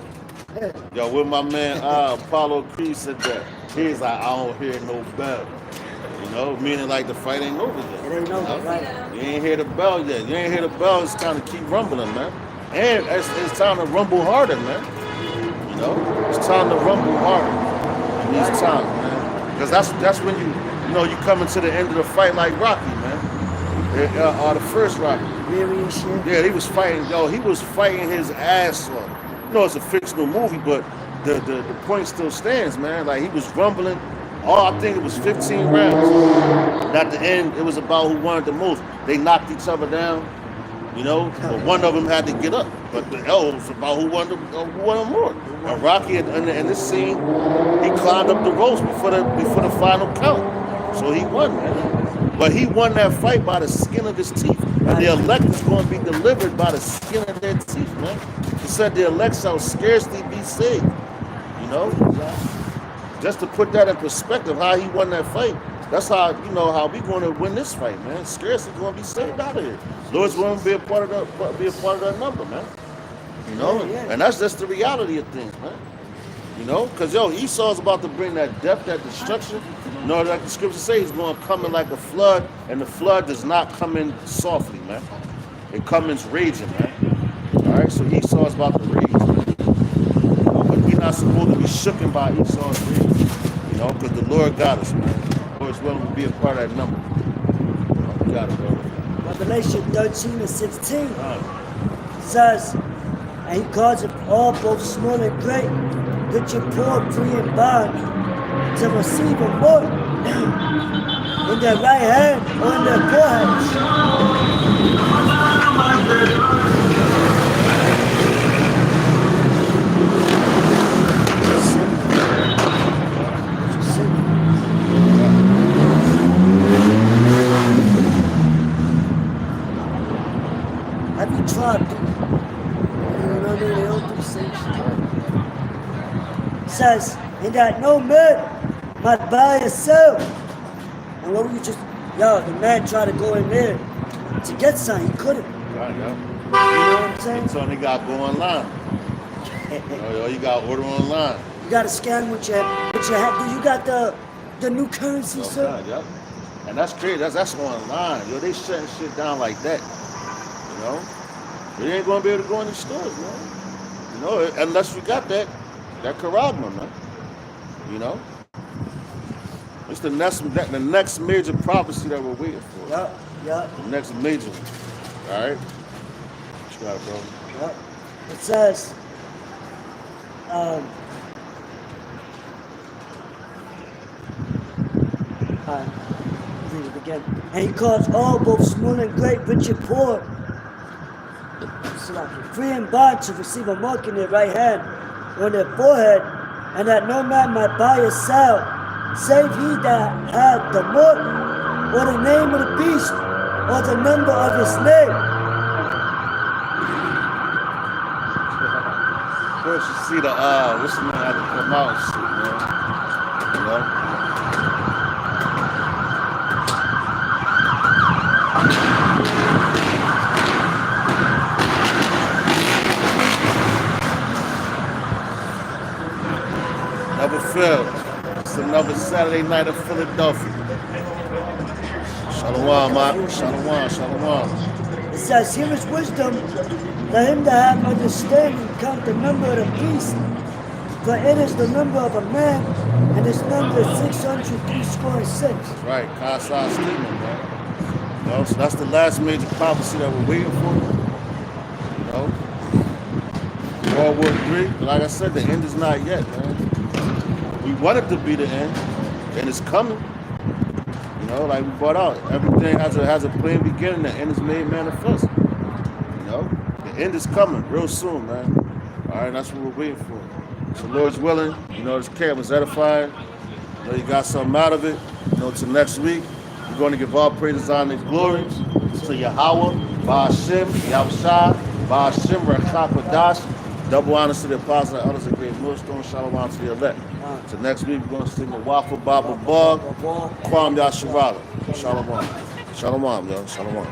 Yo, when my man Apollo Creed said that, he's like, I don't hear no bell. You know, meaning like the fight ain't over yet. It ain't over, right? You ain't hear the bell yet. You ain't hear the bell. It's time to keep rumbling, man. And it's time to rumble harder, man. You know, it's time to rumble harder in these times, man. Because that's when you come into the end of the fight like Rocky, man. Or the first Rocky. Weary and shit. Yeah, he was fighting. Yo, he was fighting his ass off. You know, it's a fictional movie, but the point still stands, man. Like he was rumbling. I think it was 15 rounds. And at the end, it was about who wanted the most. They knocked each other down, you know, but one of them had to get up. But the L was about who wanted more. And Rocky, in this scene, he climbed up the ropes before the final count. So he won, man. But he won that fight by the skin of his teeth. And the elect is going to be delivered by the skin of their teeth, man. He said the elect shall scarcely be saved, you know. Just to put that in perspective, how he won that fight. That's how how we going to win this fight, man. Scarcely going to be saved out of here. Lord's going to be a part of that number, man. You know, and that's just the reality of things, man. You know, because Esau's about to bring that death, that destruction. You know, like the scripture says, he's going to come in like a flood, and the flood does not come in softly, man. It comes in raging, man. All right, so Esau's about to rage, man. But we're not supposed to be shooken by Esau's rage, you know, because the Lord got us, man. The Lord's willing to be a part of that number. You got it, bro. Revelation 13 and 16 says, And he calls them all, both small and great, rich and poor, free and bond, to receive a mark in their right hand or in their foreheads. Have you tried? They don't do the same shit. Says, and that no man might buy or sell. And what were you just, the man tried to go in there to get something, he couldn't. Right, yeah. You know what I'm saying? So they got to go online. You got to order online. You got to scan with your hand. Do you got the new currency, sir? Online, yep. And that's crazy. That's online. Yo, they shutting shit down like that. You know? You ain't going to be able to go in the stores, man. You know, unless you got that charagma, man. You know? It's the next major prophecy that we're waiting for. Yeah. The next major one. All right? What you got, bro? Yeah. It says, read it again. And he calls all, both small and great, rich and poor, free and bond, to receive a mark in their right hand or in their forehead, and that no man might buy or sell, save he that had the mark, or the name of the beast, or the number of his name. First, you see what's the man had to come out and shit, man. You know? Never failed. It's another Saturday night of Philadelphia. Shalom, man. Shalom. It says, here is wisdom, let him that have understanding count the number of the beast, for it is the number of a man, and his number is 666. Right, Kasai statement, man. You know, so that's the last major prophecy that we're waiting for. You know? World War III, but like I said, the end is not yet, man. We want it to be the end, and it's coming. You know, like we brought out, everything has a plain beginning. The end is made manifest. You know, the end is coming real soon, man. All right, that's what we're waiting for. So, Lord's willing, you know, this camp was edifying. You know, you got something out of it. You know, till next week, we're going to give all praises, honor, and glory to Yahweh, Ba'ashem, Yahushua, Ba'ashem, Rechak Wadash. Double honors to the apostles and others of great millstone. Shalom to the elect. So next week, we're going to sing the Waffle Baba Bog, Kwam Yasharala. Shalom. Shalom, yo. Shalom.